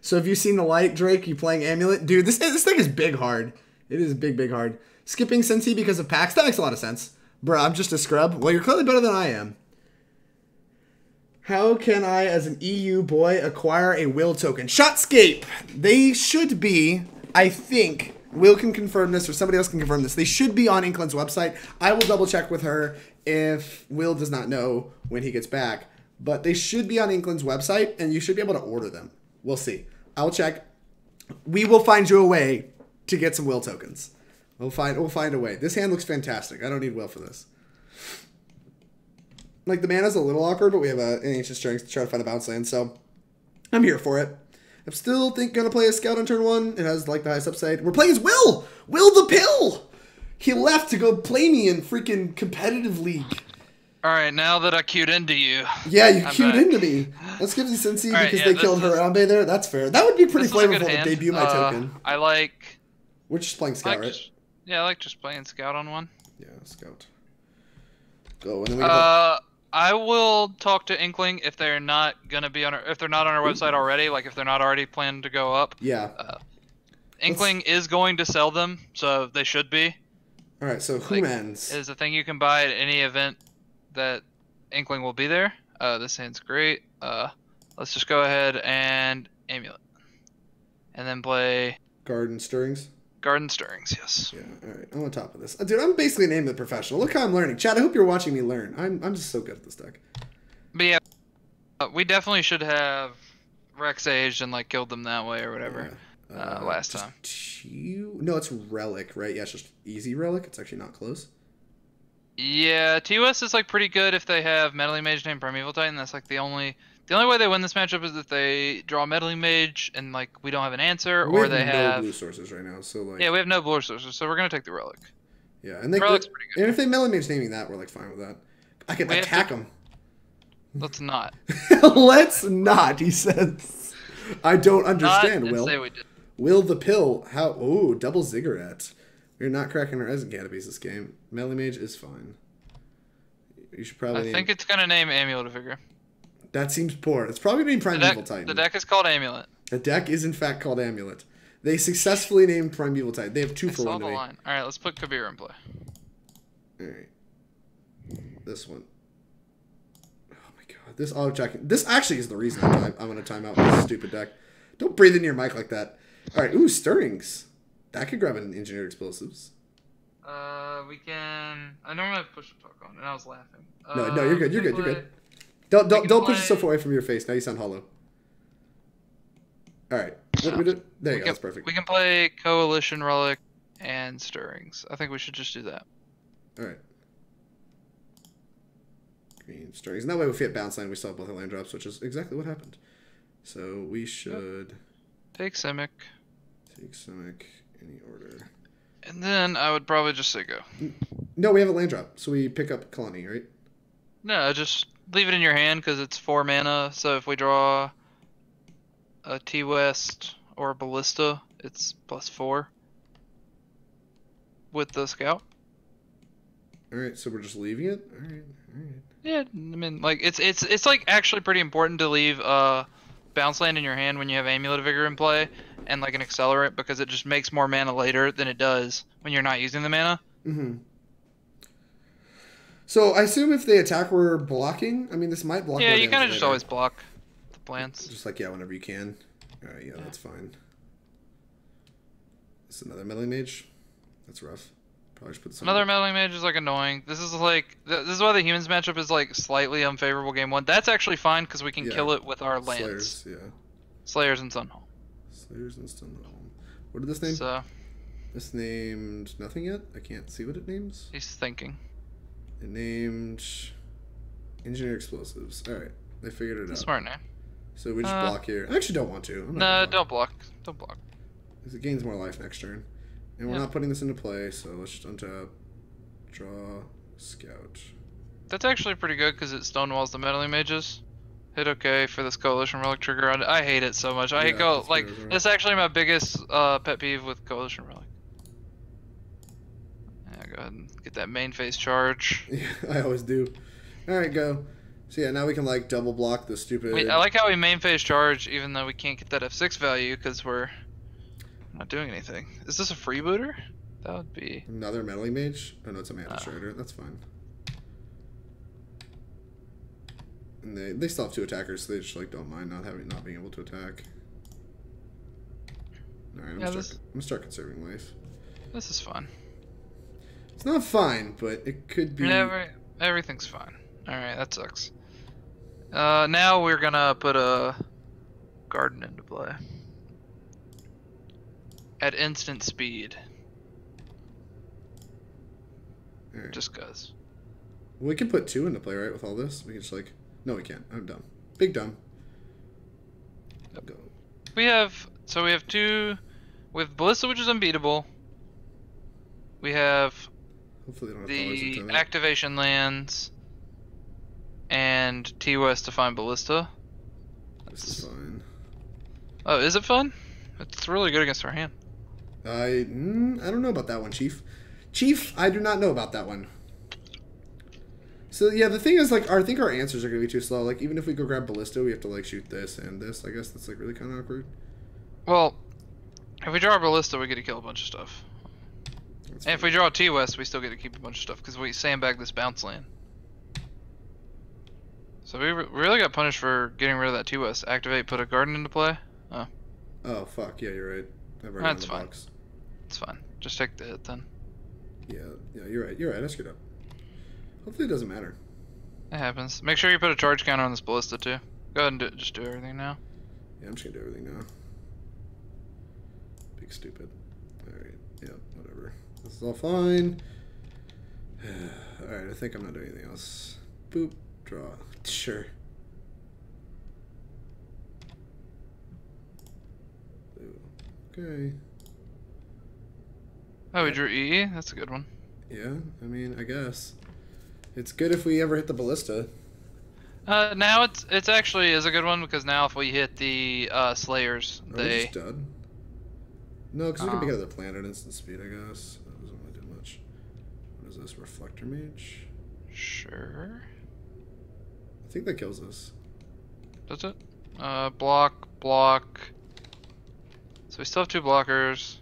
So, have you seen the light, Drake? You playing Amulet? Dude, this thing is big hard. It is big hard. Skipping Cincy because of packs? That makes a lot of sense. Bruh, I'm just a scrub. Well, you're clearly better than I am. How can I, as an EU boy, acquire a Will token? Shotscape! They should be, I think, Will can confirm this, or somebody else can confirm this. They should be on Inklin's website. I will double check with her if Will does not know when he gets back. But they should be on Inklin's website, and you should be able to order them. We'll see. I'll check. We will find you a way to get some Will tokens. We'll find a way. This hand looks fantastic. I don't need Will for this. Like, the mana's a little awkward, but we have an ancient strength to try to find a bounce land, so I'm here for it. I'm still gonna play a scout on turn 1. It has like the highest upside. We're playing as Will! Will the Pill! He left to go play me in freaking competitive league. Alright, now that I queued into you. Yeah, you queued into me. Let's give these Cincy because they killed Harambe there. That's fair. That would be pretty flavorful to debut my token. I like... We're just playing scout, right? I like just playing scout on one. Yeah, scout. Go, and then we can I will talk to Inkling if they're not gonna be on if they're not on our website already, like if they're not already planned to go up. Yeah. Inkling is going to sell them, so they should be. All right, so Humans is a thing you can buy at any event that Inkling will be there. This hand's great. Let's just go ahead and Amulet, and then play Garden Stirrings. Garden Stirrings, yes. Yeah, alright. I'm on top of this. Dude, I'm basically an Amulet professional. Look how I'm learning. Chad, I hope you're watching me learn. I'm just so good at this deck. But yeah, we definitely should have Rex Sage and like killed them that way or whatever last time. No, it's Relic, right? Yeah, it's just easy Relic. It's actually not close. Yeah, TOS is like pretty good if they have Meddling Mage named Primeval Titan. That's like the only way they win this matchup is if they draw Meddling Mage and like we don't have an answer, or they have no blue sources right now. So like yeah, we have no blue sources, so we're gonna take the Relic. Yeah, and Relic's pretty good. And if they Meddling Mage naming that, we're like fine with that. I can attack them. Let's not. Let's not. He says. I don't understand. Will. Say we did. Will the Pill? How? Oh, double Ziggurat. We're not cracking our Resin Canopies this game. Melee Mage is fine. You should probably. I think it's gonna name Amulet of Vigor. That seems poor. It's probably named Primeval Titan. The deck is called Amulet. The deck is in fact called Amulet. They successfully named Primeval Titan. They have 2 for 1 to me. All right, let's put Kabira in play. All right. This one. Oh my god. This auto checking. This actually is the reason I'm going to time out this stupid deck. Don't breathe into your mic like that. All right. Ooh, Stirrings. That could grab an Engineered Explosives. We can. I normally have push to talk on, and I was laughing. No, you're good. You're good. Don't push yourself away from your face. Now you sound hollow. All right. What do we do? There you go. That's perfect. We can play Coalition Relic and Stirrings. I think we should just do that. All right. Green Stirrings. And that way, if we hit bounce line, we still have both our land drops, which is exactly what happened. So we should take Simic. Take Simic. Any order. And then I would probably just say go. No, we have a land drop, so we pick up Khalni, right? No, just leave it in your hand because it's 4 mana. So if we draw a T-West or a Ballista, it's +4 with the Scout. Alright, so we're just leaving it? Alright. Yeah, I mean, like, it's like actually pretty important to leave bounce land in your hand when you have Amulet of Vigor in play and like an accelerate because it just makes more mana later than it does when you're not using the mana. Mm-hmm. So I assume if they attack, we're blocking. I mean, this might block. Yeah, you kind of just always block the plants. Just like whenever you can. All right, yeah, that's fine. This is another meddling mage. That's rough. Probably should put some. Another meddling mage is like annoying. This is why the humans matchup is like slightly unfavorable game 1. That's actually fine because we can kill it with our lands. Slayers, yeah. Slayers and Sunhome. Slayers and Sunhome. What did this name? So. This named nothing yet. I can't see what it names. He's thinking. It named Engineered Explosives. All right, they figured it out. Smart name. So we just block here. I actually don't want to. No, don't block. Don't block. Because it gains more life next turn. And we're not putting this into play, so let's just untap, draw, Scout. That's actually pretty good because it stonewalls the meddling mages. Hit OK for this Coalition Relic trigger. I hate it so much. I hate that's actually my biggest pet peeve with Coalition Relic. Yeah, go ahead and get that main phase charge. Yeah, I always do. All right, go. So yeah, now we can like double block the stupid. Wait, I like how we main phase charge even though we can't get that F6 value because we're not doing anything. Is this a freebooter? That would be another meddling mage. Oh no, it's a mana strider. That's fine. And they still have 2 attackers, so they just like don't mind not being able to attack. All right, I'm gonna start conserving life. This is fun. It's not fine, but it could be. Everything's fine. All right, that sucks. Now we're gonna put a garden into play at instant speed. Right. Just cause. We can put 2 into play, right? With all this, we can just like. No, we can't. I'm dumb. Big dumb. Go. We have 2 with Ballista, which is unbeatable. We have hopefully they don't have the activation lands and T-West to find Ballista. This is fine. Oh, is it fun? It's really good against our hand. I don't know about that one, Chief. Chief, I do not know about that one. So yeah, the thing is, like, I think our answers are gonna be too slow. Like, even if we go grab Ballista, we have to like shoot this and this. I guess that's like really kind of awkward. Well, if we draw a Ballista, we get to kill a bunch of stuff. And if we draw a T-West, we still get to keep a bunch of stuff because we sandbag this bounce land. So we really got punished for getting rid of that T-West. Activate, put a garden into play. Oh. Oh fuck yeah, you're right. That's fine. It's fine. Just take the hit then. Yeah, you're right. You're right. I screwed up. Hopefully it doesn't matter. It happens. Make sure you put a charge counter on this Ballista too. Go ahead and just do everything now. Yeah, I'm just gonna do everything now. Big stupid. Alright, yeah, whatever. This is all fine. Alright, I think I'm not doing anything else. Boop, draw. Sure. Okay. Oh, we drew EE? That's a good one. Yeah, I mean, I guess. It's good if we ever hit the Ballista. Now it's actually is a good one because now if we hit the Slayers, they just dead. No, because we can pick out the planet at instant speed, I guess. That doesn't really do much. What is this? Reflector Mage? Sure. I think that kills us. Does it? Block. So we still have 2 blockers.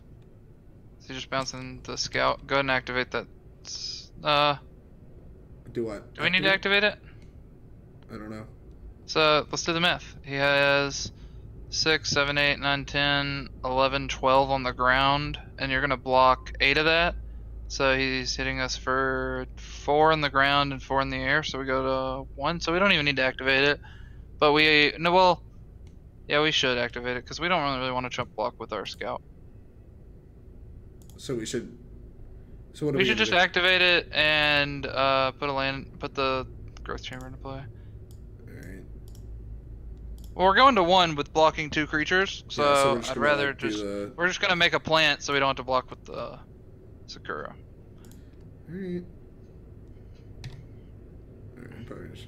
So you're just bouncing the scout. Go ahead and activate that. Do what? Do we need to activate it? I don't know. So let's do the math. He has 6, 7, 8, 9, 10, 11, 12 on the ground, and you're gonna block 8 of that. So he's hitting us for 4 on the ground and 4 in the air. So we go to 1. So we don't even need to activate it. But yeah, we should activate it because we don't really want to jump block with our scout. So we should. So what do we should just do? activate it and put the growth chamber into play. Alright. Well, we're going to 1 with blocking 2 creatures, so, yeah, I'd rather we're just gonna make a plant so we don't have to block with the Sakura. Alright.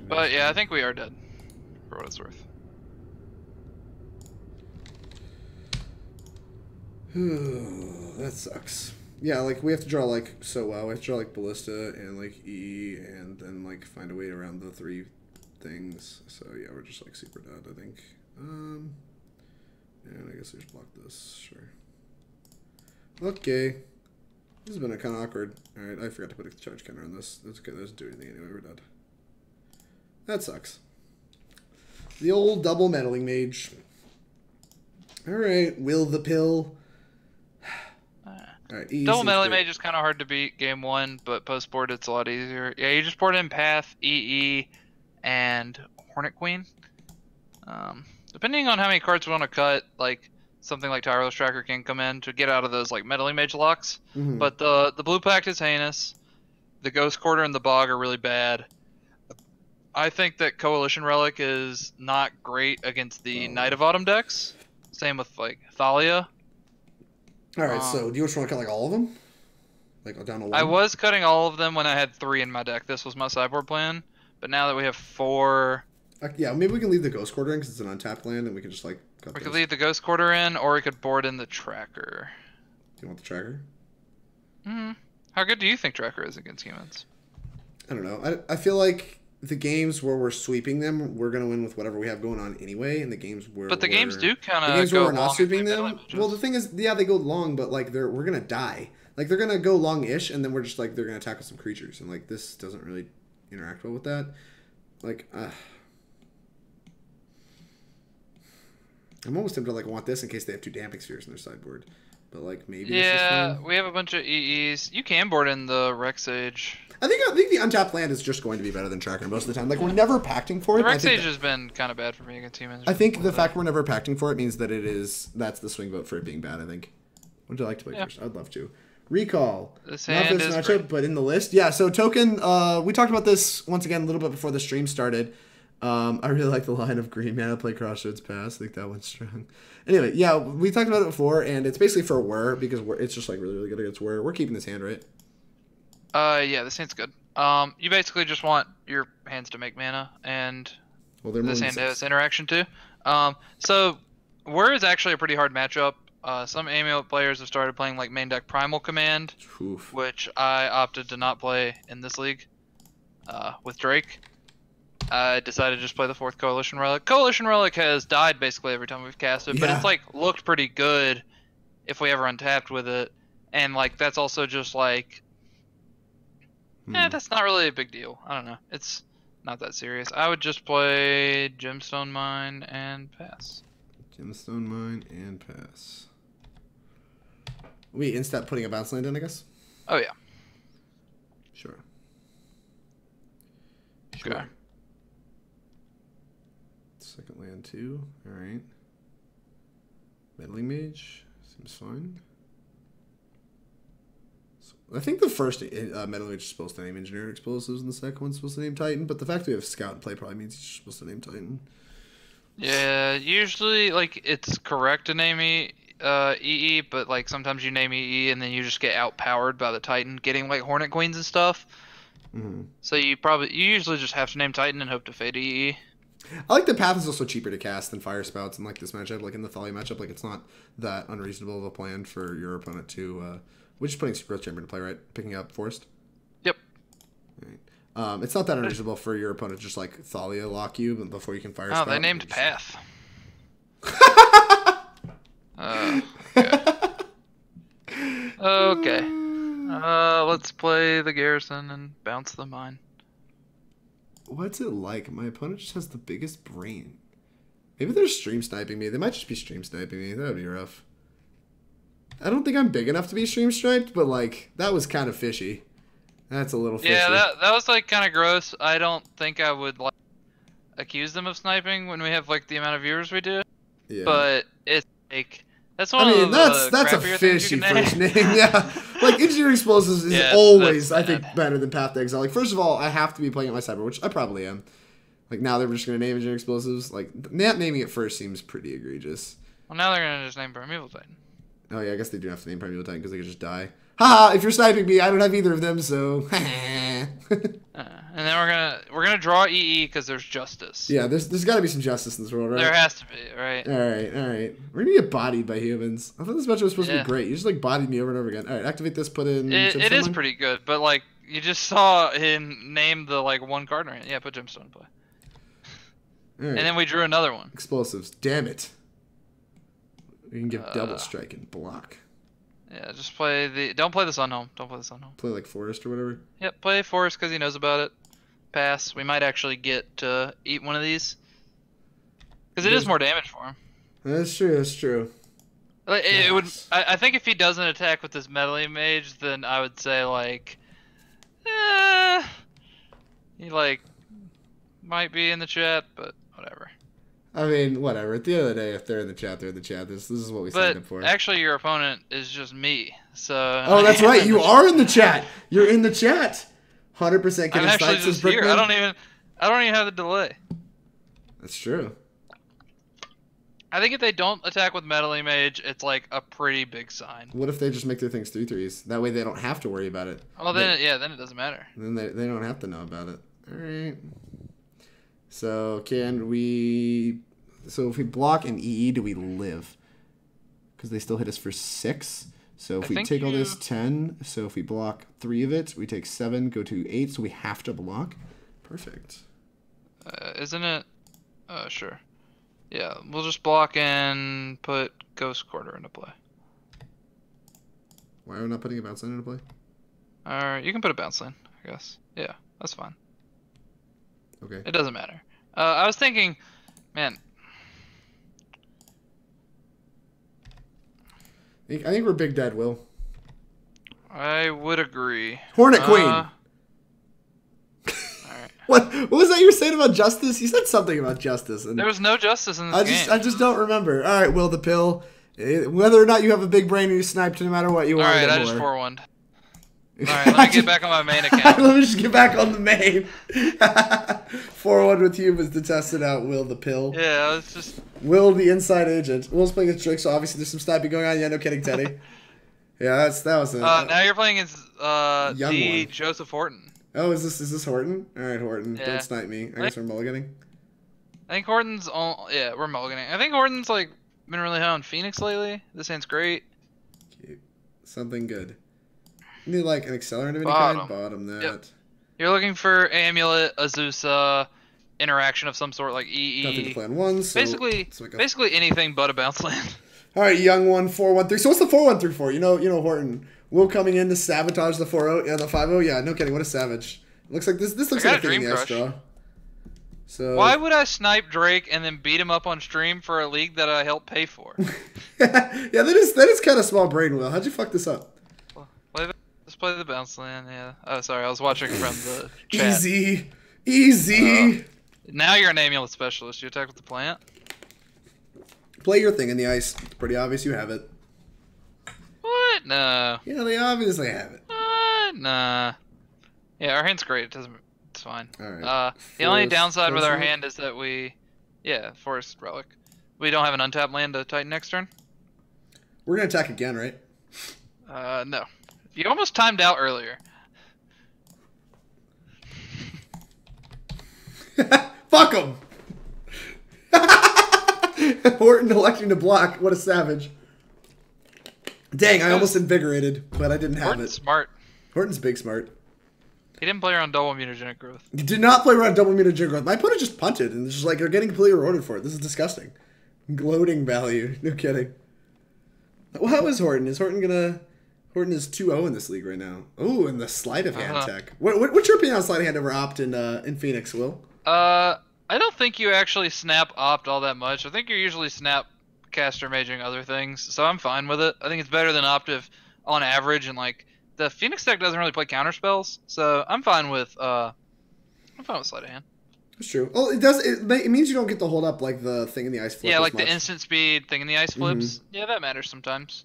But yeah, I think we are dead, for what it's worth. That sucks. Yeah, like we have to draw like so well. We have to draw like Ballista and like EE and then like find a way around the 3 things. So yeah, we're just like super dead, I think. And I guess we just block this, sure. Okay. This has been a kind of awkward. Alright, I forgot to put a charge counter on this. That's okay, that doesn't do anything anyway, we're dead. That sucks. The old double meddling mage. Alright, Will the Pill. Alright, double meddling mage is kind of hard to beat game 1, but post board it's a lot easier. Yeah, you just board in Path, EE, and Hornet Queen. Depending on how many cards we want to cut, like something like Tireless Tracker can come in to get out of those like meddling mage locks. Mm-hmm. But the blue pact is heinous. The Ghost Quarter and the Bog are really bad. I think that Coalition Relic is not great against the Knight of Autumn decks. Same with like Thalia. Alright, so do you just want to cut like all of them? Like down to 1? I was cutting all of them when I had 3 in my deck. This was my sideboard plan. But now that we have 4... yeah, maybe we can leave the Ghost Quarter in because it's an untapped land and we can just like cut We could leave the Ghost Quarter in, or we could board in the Tracker. Do you want the Tracker? How good do you think Tracker is against humans? I don't know. I feel like the games where we're sweeping them, we're going to win with whatever we have going on anyway, and the games where But the games do kind of the games where we're not sweeping them, well, the thing is, yeah, they go long, but like we're going to die. Like they're going to go long-ish, and then we're just like, they're going to attack with some creatures, and like this doesn't really interact well with that. Like, I'm almost tempted to like want this in case they have 2 Damping Spheres in their sideboard. But like maybe yeah, we have a bunch of EEs. You can board in the Rec Sage. I think the untapped land is just going to be better than Tracker most of the time. Like we're never pacting for it. The Rec Sage has been kind of bad for me against humans. I think the fact we're never pacting for it means that that's the swing vote for it being bad. I think. Would you like to play first? I'd love to. Recall. This not hand this is matchup, great. but in the list. Yeah. So token. We talked about this once again a little bit before the stream started. I really like the line of green mana play Crossroads Pass. I think that one's strong. Anyway, yeah, we talked about it before, and it's basically for Whir because it's just like really, really good against Whir. We're keeping this hand, right? Yeah, this hand's good. You basically just want your hands to make mana, and this hand has interaction too. So Whir is actually a pretty hard matchup. Some Amulet players have started playing like main deck Primal Command, which I opted to not play in this league with Drake. I decided to just play the 4th Coalition Relic. Coalition Relic has died basically every time we've cast it, but it's like looked pretty good if we ever untapped with it. And like that's also just like that's not really a big deal. I don't know. It's not that serious. I would just play Gemstone Mine and pass. Gemstone Mine and pass. We instead putting a bounce land in, I guess? Oh yeah. Sure. Okay. Second land too. Alright. Meddling Mage. Seems fine. So, I think the first Meddling Mage is supposed to name Engineer Explosives and the second one's supposed to name Titan, but the fact that we have Scout in play probably means he's supposed to name Titan. Yeah, usually like it's correct to name EE, but like sometimes you name EE and then you just get outpowered by the Titan getting like Hornet Queens and stuff. So you usually just have to name Titan and hope to fade EE. I like the Path is also cheaper to cast than Fire Spouts in like this matchup, like in the Thalia matchup. Like it's not that unreasonable of a plan for your opponent to. We're just putting Growth Chamber into play, right? Picking up Forest. Yep. Right. It's not that unreasonable for your opponent to just like Thalia lock you before you can fire. Oh, they named Path. Okay. Let's play the Garrison and bounce the mine. What's it like? My opponent just has the biggest brain. Maybe they're stream sniping me. They might just be stream sniping me. That would be rough. I don't think I'm big enough to be stream sniped, but like that was kind of fishy. That's a little fishy. Yeah, that was like kind of gross. I don't think I would like accuse them of sniping when we have like the amount of viewers we do. Yeah. But it's like that's one of the that's a fishy first name. Yeah. Like Engineering Explosives is yeah, always, I think, better than Path to Exile. Like, first of all, I have to be playing at my cyber, which I probably am. Like, now they're just going to name Engineering Explosives. Like, not naming it first seems pretty egregious. Well, now they're going to just name Primeval Titan. Oh, yeah, I guess they do have to name Primeval Titan because they could just die. Haha, if you're sniping me, I don't have either of them, so... And then we're gonna draw EE because there's justice. Yeah, there's got to be some justice in this world, right? There has to be, right? Alright. We're going to get bodied by humans. I thought this match was supposed to be great. You just, like, bodied me over and over again. Alright, activate this, put in... It is pretty good, but, like, you just saw him name the, like, one card right? Yeah, put Gemstone in play. Right. And then we drew another one. Explosives. Damn it. We can give double strike and block. Yeah, just play the... Don't play the Sunhome. Don't play the Sunhome. Play, like, Forest or whatever? Yep, play Forest because he knows about it. Pass. We might actually get to eat one of these. Because it is more damage for him. That's true. It would. I think if he doesn't attack with this meddling mage, then I would say like, he like might be in the chat, but whatever. I mean, whatever. At the end of the day, if they're in the chat, they're in the chat. This is what we signed up for. Actually, your opponent is just me. So. Oh, that's right. You are in the chat. You're in the chat. 100% I'm actually just here. I don't even have the delay. That's true. I think if they don't attack with meddling mage, it's like a pretty big sign. What if they just make their things 3/3s? That way they don't have to worry about it. Well, then then it doesn't matter. Then they don't have to know about it. All right. So can we? So if we block an EE, do we live? Because they still hit us for 6. So if we take all this 10, so if we block 3 of it, we take 7, go to 8, so we have to block. Perfect. Isn't it? Sure. Yeah, we'll just block and put Ghost Quarter into play. Why are we not putting a bounce line into play? You can put a bounce line, I guess. Yeah, that's fine. Okay. It doesn't matter. I was thinking, man. I think we're big dead, Will. I would agree. Hornet Queen! Alright. What was that you were saying about justice? You said something about justice. And there was no justice in this game. I just don't remember. Alright, Will the Pill. Whether or not you have a big brain or you sniped, no matter what you want. Alright, I just 4-1'd. Alright, let me get back on my main account. Let me just get back on the main. 4-1 with humans to test it out, Will the Pill. Yeah, I was just... Will the inside agent. Will's playing his trick, so obviously there's some sniping going on. Yeah, no kidding, Teddy. Yeah, that was it. Now you're playing as young one. Joseph Horton. Oh, is this Horton? Alright, Horton. Yeah. Don't snipe me. I guess we're mulliganing. I think Horton's yeah, we're mulliganing. I think Horton's like been really high on Phoenix lately. This hand's great. Cute. Something good. You need like an accelerant of any kind? Bottom that. Yep. You're looking for Amulet, Azusa, interaction of some sort like EE. Nothing to plan one, so basically anything but a bounce land. Alright, young one, 4-1-3. So what's the 4-1-3 for? You know Horton. Will coming in to sabotage the 4-0. Yeah, the 5-0. Yeah, no kidding. What a savage. Looks like this looks like a thing in the ice draw. So why would I snipe Drake and then beat him up on stream for a league that I helped pay for? Yeah, that is kind of small brain, Will. How'd you fuck this up? Let's play the bounce land, yeah. Oh, sorry, I was watching from the chat. Easy. Now you're an Amulet Specialist. You attack with the plant? Play your thing in the ice. It's pretty obvious you have it. What? No. Yeah, they obviously have it. What? Nah. Yeah, our hand's great. It's fine. Alright. The only downside with our hand is that Forest Relic. We don't have an untapped land to Titan next turn. We're gonna attack again, right? No. You almost timed out earlier. Fuck him! Horton electing to block. What a savage. Dang, I almost invigorated, but I didn't have Horton's it. Smart. Horton's big smart. He didn't play around double mutagenic growth. He did not play around double mutagenic growth. My opponent just punted, and it's just like, they're getting completely rewarded for it. This is disgusting. Gloating value. No kidding. Well, how is Horton? Is Horton gonna... Horton is 2-0 in this league right now. Oh, and the sleight of hand tech. What's your opinion on sleight of hand over opt in Phoenix, Will? I don't think you actually snap opt all that much. I think you're usually snap caster maging other things, so I'm fine with it. I think it's better than opt if on average, and like the Phoenix deck doesn't really play counter spells, so I'm fine with sleight of hand. That's true. Oh, it does. It means you don't get to hold up like the thing in the ice flip. Yeah, like much. The instant speed thing in the ice flips. Yeah, that matters sometimes.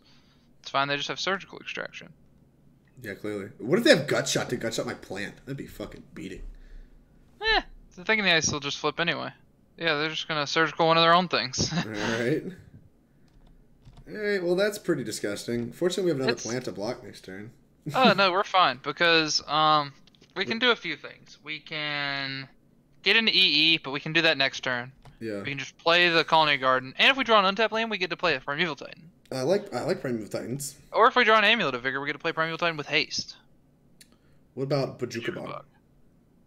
It's fine. They just have surgical extraction. Yeah, clearly. What if they have gut shot to gut shot my plant? That'd be fucking beating. The thing in the ice will just flip anyway. Yeah, they're just gonna surgical one of their own things. Alright. Alright, well that's pretty disgusting. Fortunately we have another plant to block next turn. Oh no, we're fine because we can do a few things. We can get into EE, but we can do that next turn. Yeah. We can just play the Khalni Garden, and if we draw an untapped land, we get to play a Primeval Titan. I like Primeval Titans. Or if we draw an Amulet of Vigor, we get to play Primeval Titan with haste. What about Bojuka Bog?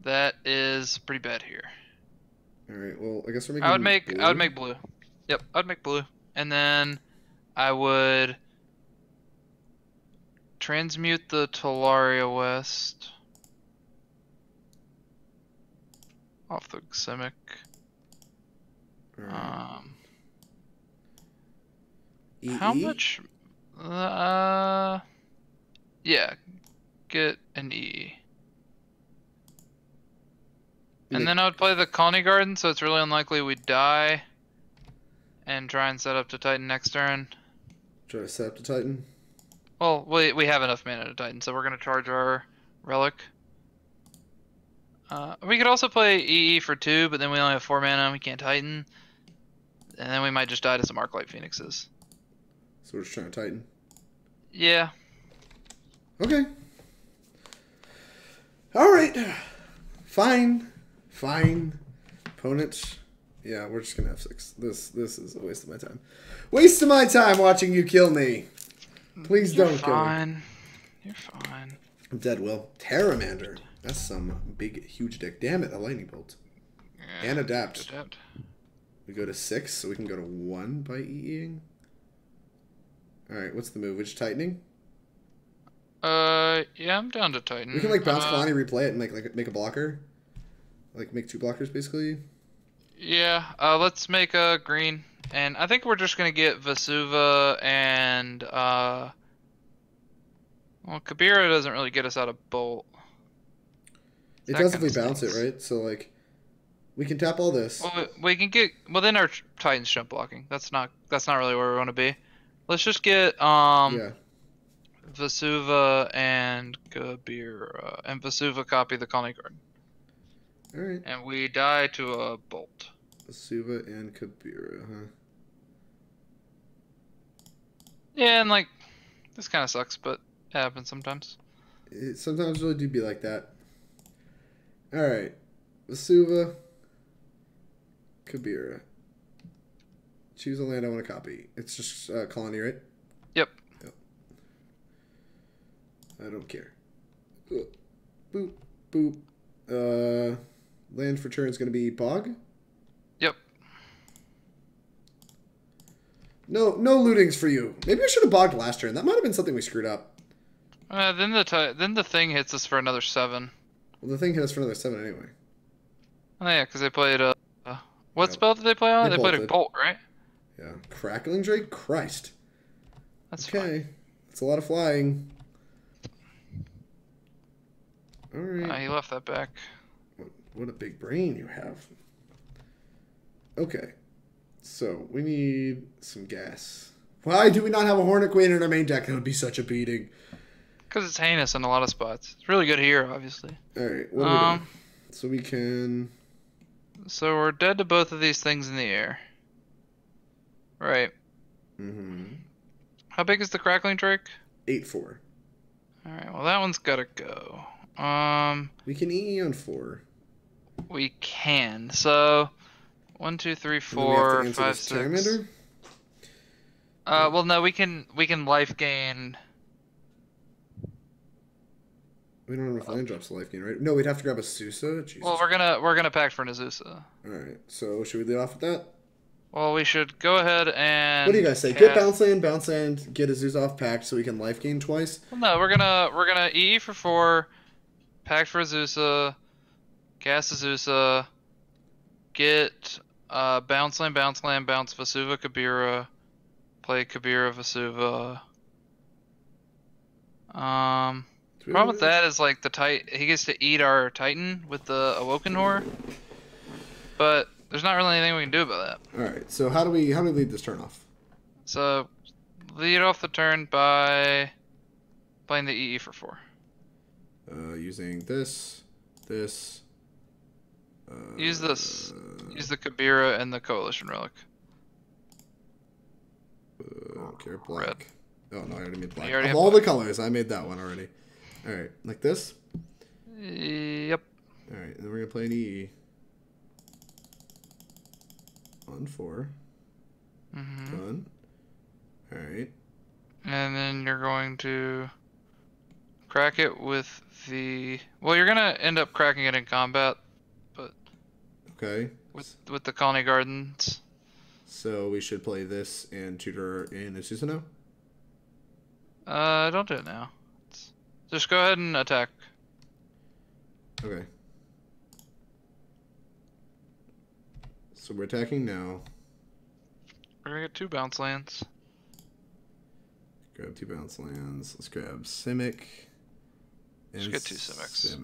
That is pretty bad here. All right. Well, I guess we're making. I would make blue. Yep, I would make blue, and then I would transmute the Tolaria West off the Simic. Right. How much? Yeah, get an EE. And then I would play the Khalni Garden, so it's really unlikely we die. And try and set up to Titan next turn. Try to set up to Titan? Well, we have enough mana to Titan, so we're going to charge our Relic. We could also play EE for 2, but then we only have 4 mana and we can't Titan. And then we might just die to some Arclight Phoenixes. So we're just trying to Titan? Yeah. Okay. Alright. Fine. Fine. Opponent. Yeah, we're just gonna have 6. This is a waste of my time. Waste of my time watching you kill me. Please don't kill me. You're fine. I'm dead, Will. Terramander. That's some big, huge dick. Damn it, a lightning bolt. Yeah, and adapt. We go to 6, so we can go to 1 by EEing. Alright, what's the move? Which tightening? Yeah, I'm down to Titan. We can like bounce Khalni, replay it, and make a blocker. Like make 2 blockers basically. Yeah, let's make a green, and I think we're just gonna get Vesuva and well, Kabira doesn't really get us out of Bolt. It does if we bounce it, right? So like, we can tap all this. Well, we can get then our Titan's jump blocking. That's not really where we want to be. Let's just get yeah. Vesuva and Kabira, and Vesuva copy the Khalni Garden. Alright. And we die to a Bolt. Vesuva and Kabira, huh? Yeah, and like, this kind of sucks, but it happens sometimes. It sometimes really do be like that. Alright. Vesuva. Kabira. Choose a land I want to copy. It's just Khalni, right? Yep. I don't care. Boop. Boop. Land for turn is going to be Bog? Yep. No lootings for you. Maybe I should have bogged last turn. That might have been something we screwed up. Then the thing hits us for another 7. Well, the thing hit us for another 7 anyway. Oh yeah, because they played what spell did they play on? They played a Bolt, right? Yeah. Crackling Drake? Christ. That's okay. Fine. That's a lot of flying. Alright. He left that back. What a big brain you have. Okay. So, we need some gas. Why do we not have a Hornet Queen in our main deck? That would be such a beating. Because it's heinous in a lot of spots. It's really good here, obviously. Alright, what are we doing? So we can... So we're dead to both of these things in the air. Right. Mm-hmm. How big is the Crackling Drake? 8/4. Alright, well that one's gotta go. We can EE on 4. We can. So 1, 2, 3, 4, 5, 6. Terramander? Well no, we can life gain. We don't have enough land drops to life gain, right? No, we'd have to grab a Azusa. Jesus. Well, we're gonna pact for an Azusa. Alright, so should we lead off with that? Well, we should go ahead and. What do you guys say? Get bounce land, get Azusa off pact so we can life gain twice? Well, no, we're gonna EE for 4, pact for Azusa, cast Azusa, get bounce land, bounce Vesuva Kabira, play Kabira Vesuva. The problem with that is like he gets to eat our Titan with the Awoken Horror, but there's not really anything we can do about that. All right. So how do we lead this turn off? So lead off the turn by playing the EE for 4. Using this. Use this. Use the Kabira and the Coalition Relic. I don't care. Black. Red. Oh no, I already made black. Of all the colors, I made that one already. All right, like this. Yep. All right, and then we're gonna play an EE. On 4. Done. All right. And then you're going to crack it with the. Well, you're gonna end up cracking it in combat, but. Okay. With the Khalni Gardens. So we should play this and tutor in Azusa now? Don't do it now. Just go ahead and attack. Okay. So we're attacking now. We're gonna get 2 bounce lands. Grab 2 bounce lands. Let's grab Simic. Just get 2 Simics. And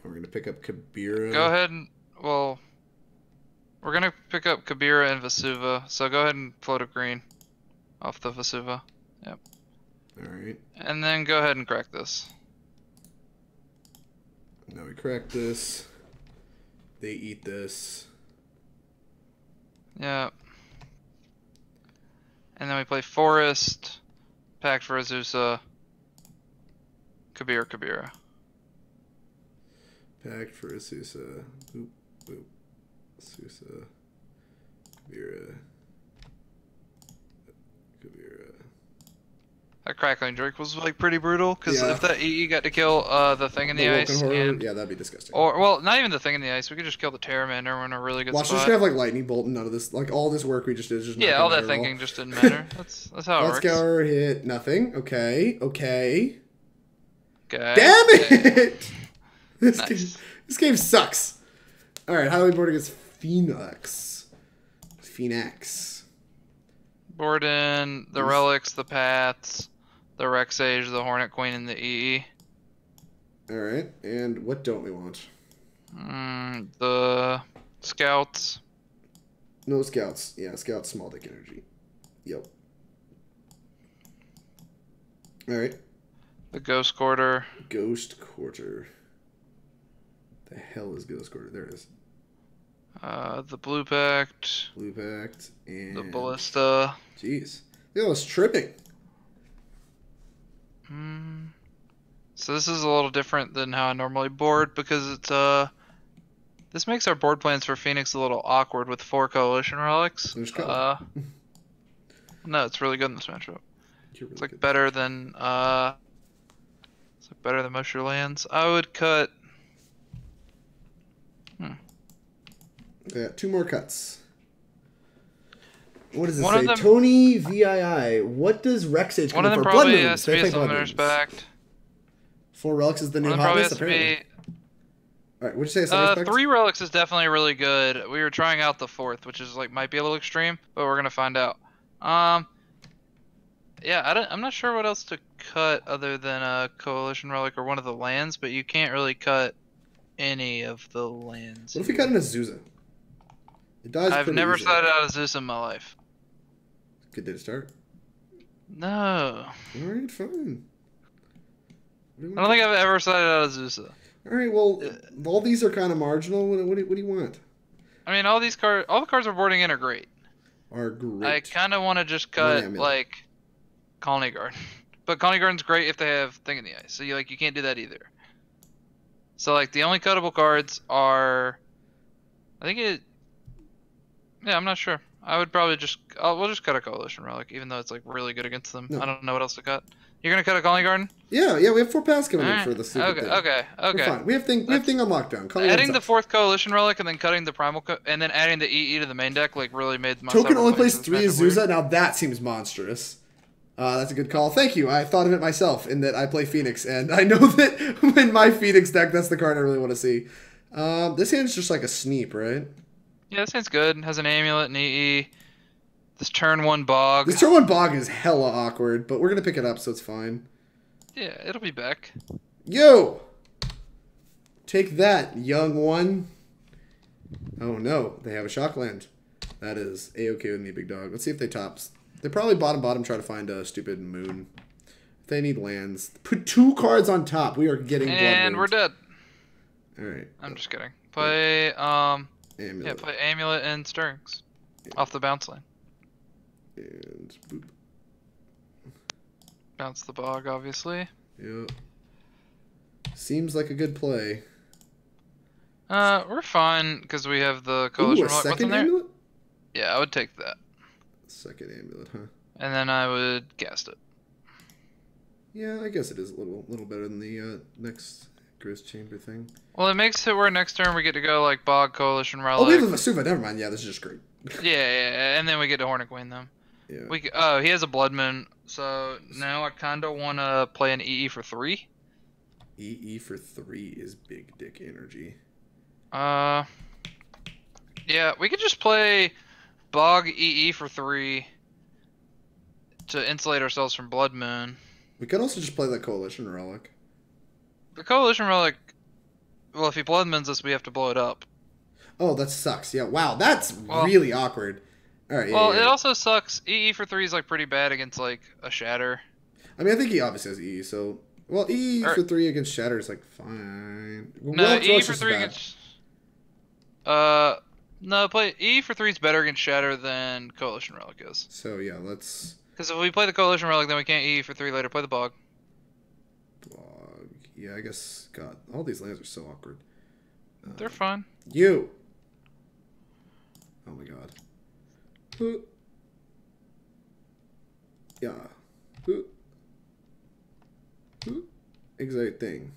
we're gonna pick up Kabira. Go ahead and we're gonna pick up Kabira and Vesuva. So go ahead and float a green off the Vesuva. Yep. Alright. And then go ahead and crack this. Now we crack this. They eat this. Yeah. And then we play Forest, Pact for Azusa, Kabira. Pact for Azusa. Boop, boop. Azusa. Kabira. That Crackling Drake was like pretty brutal because if that EE got to kill the thing in the ice, and yeah, that'd be disgusting. Or well, not even the thing in the ice. We could just kill the Terramander. We're in a really good spot. spot. Just gonna have like Lightning Bolt and none of this, like all this work we just did is just all that thinking just didn't matter. That's how it works. Let's go hit nothing. Okay. Damn it! Nice. This game sucks. All right, how do we board against Phoenix? Board in the relics, the paths, the Rex Sage, the Hornet Queen, and the EE. Alright, and what don't we want? The scouts. No scouts. Yeah, scouts, small dick energy. Yep. Alright. The Ghost Quarter. Ghost Quarter. The hell is Ghost Quarter? There it is. The Blue Pact. And the Ballista. Jeez. Look at all this tripping. So this is a little different than how I normally board because it's this makes our board plans for Phoenix a little awkward with 4 Coalition Relics. No, it's really good in this matchup. Really it's like better than most of your lands. I would cut. Yeah, 2 more cuts. What does it One say? Tony VII. What does Rex Sage come for? One of them probably has to be a Summoner's Pact. 4 relics is the new hotness, apparently. Alright, what'd you say? Summoner's Pact? 3 relics is definitely really good. We were trying out the 4th, which is like might be a little extreme, but we're gonna find out. Yeah, I'm not sure what else to cut other than a Coalition Relic or one of the lands, but you can't really cut any of the lands. What if we cut an Azusa? It dies I've never easily. sided out Azusa in my life. Good day to start. No. Alright, fine. I don't think I've ever sided out Azusa. Alright, well, all these are kind of marginal. What do you want? I mean, all the cards we're boarding in are great. Are great. I kind of want to just cut, like, Khalni Garden. But Khalni Garden's great if they have Thing in the Ice. So, you can't do that either. So, like, the only cuttable cards are... Yeah, I'm not sure. I would probably just we'll just cut a Coalition Relic, even though it's like really good against them. No. I don't know what else to cut. You're gonna cut a Khalni Garden? Yeah, we have 4 paths coming in for the stupid Okay, thing. okay. We're fine. We have thing on lockdown. Adding the 4th Coalition Relic and then cutting the Primal and then adding the EE to the main deck like really made my Token only plays 3 Azusa. Now that seems monstrous. That's a good call. Thank you. I thought of it myself in that I play Phoenix, and I know that in my Phoenix deck, that's the card I really want to see. This hand's just like a sneep, right? Yeah, this hand's good. It has an Amulet and EE. This turn 1 Bog. This turn 1 Bog is hella awkward, but we're going to pick it up, so it's fine. Yeah, it'll be back. Yo! Take that, young one. Oh no, they have a Shockland. That is A-okay with me, big dog. Let's see if they tops. They probably bottom try to find a stupid moon. If they need lands. Put 2 cards on top. We are getting blood. And we're dead. Alright. I'm just kidding. Play, Amulet. Yeah, play Amulet and Stirrings. Yeah. Off the bounce lane. And boop. Bounce the Bog, obviously. Yep. Seems like a good play. We're fine, because we have the Coalition Relic. What's in there? Amulet? Yeah, I would take that. Second Amulet, huh? And then I would cast it. Yeah, I guess it is a little better than the next Ghost Chamber thing. Well, it makes it where next turn we get to go like Bog, Coalition Relic. Oh, we have a Vesuva. Never mind. Yeah, this is just great. yeah, and then we get to Hornet Queen them. Yeah. He has a Blood Moon, so now I kind of want to play an EE for 3. EE for 3 is big dick energy. Yeah, we could just play Bog EE for 3 to insulate ourselves from Blood Moon. We could also just play that Coalition Relic. The Coalition Relic, well, if he Blood Moons us, we have to blow it up. Oh, that sucks. Yeah, wow, that's really awkward. All right. Well, it also sucks. EE for 3 is like pretty bad against like a Shatter. I mean, I think he obviously has EE, so EE for 3 against Shatter is like fine. No, EE for 3 against. No, play EE for 3 is better against Shatter than Coalition Relic is. So yeah, let's. Because if we play the Coalition Relic, then we can't EE for 3 later. Play the Bog. Bog. Yeah, I guess. God, all these lands are so awkward. They're fine. You. Oh my God. Yeah. Exact thing.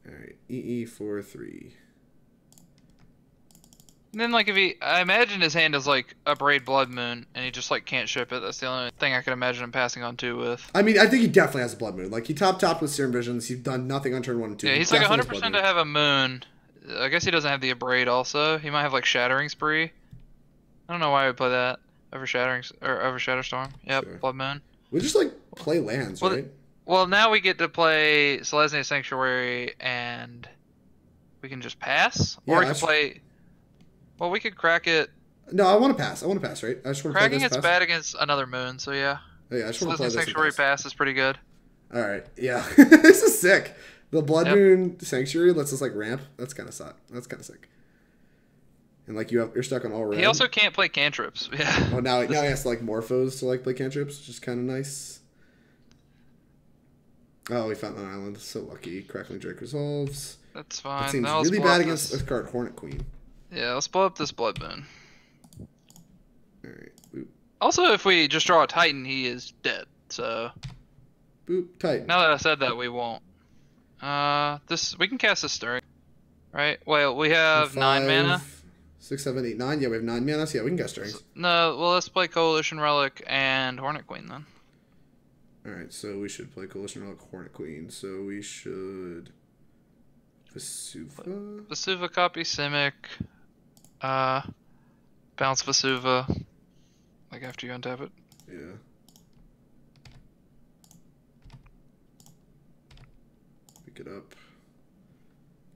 Alright. EE for 3. And then, like, I imagine his hand is like a Braid Blood Moon, and he just like can't ship it. That's the only thing I can imagine him passing on 2 with. I mean, I think he definitely has a Blood Moon. Like, he topped with Serum Visions. He's done nothing on turn 1 and 2. Yeah, he's like 100% to have a Moon. I guess he doesn't have the Abrade also. He might have like Shattering Spree. I don't know why I would play that over Shatterstorm. Yep, sure. Blood Moon. We just like play lands, right? Well, now we get to play Selesnya Sanctuary, and we can just pass, or we can play. Well, we could crack it. No, I want to pass. Right? I just want to cracking it's bad against another moon, so yeah. Oh, yeah, I just want to play this. Sanctuary pass is pretty good. All right, yeah, this is sick. The Blood Moon Sanctuary lets us like ramp. That's kind of sick. And like you're stuck on all red. He also can't play cantrips. Yeah. Oh, now he has to like morphos to like play cantrips, which is kind of nice. Oh, we found an island. So lucky. Crackling Drake resolves. That's fine. It seems really bad against this card, Hornet Queen. Yeah, let's blow up this Blood Moon. All right. Boop. Also, if we just draw a Titan, he is dead. So. Boop. Titan. Now that I said that, we won't. We can cast a Stirring, right? Well, we have 9 mana. 6, 7, 8, 9. Yeah, we have 9 mana. So yeah, we can cast Stirrings. No, well, let's play Coalition Relic and Hornet Queen then. Alright, so we should play Coalition Relic, Hornet Queen. So we should... Vesuva copy Simic. Bounce Vesuva. Like after you untap it. Yeah. Pick it up.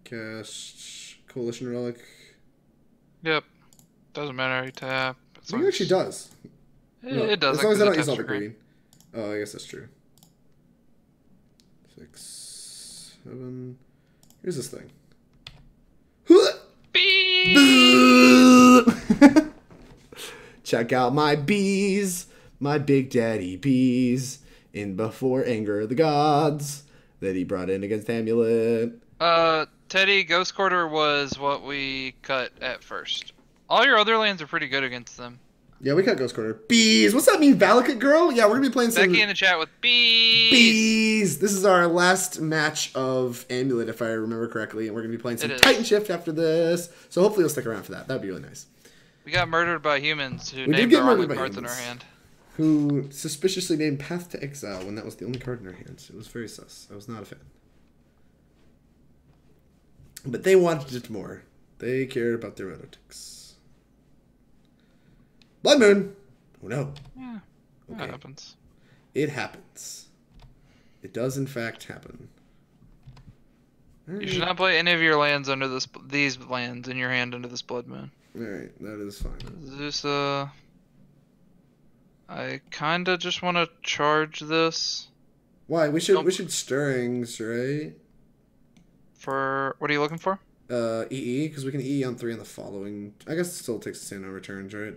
Cast Coalition Relic. Yep. Doesn't matter how you tap. I think it actually does. It does. As long as I don't use all the green. Oh, I guess that's true. 6, 7. Here's this thing. Check out my bees, my big daddy bees, in before anger of the gods that he brought in against Amulet. Teddy, Ghost Quarter was what we cut at first. All your other lands are pretty good against them. Yeah, we got Ghost Corner. Bees! What's that mean, Valakut girl? Yeah, we're going to be playing some... Becky in the chat with bees! Bees! This is our last match of Amulet, if I remember correctly, and we're going to be playing some Titan Shift after this. So hopefully you'll stick around for that. That'd be really nice. We got murdered by humans who named our only cards in our hand. Who suspiciously named Path to Exile when that was the only card in our hands. It was very sus. I was not a fan. But they wanted it more. They cared about their analytics. Blood Moon! Oh no. Yeah, okay. That happens. It happens. It does in fact happen. Right. You should not play any of your lands under these lands in your hand under this Blood Moon. Alright, that is fine. Azusa. I kinda just want to charge this. Why? We should Stirrings, right? For what are you looking for? EE, because we can EE on 3 on the following. I guess it still takes the same no returns, right?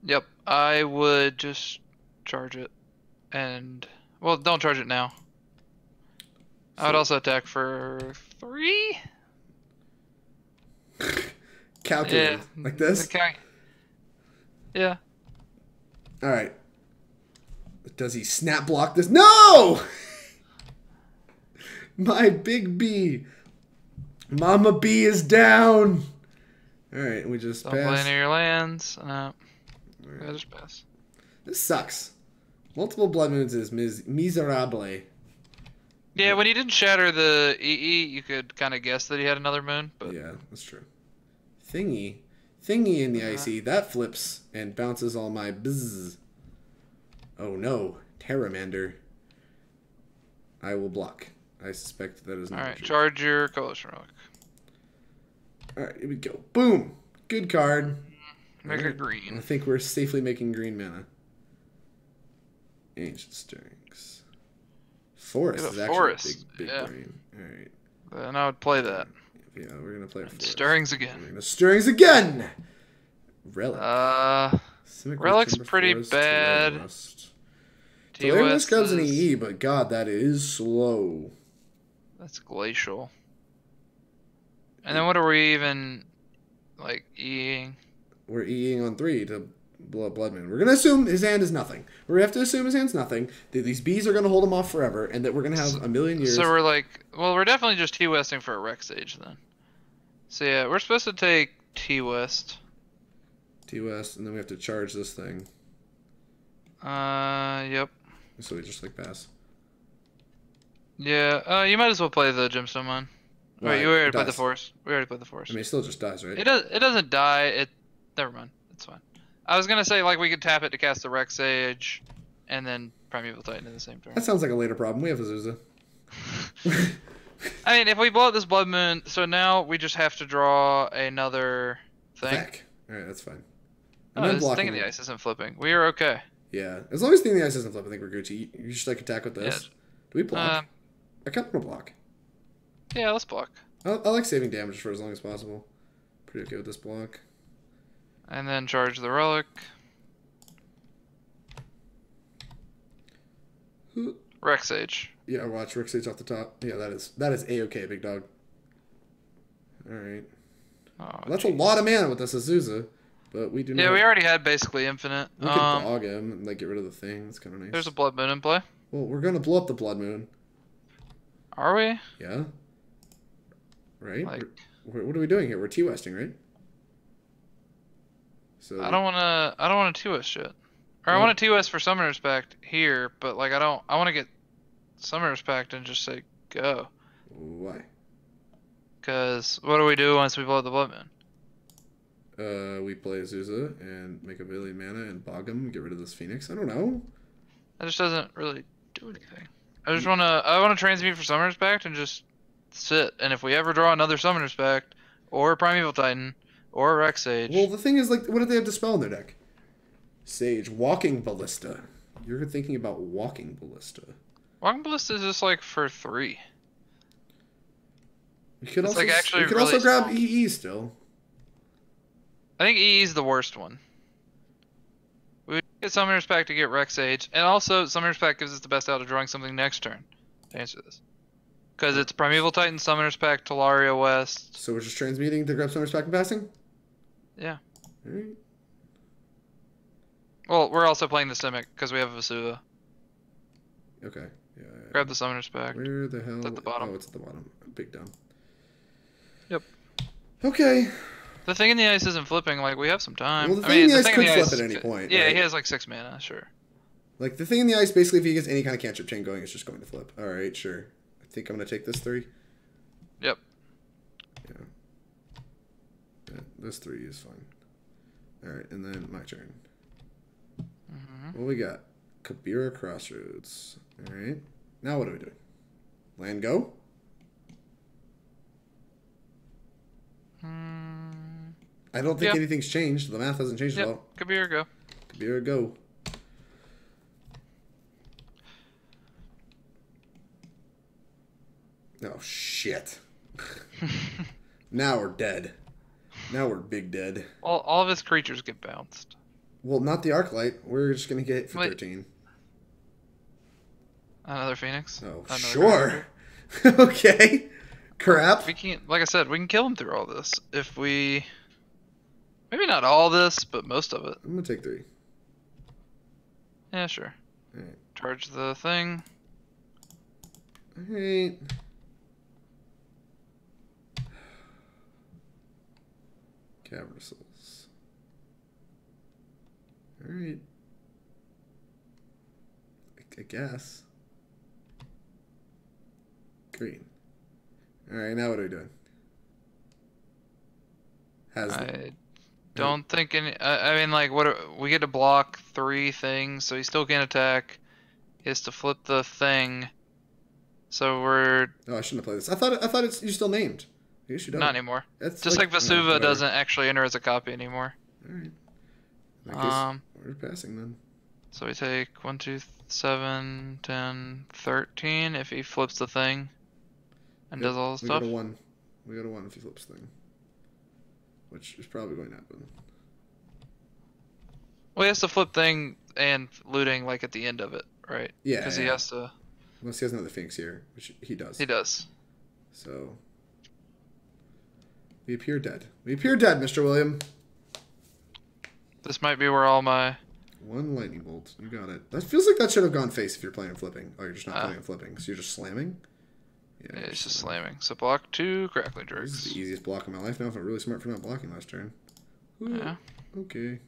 Yep, I would just charge it, and well, don't charge it now. I would also attack for 3. Calculate like this. Okay. Yeah. All right. Does he snap block this? No! My big B. Mama B is down. All right, we just Don't pass. play any of your lands. No. Right. I just pass. This sucks. Multiple Blood Moons is miserable. Yeah, when he didn't shatter the EE, you could kind of guess that he had another moon. But yeah, that's true. Thingy in the IC that flips and bounces all my bzzz. Oh no, Terramander. I will block. I suspect that is not. All right, charge your Coalition Relic. All right, here we go. Boom. Good card. Make it green. I think we're safely making green mana. Ancient Stirrings. Forest is actually a big brain. Alright. Then I would play that. Yeah, we're going to play Forest. Stirrings again. Stirrings again! Relic. Relic's pretty bad. Tolaria West grabs an EE, but god, that is slow. That's glacial. And then what are we even, like, EEing? We're EEing on 3 to Blood Moon. We're going to assume his hand is nothing. We have to assume his hand's nothing. That these bees are going to hold him off forever, and that we're going to have a million years. So we're like, well, we're definitely just T-Westing for a Rex Sage then. So yeah, we're supposed to take T-West. T-West, and then we have to charge this thing. Yep. So we just like pass. Yeah, you might as well play the Gemstone Mine. Wait, you already played the Forest. We already played the Forest. I mean, it still just dies, right? It doesn't die. Never mind. It's fine. I was gonna say like we could tap it to cast the Rex Sage, and then Primeval Titan in the same turn. That sounds like a later problem. We have Azusa. I mean, if we blow up this Blood Moon, so now we just have to draw another thing. Alright, that's fine. Oh, this Thing in the Ice isn't flipping. We are okay. Yeah, as long as Thing in the Ice doesn't flip, I think we're Gucci. You should like attack with this. Yeah. Do we block? I kind of want to block. Yeah, let's block. I like saving damage for as long as possible. Pretty okay with this block. And then charge the Relic. Rex Sage. Yeah, watch Rex Sage off the top. Yeah, that is A-okay, big dog. Alright. Oh, that's a lot of mana with this Azusa, but we do not. Yeah, we already had basically infinite. We could bog him and like get rid of the thing. That's kind of nice. There's a Blood Moon in play. Well, we're gonna blow up the Blood Moon. Are we? Yeah. Right? Like, what are we doing here? We're T-Westing, right? So I don't want to T-West yet. Or I want to T-West for Summoner's Pact here, but like I want to get Summoner's Pact and just say go. Why? Because what do we do once we blow up the Blood Moon? We play Azusa and make a billion mana and bog him and get rid of this Phoenix. I don't know. That just doesn't really do anything. I want to transmute for Summoner's Pact and just sit. And if we ever draw another Summoner's Pact or Primeval Titan or Rex Sage. Well, the thing is, like, what do they have to spell in their deck? Sage, Walking Ballista. You're thinking about Walking Ballista. Walking Ballista is just like for 3. You could also grab EE still. I think EE is the worst one. We would get Summoner's Pact to get Rex Sage, and also Summoner's Pact gives us the best out of drawing something next turn to answer this. Because it's Primeval Titan, Summoner's Pact, Tolaria West. So we're just transmuting to grab Summoner's Pact and passing? Yeah. Alright. Well, we're also playing the Simic because we have a Vesuva. Okay. Yeah. Grab the Summoner's Pact. Where the hell? It's at the bottom. Oh, it's at the bottom. Big dumb. Yep. Okay. The Thing in the Ice isn't flipping. Like, we have some time. Well, the Thing in the Ice could flip at any point. Yeah, right? he has like 6 mana, sure. Like, the Thing in the Ice, basically, if he gets any kind of cantrip chain going, it's just going to flip. Alright, sure. I think I'm going to take this 3. Yep. Yeah, this 3 is fine. Alright, and then my turn. What we got? Kabira Crossroads. Alright. Now what are we doing? Land go? I don't think anything's changed. The math hasn't changed at all. Kabira go. Kabira go. Oh, shit. Now we're dead. Now we're big dead. Well, all of his creatures get bounced. Well, not the Arclight. We're just going to get it for 13. Another Phoenix? Oh, Another sure. Okay. Crap. We can't, like I said, we can kill him through all this. If we... Maybe not all this, but most of it. I'm going to take 3. Yeah, sure. Alright. Charge the thing. Alright. Cavern of Souls. Alright. I guess. Green. Alright, now what are we doing? I don't think any... I mean, like, we get to block 3 things, so he still can't attack. He has to flip the thing. So we're... Oh, I shouldn't have played this. I thought it's you still named. I guess you don't. Not anymore. That's just like Vesuva doesn't actually enter as a copy anymore. Alright. I guess we're passing then. So we take 1, 2, 7, 10, 13 if he flips the thing and does all the stuff. We got a 1. We got a 1 if he flips the thing. Which is probably going to happen. Well, he has to flip thing and looting like at the end of it, right? Yeah. Because he has to... Unless he has another Phoenix here, which he does. He does. So... We appear dead. We appear dead, Mr. William. This might be where all my... 1 lightning bolt. You got it. That feels like that should have gone face if you're playing flipping. Oh, you're just not playing flipping. So you're just slamming? Yeah, it's just slamming. So block 2 Crackling Drakes. This is the easiest block of my life now. I felt really smart for not blocking last turn. Ooh, yeah. Okay.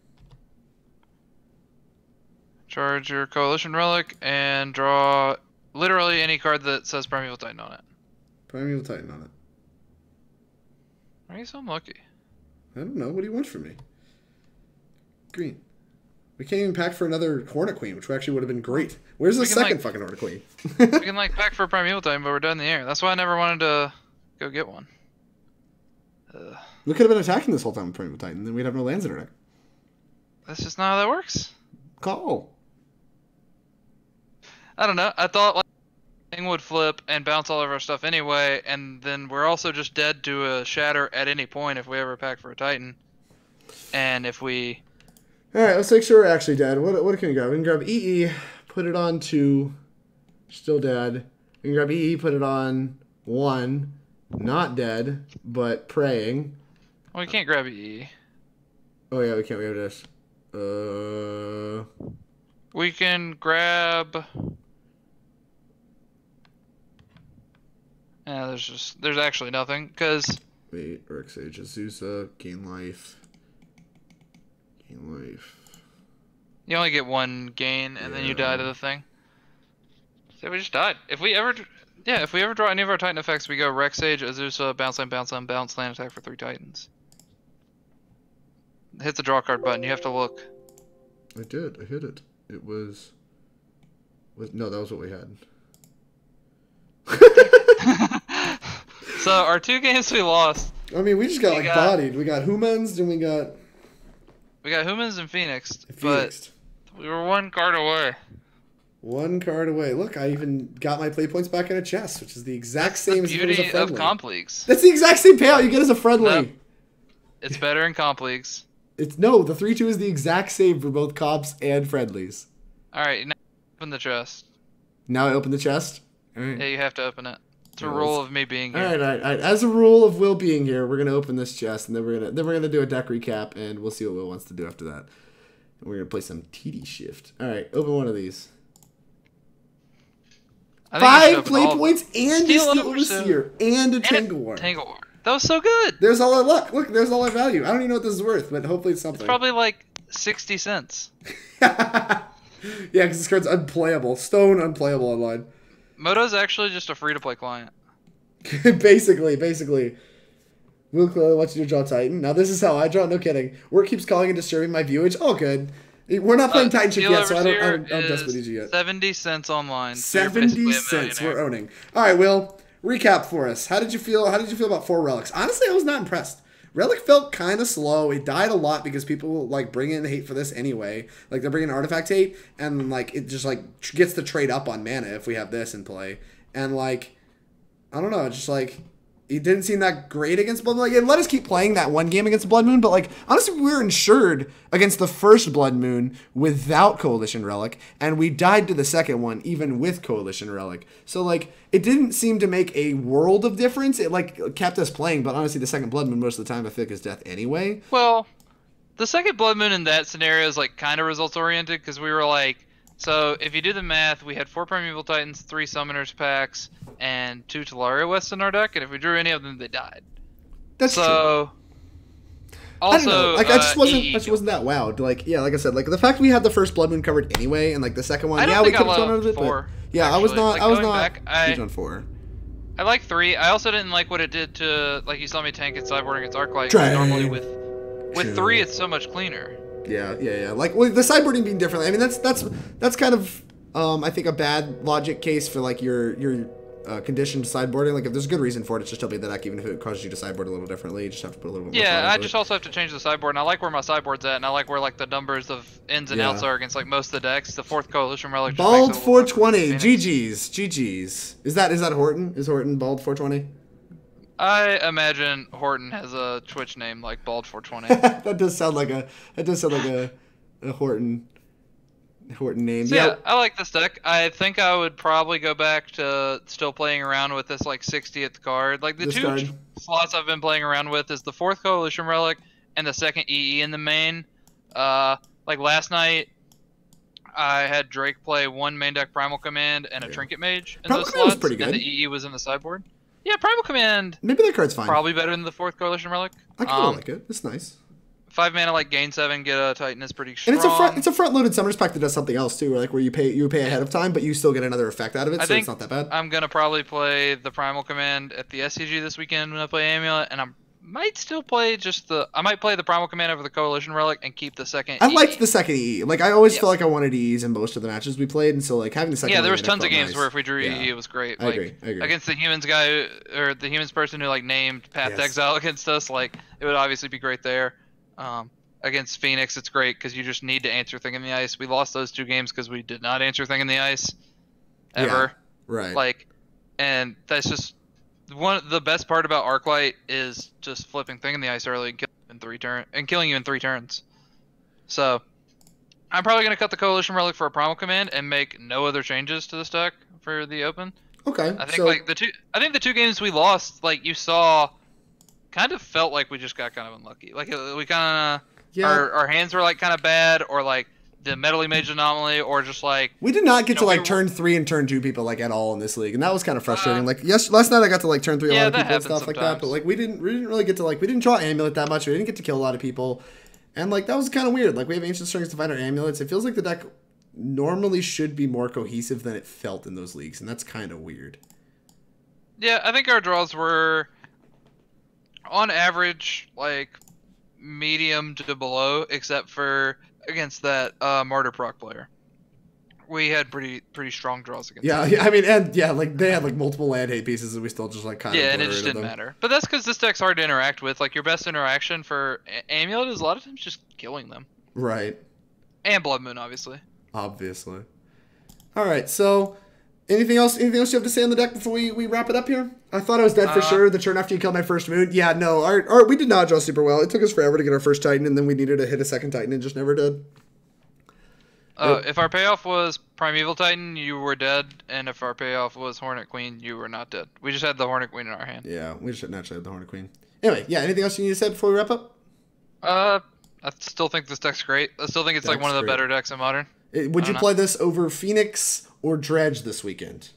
Charge your Coalition Relic and draw literally any card that says Primeval Titan on it. Primeval Titan on it. Why are you so unlucky? I don't know. What do you want from me? Green. We can't even pack for another Hornet Queen, which actually would have been great. Where's the second fucking Hornet Queen? We can like pack for Primeval Titan, but we're dead in the air. That's why I never wanted to go get one. We could have been attacking this whole time with Primeval Titan, then we'd have no lands in our deck. That's just not how that works. Call. I don't know. I thought like thing would flip and bounce all of our stuff anyway, and then we're also just dead to a shatter at any point if we ever pack for a Titan. And if we... Alright, let's make sure we're actually dead. What can we grab? We can grab EE, put it on 2, still dead. We can grab EE, put it on 1, not dead, but praying. Well, we can't grab EE. Oh yeah, we can't. We have this. We can grab... Yeah, there's actually nothing, because... Wait, Reclamation Sage, Azusa, gain life. Gain life. You only get 1 gain, and then you die to the thing. So we just died. If we ever draw any of our Titan effects, we go Reclamation Sage, Azusa, bounce land, bounce land, attack for 3 Titans. Hit the draw card button, you have to look. I did, I hit it. It was... No, that was what we had. So our 2 games we lost. I mean, we just got bodied. We got humans, then we got humans and Phoenix, but we were 1 card away. 1 card away. Look, I even got my play points back in a chest, which is the exact same as if it was a friendly. Beauty of comp leagues. That's the exact same payout you get as a friendly. Nope. It's better in comp leagues. The 3-2 is the exact same for both comps and friendlies. All right, now open the chest. Now I open the chest. All right. Yeah, you have to open it. It's a rule of me being here. All right. As a rule of Will being here, we're gonna open this chest, and then we're gonna do a deck recap, and we'll see what Will wants to do after that. And we're gonna play some TD Shift. All right, open one of these. 5 play points and a Steel Overseer and a Tangle War. That was so good. There's all our luck. Look, there's all our value. I don't even know what this is worth, but hopefully it's something. It's probably like 60 cents. Yeah, because this card's unplayable. Stone unplayable online. Moto's actually just a free-to-play client. basically. Will clearly wants you to draw Titan. Now this is how I draw. No kidding. Work keeps calling and disturbing my viewage. All good. We're not playing Titanship yet, so I don't desperately need you yet. 70 cents online. 70 cents we're owning. All right, Will. Recap for us. How did you feel about 4 relics? Honestly, I was not impressed. Relic felt kind of slow. It died a lot because people like bring in hate for this anyway. Like they're bringing artifact hate, and like it just like gets the trade up on mana if we have this in play. And like I don't know, just like it didn't seem that great against Blood Moon. Like, it let us keep playing that one game against Blood Moon, but like honestly, we were insured against the first Blood Moon without Coalition Relic, and we died to the second one even with Coalition Relic. So like it didn't seem to make a world of difference. It like kept us playing, but honestly, the second Blood Moon most of the time I feel like is death anyway. Well, the second Blood Moon in that scenario is like kind of results oriented because we were like, so if you do the math, we had 4 Primeval Titans, 3 Summoners packs, and 2 Tolaria West in our deck, and if we drew any of them, they died. That's true. Also, I don't know. Like I just wasn't that wowed. Like like I said, like the fact we had the first Blood Moon covered anyway, and like the second one, we could have thrown out of it. But yeah, I was not huge on 4. I like 3. I also didn't like what it did to, like you saw me tank it sideboard against Arclight. Normally with 3, it's so much cleaner. Yeah. Like the sideboarding being different. I mean, that's kind of I think a bad logic case for like your conditioned sideboarding. Like if there's a good reason for it, it's just helping the deck, even if it causes you to sideboard a little differently. You just have to put a little bit more. Yeah, I just also have to change the sideboard, and I like where my sideboard's at, and I like where like the numbers of ins and outs are against like most of the decks. The 4th Coalition Relic. Bald 420. GG's. Is that Horton? Is Horton Bald 420? I imagine Horton has a Twitch name like Bald 420. That does sound like a Horton name. So yeah, I like this deck. I think I would probably go back to still playing around with this like 60th card. Like the two slots I've been playing around with is the 4th Coalition Relic and the 2nd EE in the main. Like last night, I had Drake play 1 main deck Primal Command and a Trinket Mage in those slots, pretty good. And the EE was in the sideboard. Yeah, Primal Command. Maybe that card's fine. Probably better than the 4th Coalition Relic. I kind of like it. It's nice. 5 mana, like gain 7, get a Titan is pretty strong. And it's a front-loaded Summoners pack that does something else too, like where you pay ahead of time, but you still get another effect out of it, so it's not that bad. I'm gonna probably play the Primal Command at the SCG this weekend when I play Amulet, and I might still play I might play the Primal Command over the Coalition Relic and keep the 2nd. I liked the 2nd EE. Like I always felt like I wanted EEs in most of the matches we played, and so like having the 2nd. Yeah, there was tons of games where if we drew EE, it was great. I agree. Against the humans guy or the humans person who like named Path to Exile against us, like it would obviously be great there. Against Phoenix, it's great because you just need to answer Thing in the Ice. We lost those 2 games because we did not answer Thing in the Ice ever. Yeah, right. Like, and that's just the best part about Arclight is just flipping Thing in the Ice early and killing you in 3 turns. So I'm probably gonna cut the Coalition Relic for a Primal Command and make no other changes to this deck for the open. Okay. I think the 2 games we lost, like you saw, kind of felt like we just got kind of unlucky. Like we kind of. Yeah. Our hands were like kind of bad, or like the Metally Mage anomaly, or just like we did not get to like turn 3 and turn 2 people like at all in this league, and that was kind of frustrating. Like last night I got to like turn 3 a lot of people and stuff like that, but like we didn't really get to like we didn't draw Amulet that much. We didn't get to kill a lot of people, and like that was kind of weird. Like we have Ancient Strings to find our amulets. It feels like the deck normally should be more cohesive than it felt in those leagues, and that's kind of weird. Yeah, I think our draws were on average like medium to below, except for against that Martyr proc player. We had pretty strong draws against them. Yeah, I mean, and like they had like multiple land hate pieces, and we still just like kind of and it just didn't matter. But that's because this deck's hard to interact with. Like your best interaction for Amulet is a lot of times just killing them. Right. And Blood Moon, obviously. All right, so anything else you have to say on the deck before we wrap it up here? I thought I was dead for sure the turn after you killed my first moon. Yeah, no, we did not draw super well. It took us forever to get our first Titan, and then we needed to hit a second Titan and just never did. If our payoff was Primeval Titan, you were dead, and if our payoff was Hornet Queen, you were not dead. We just had the Hornet Queen in our hand. Yeah, we just naturally have the Hornet Queen. Anyway, yeah, anything else you need to say before we wrap up? I still think this deck's great. I still think it's like one of the better decks in Modern. Would you play this over Phoenix or Dredge this weekend?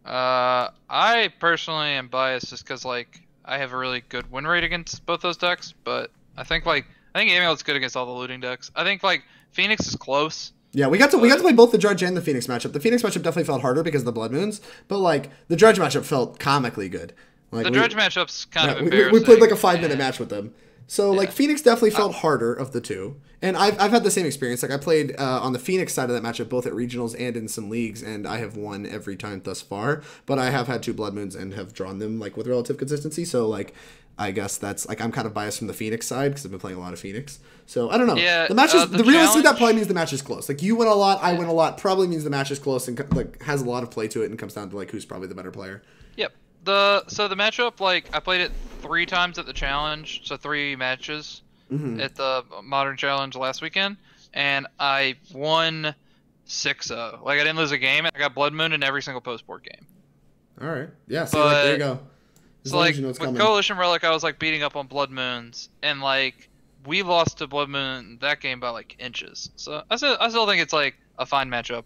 I personally am biased just because like I have a really good win rate against both those decks, but I think Amulet's good against all the looting decks. I think like Phoenix is close. Yeah, we got to play both the Dredge and the Phoenix matchup. The Phoenix matchup definitely felt harder because of the Blood Moons, but like the Dredge matchup felt comically good. Like, the Dredge matchup's kind of embarrassing. We played like a 5-minute match with them. So like Phoenix definitely felt harder of the two, and I've had the same experience. Like I played on the Phoenix side of that matchup, both at regionals and in some leagues, and I have won every time thus far. But I have had 2 Blood Moons and have drawn them like with relative consistency. So like I guess that's like I'm kind of biased from the Phoenix side because I've been playing a lot of Phoenix. So I don't know. Yeah, the match is realistically that probably means the match is close. Like you win a lot, I win a lot. Probably means the match is close and like has a lot of play to it and comes down to like who's probably the better player. Yep. So the matchup, like I played it 3 times at the challenge, so 3 matches. At the Modern Challenge last weekend, and I won 6-0. Like I didn't lose a game. I got Blood Moon in every single post-board game. All right. Yeah. So like, there you go. So like with Coalition Relic, I was like beating up on Blood Moons, and like we lost to Blood Moon that game by like inches. So I still think it's like a fine matchup.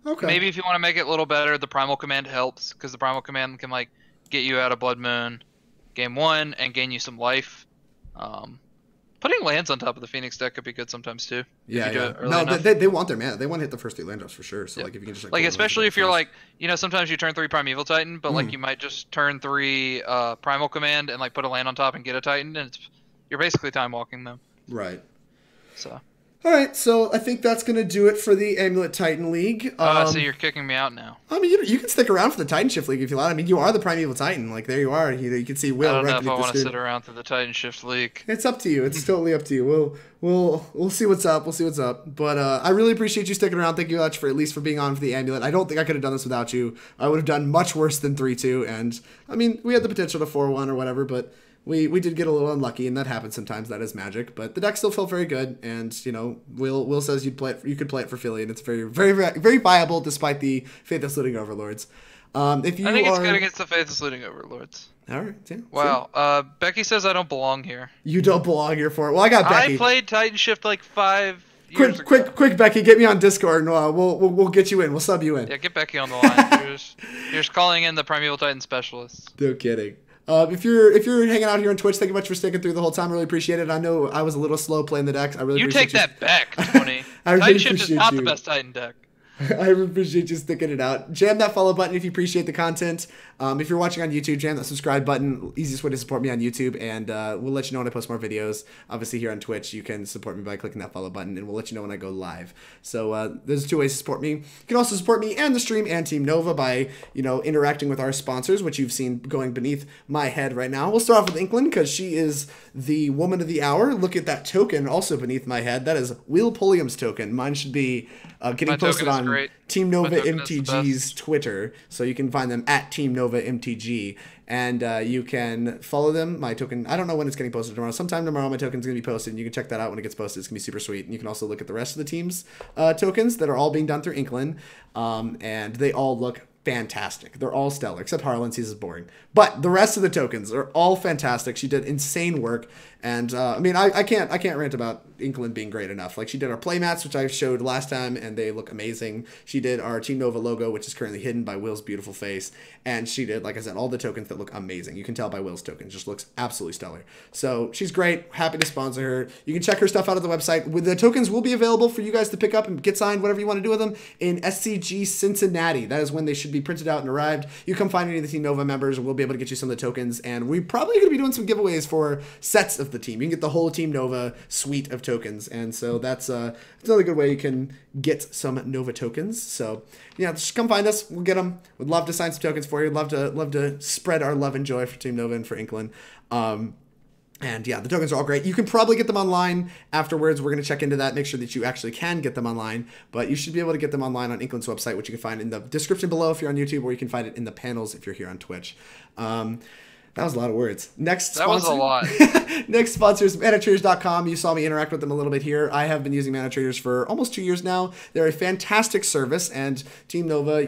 Okay. Maybe if you want to make it a little better, the Primal Command helps because the Primal Command can like get you out of Blood Moon game 1 and gain you some life. Putting lands on top of the Phoenix deck could be good sometimes too. Yeah. No, they want their mana. They want to hit the first 3 land drops for sure. So like if you can just like especially if you're like sometimes you turn 3 Primeval Titan, but like you might just turn 3 Primal Command and like put a land on top and get a Titan, and you're basically time walking them. Right. So. All right, so I think that's going to do it for the Amulet Titan League. So you're kicking me out now. I mean, you can stick around for the Titan Shift League if you like. I mean, you are the Primeval Titan. Like, there you are. You can see Will. I don't know if I want to sit around through the Titan Shift League. It's up to you. It's totally up to you. We'll see what's up. We'll see what's up. But I really appreciate you sticking around. Thank you much for at least for being on for the Amulet. I don't think I could have done this without you. I would have done much worse than 3-2. And, I mean, we had the potential to 4-1 or whatever, but... We did get a little unlucky, and that happens sometimes. That is magic, but the deck still felt very good. And Will says you could play it for Philly, and it's very, very, very viable despite the Faithless Looting Overlords. I think it's good against the Faithless Looting Overlords. All right. Yeah, wow. Becky says I don't belong here. You don't belong here for it. Well, I got Becky. I played Titan Shift like 5 years ago. Quick, Becky, get me on Discord, and we'll get you in. We'll sub you in. Yeah, get Becky on the line. you're just calling in the Primeval Titan specialists. No kidding. If you're hanging out here on Twitch, thank you much for sticking through the whole time. I really appreciate it. I know I was a little slow playing the deck. I really appreciate you. Take that back, Tony. Titan Shift is not the best Titan deck. I appreciate you sticking it out. Jam that follow button if you appreciate the content. If you're watching on YouTube, jam that subscribe button. Easiest way to support me on YouTube, and we'll let you know when I post more videos. Obviously, here on Twitch, you can support me by clicking that follow button, and we'll let you know when I go live. So there's 2 ways to support me. You can also support me and the stream and Team Nova by interacting with our sponsors, which you've seen going beneath my head right now. We'll start off with Inkland because she is the woman of the hour. Look at that token also beneath my head. That is Will Pulliam's token. Mine should be getting posted on Team Nova MTG's Twitter, so you can find them at Team Nova MTG, and you can follow them. My token, I don't know when it's getting posted tomorrow. Sometime tomorrow my token's going to be posted, and you can check that out when it gets posted. It's going to be super sweet, and you can also look at the rest of the team's tokens that are all being done through Inkland, and they all look fantastic. They're all stellar, except Harlan's. He's boring. But the rest of the tokens are all fantastic. She did insane work. And I mean, I can't rant about Inkland being great enough. Like, she did our playmats, which I showed last time, and they look amazing. She did our Team Nova logo, which is currently hidden by Will's beautiful face. And she did, like I said, all the tokens that look amazing. You can tell by Will's token. Just looks absolutely stellar. So she's great. Happy to sponsor her. You can check her stuff out at the website. The tokens will be available for you guys to pick up and get signed, whatever you want to do with them, in SCG Cincinnati. That is when they should be printed out and arrived. You come find any of the Team Nova members, and we'll be able to get you some of the tokens. And we're probably going to be doing some giveaways for sets of the team. You can get the whole Team Nova suite of tokens. And so that's another good way you can get some Nova tokens. So yeah, just come find us. We'll get them. We'd love to sign some tokens for you. Love to spread our love and joy for Team Nova and for Inkland. And yeah, the tokens are all great. You can probably get them online afterwards. We're going to check into that, make sure that you actually can get them online. But you should be able to get them online on Inkland's website, which you can find in the description below if you're on YouTube, or you can find it in the panels if you're here on Twitch. That was a lot of words. Next That sponsor. was a lot. Next sponsor is ManaTraders.com. You saw me interact with them a little bit here. I have been using ManaTraders for almost 2 years now. They're a fantastic service, and Team Nova,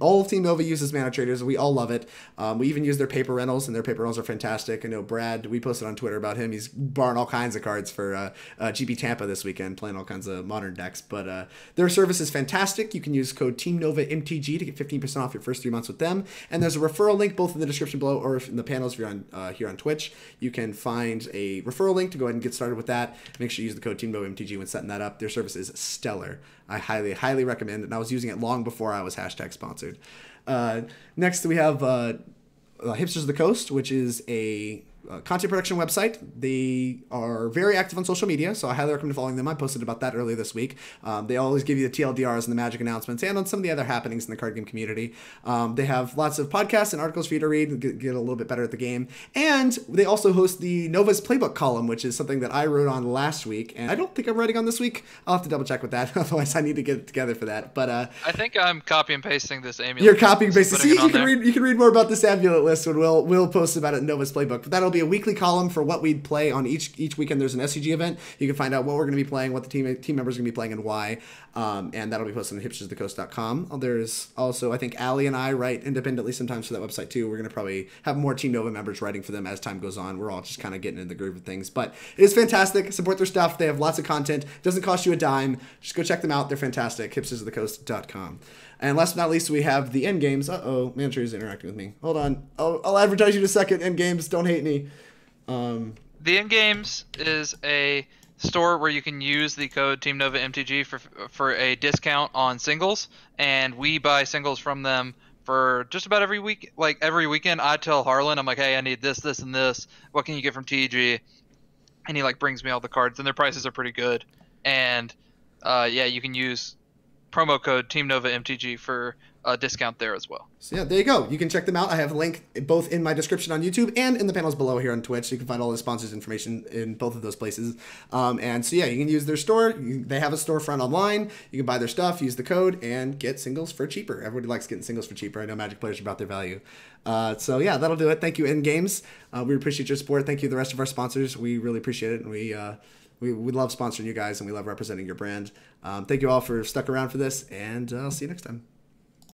all of Team Nova uses ManaTraders. We all love it. We even use their paper rentals, and their paper rentals are fantastic. I know Brad, we posted on Twitter about him. He's borrowing all kinds of cards for GP Tampa this weekend, playing all kinds of modern decks. But their service is fantastic. You can use code TeamNovaMTG to get 15% off your first 3 months with them. And there's a referral link both in the description below or in the panels if you're on here on Twitch. You can find a referral link to go ahead and get started with that. Make sure you use the code TeamNovaMTG when setting that up. Their service is stellar. I highly, highly recommend it. And I was using it long before I was #sponsored. Next, we have Hipsters of the Coast, which is a content production website. They are very active on social media, so I highly recommend following them. I posted about that earlier this week. They always give you the TLDRs and the Magic announcements and on some of the other happenings in the card game community. They have lots of podcasts and articles for you to read and get a little bit better at the game. And they also host the Nova's Playbook column, which is something that I wrote on last week, and I don't think I'm writing on this week. I'll have to double check with that, otherwise I need to get it together for that. But I think I'm copy and pasting this amulet. You're copying and pasting. See, you can read more about this amulet list when Will post about it in Nova's Playbook. But that'll be a weekly column for what we'd play on each weekend. There's an SCG event. You can find out what we're going to be playing, what the team members are going to be playing, and why. And that'll be posted on hipstersthecoast.com. There's also, I think, Allie and I write independently sometimes for that website too. We're going to probably have more Team Nova members writing for them as time goes on. We're all just kind of getting in the groove of things. But it is fantastic. Support their stuff. They have lots of content. Doesn't cost you a dime. Just go check them out. They're fantastic. hipstersthecoast.com. And last but not least, we have the end games. ManaTraders is interacting with me. Hold on. I'll advertise you in a second. End games. Don't hate me. The End Games is a store where you can use the code TeamNovaMTG for a discount on singles, and we buy singles from them for just about every week. Like every weekend, I tell Harlan, I'm like, hey, I need this, this, and this. What can you get from TG? And he brings me all the cards, and their prices are pretty good. And you can use promo code TeamNovaMTG for a discount there as well. So yeah, there you go. You can check them out. I have a link both in my description on YouTube and in the panels below here on Twitch. So you can find all the sponsors' information in both of those places. And so yeah, you can use their store. They have a storefront online. You can buy their stuff, use the code, and get singles for cheaper. Everybody likes getting singles for cheaper. I know Magic players are about their value. So yeah, that'll do it. Thank you, End Games. We appreciate your support. Thank you to the rest of our sponsors. We really appreciate it. And we love sponsoring you guys, and we love representing your brand. Thank you all for stuck around for this, and I'll see you next time.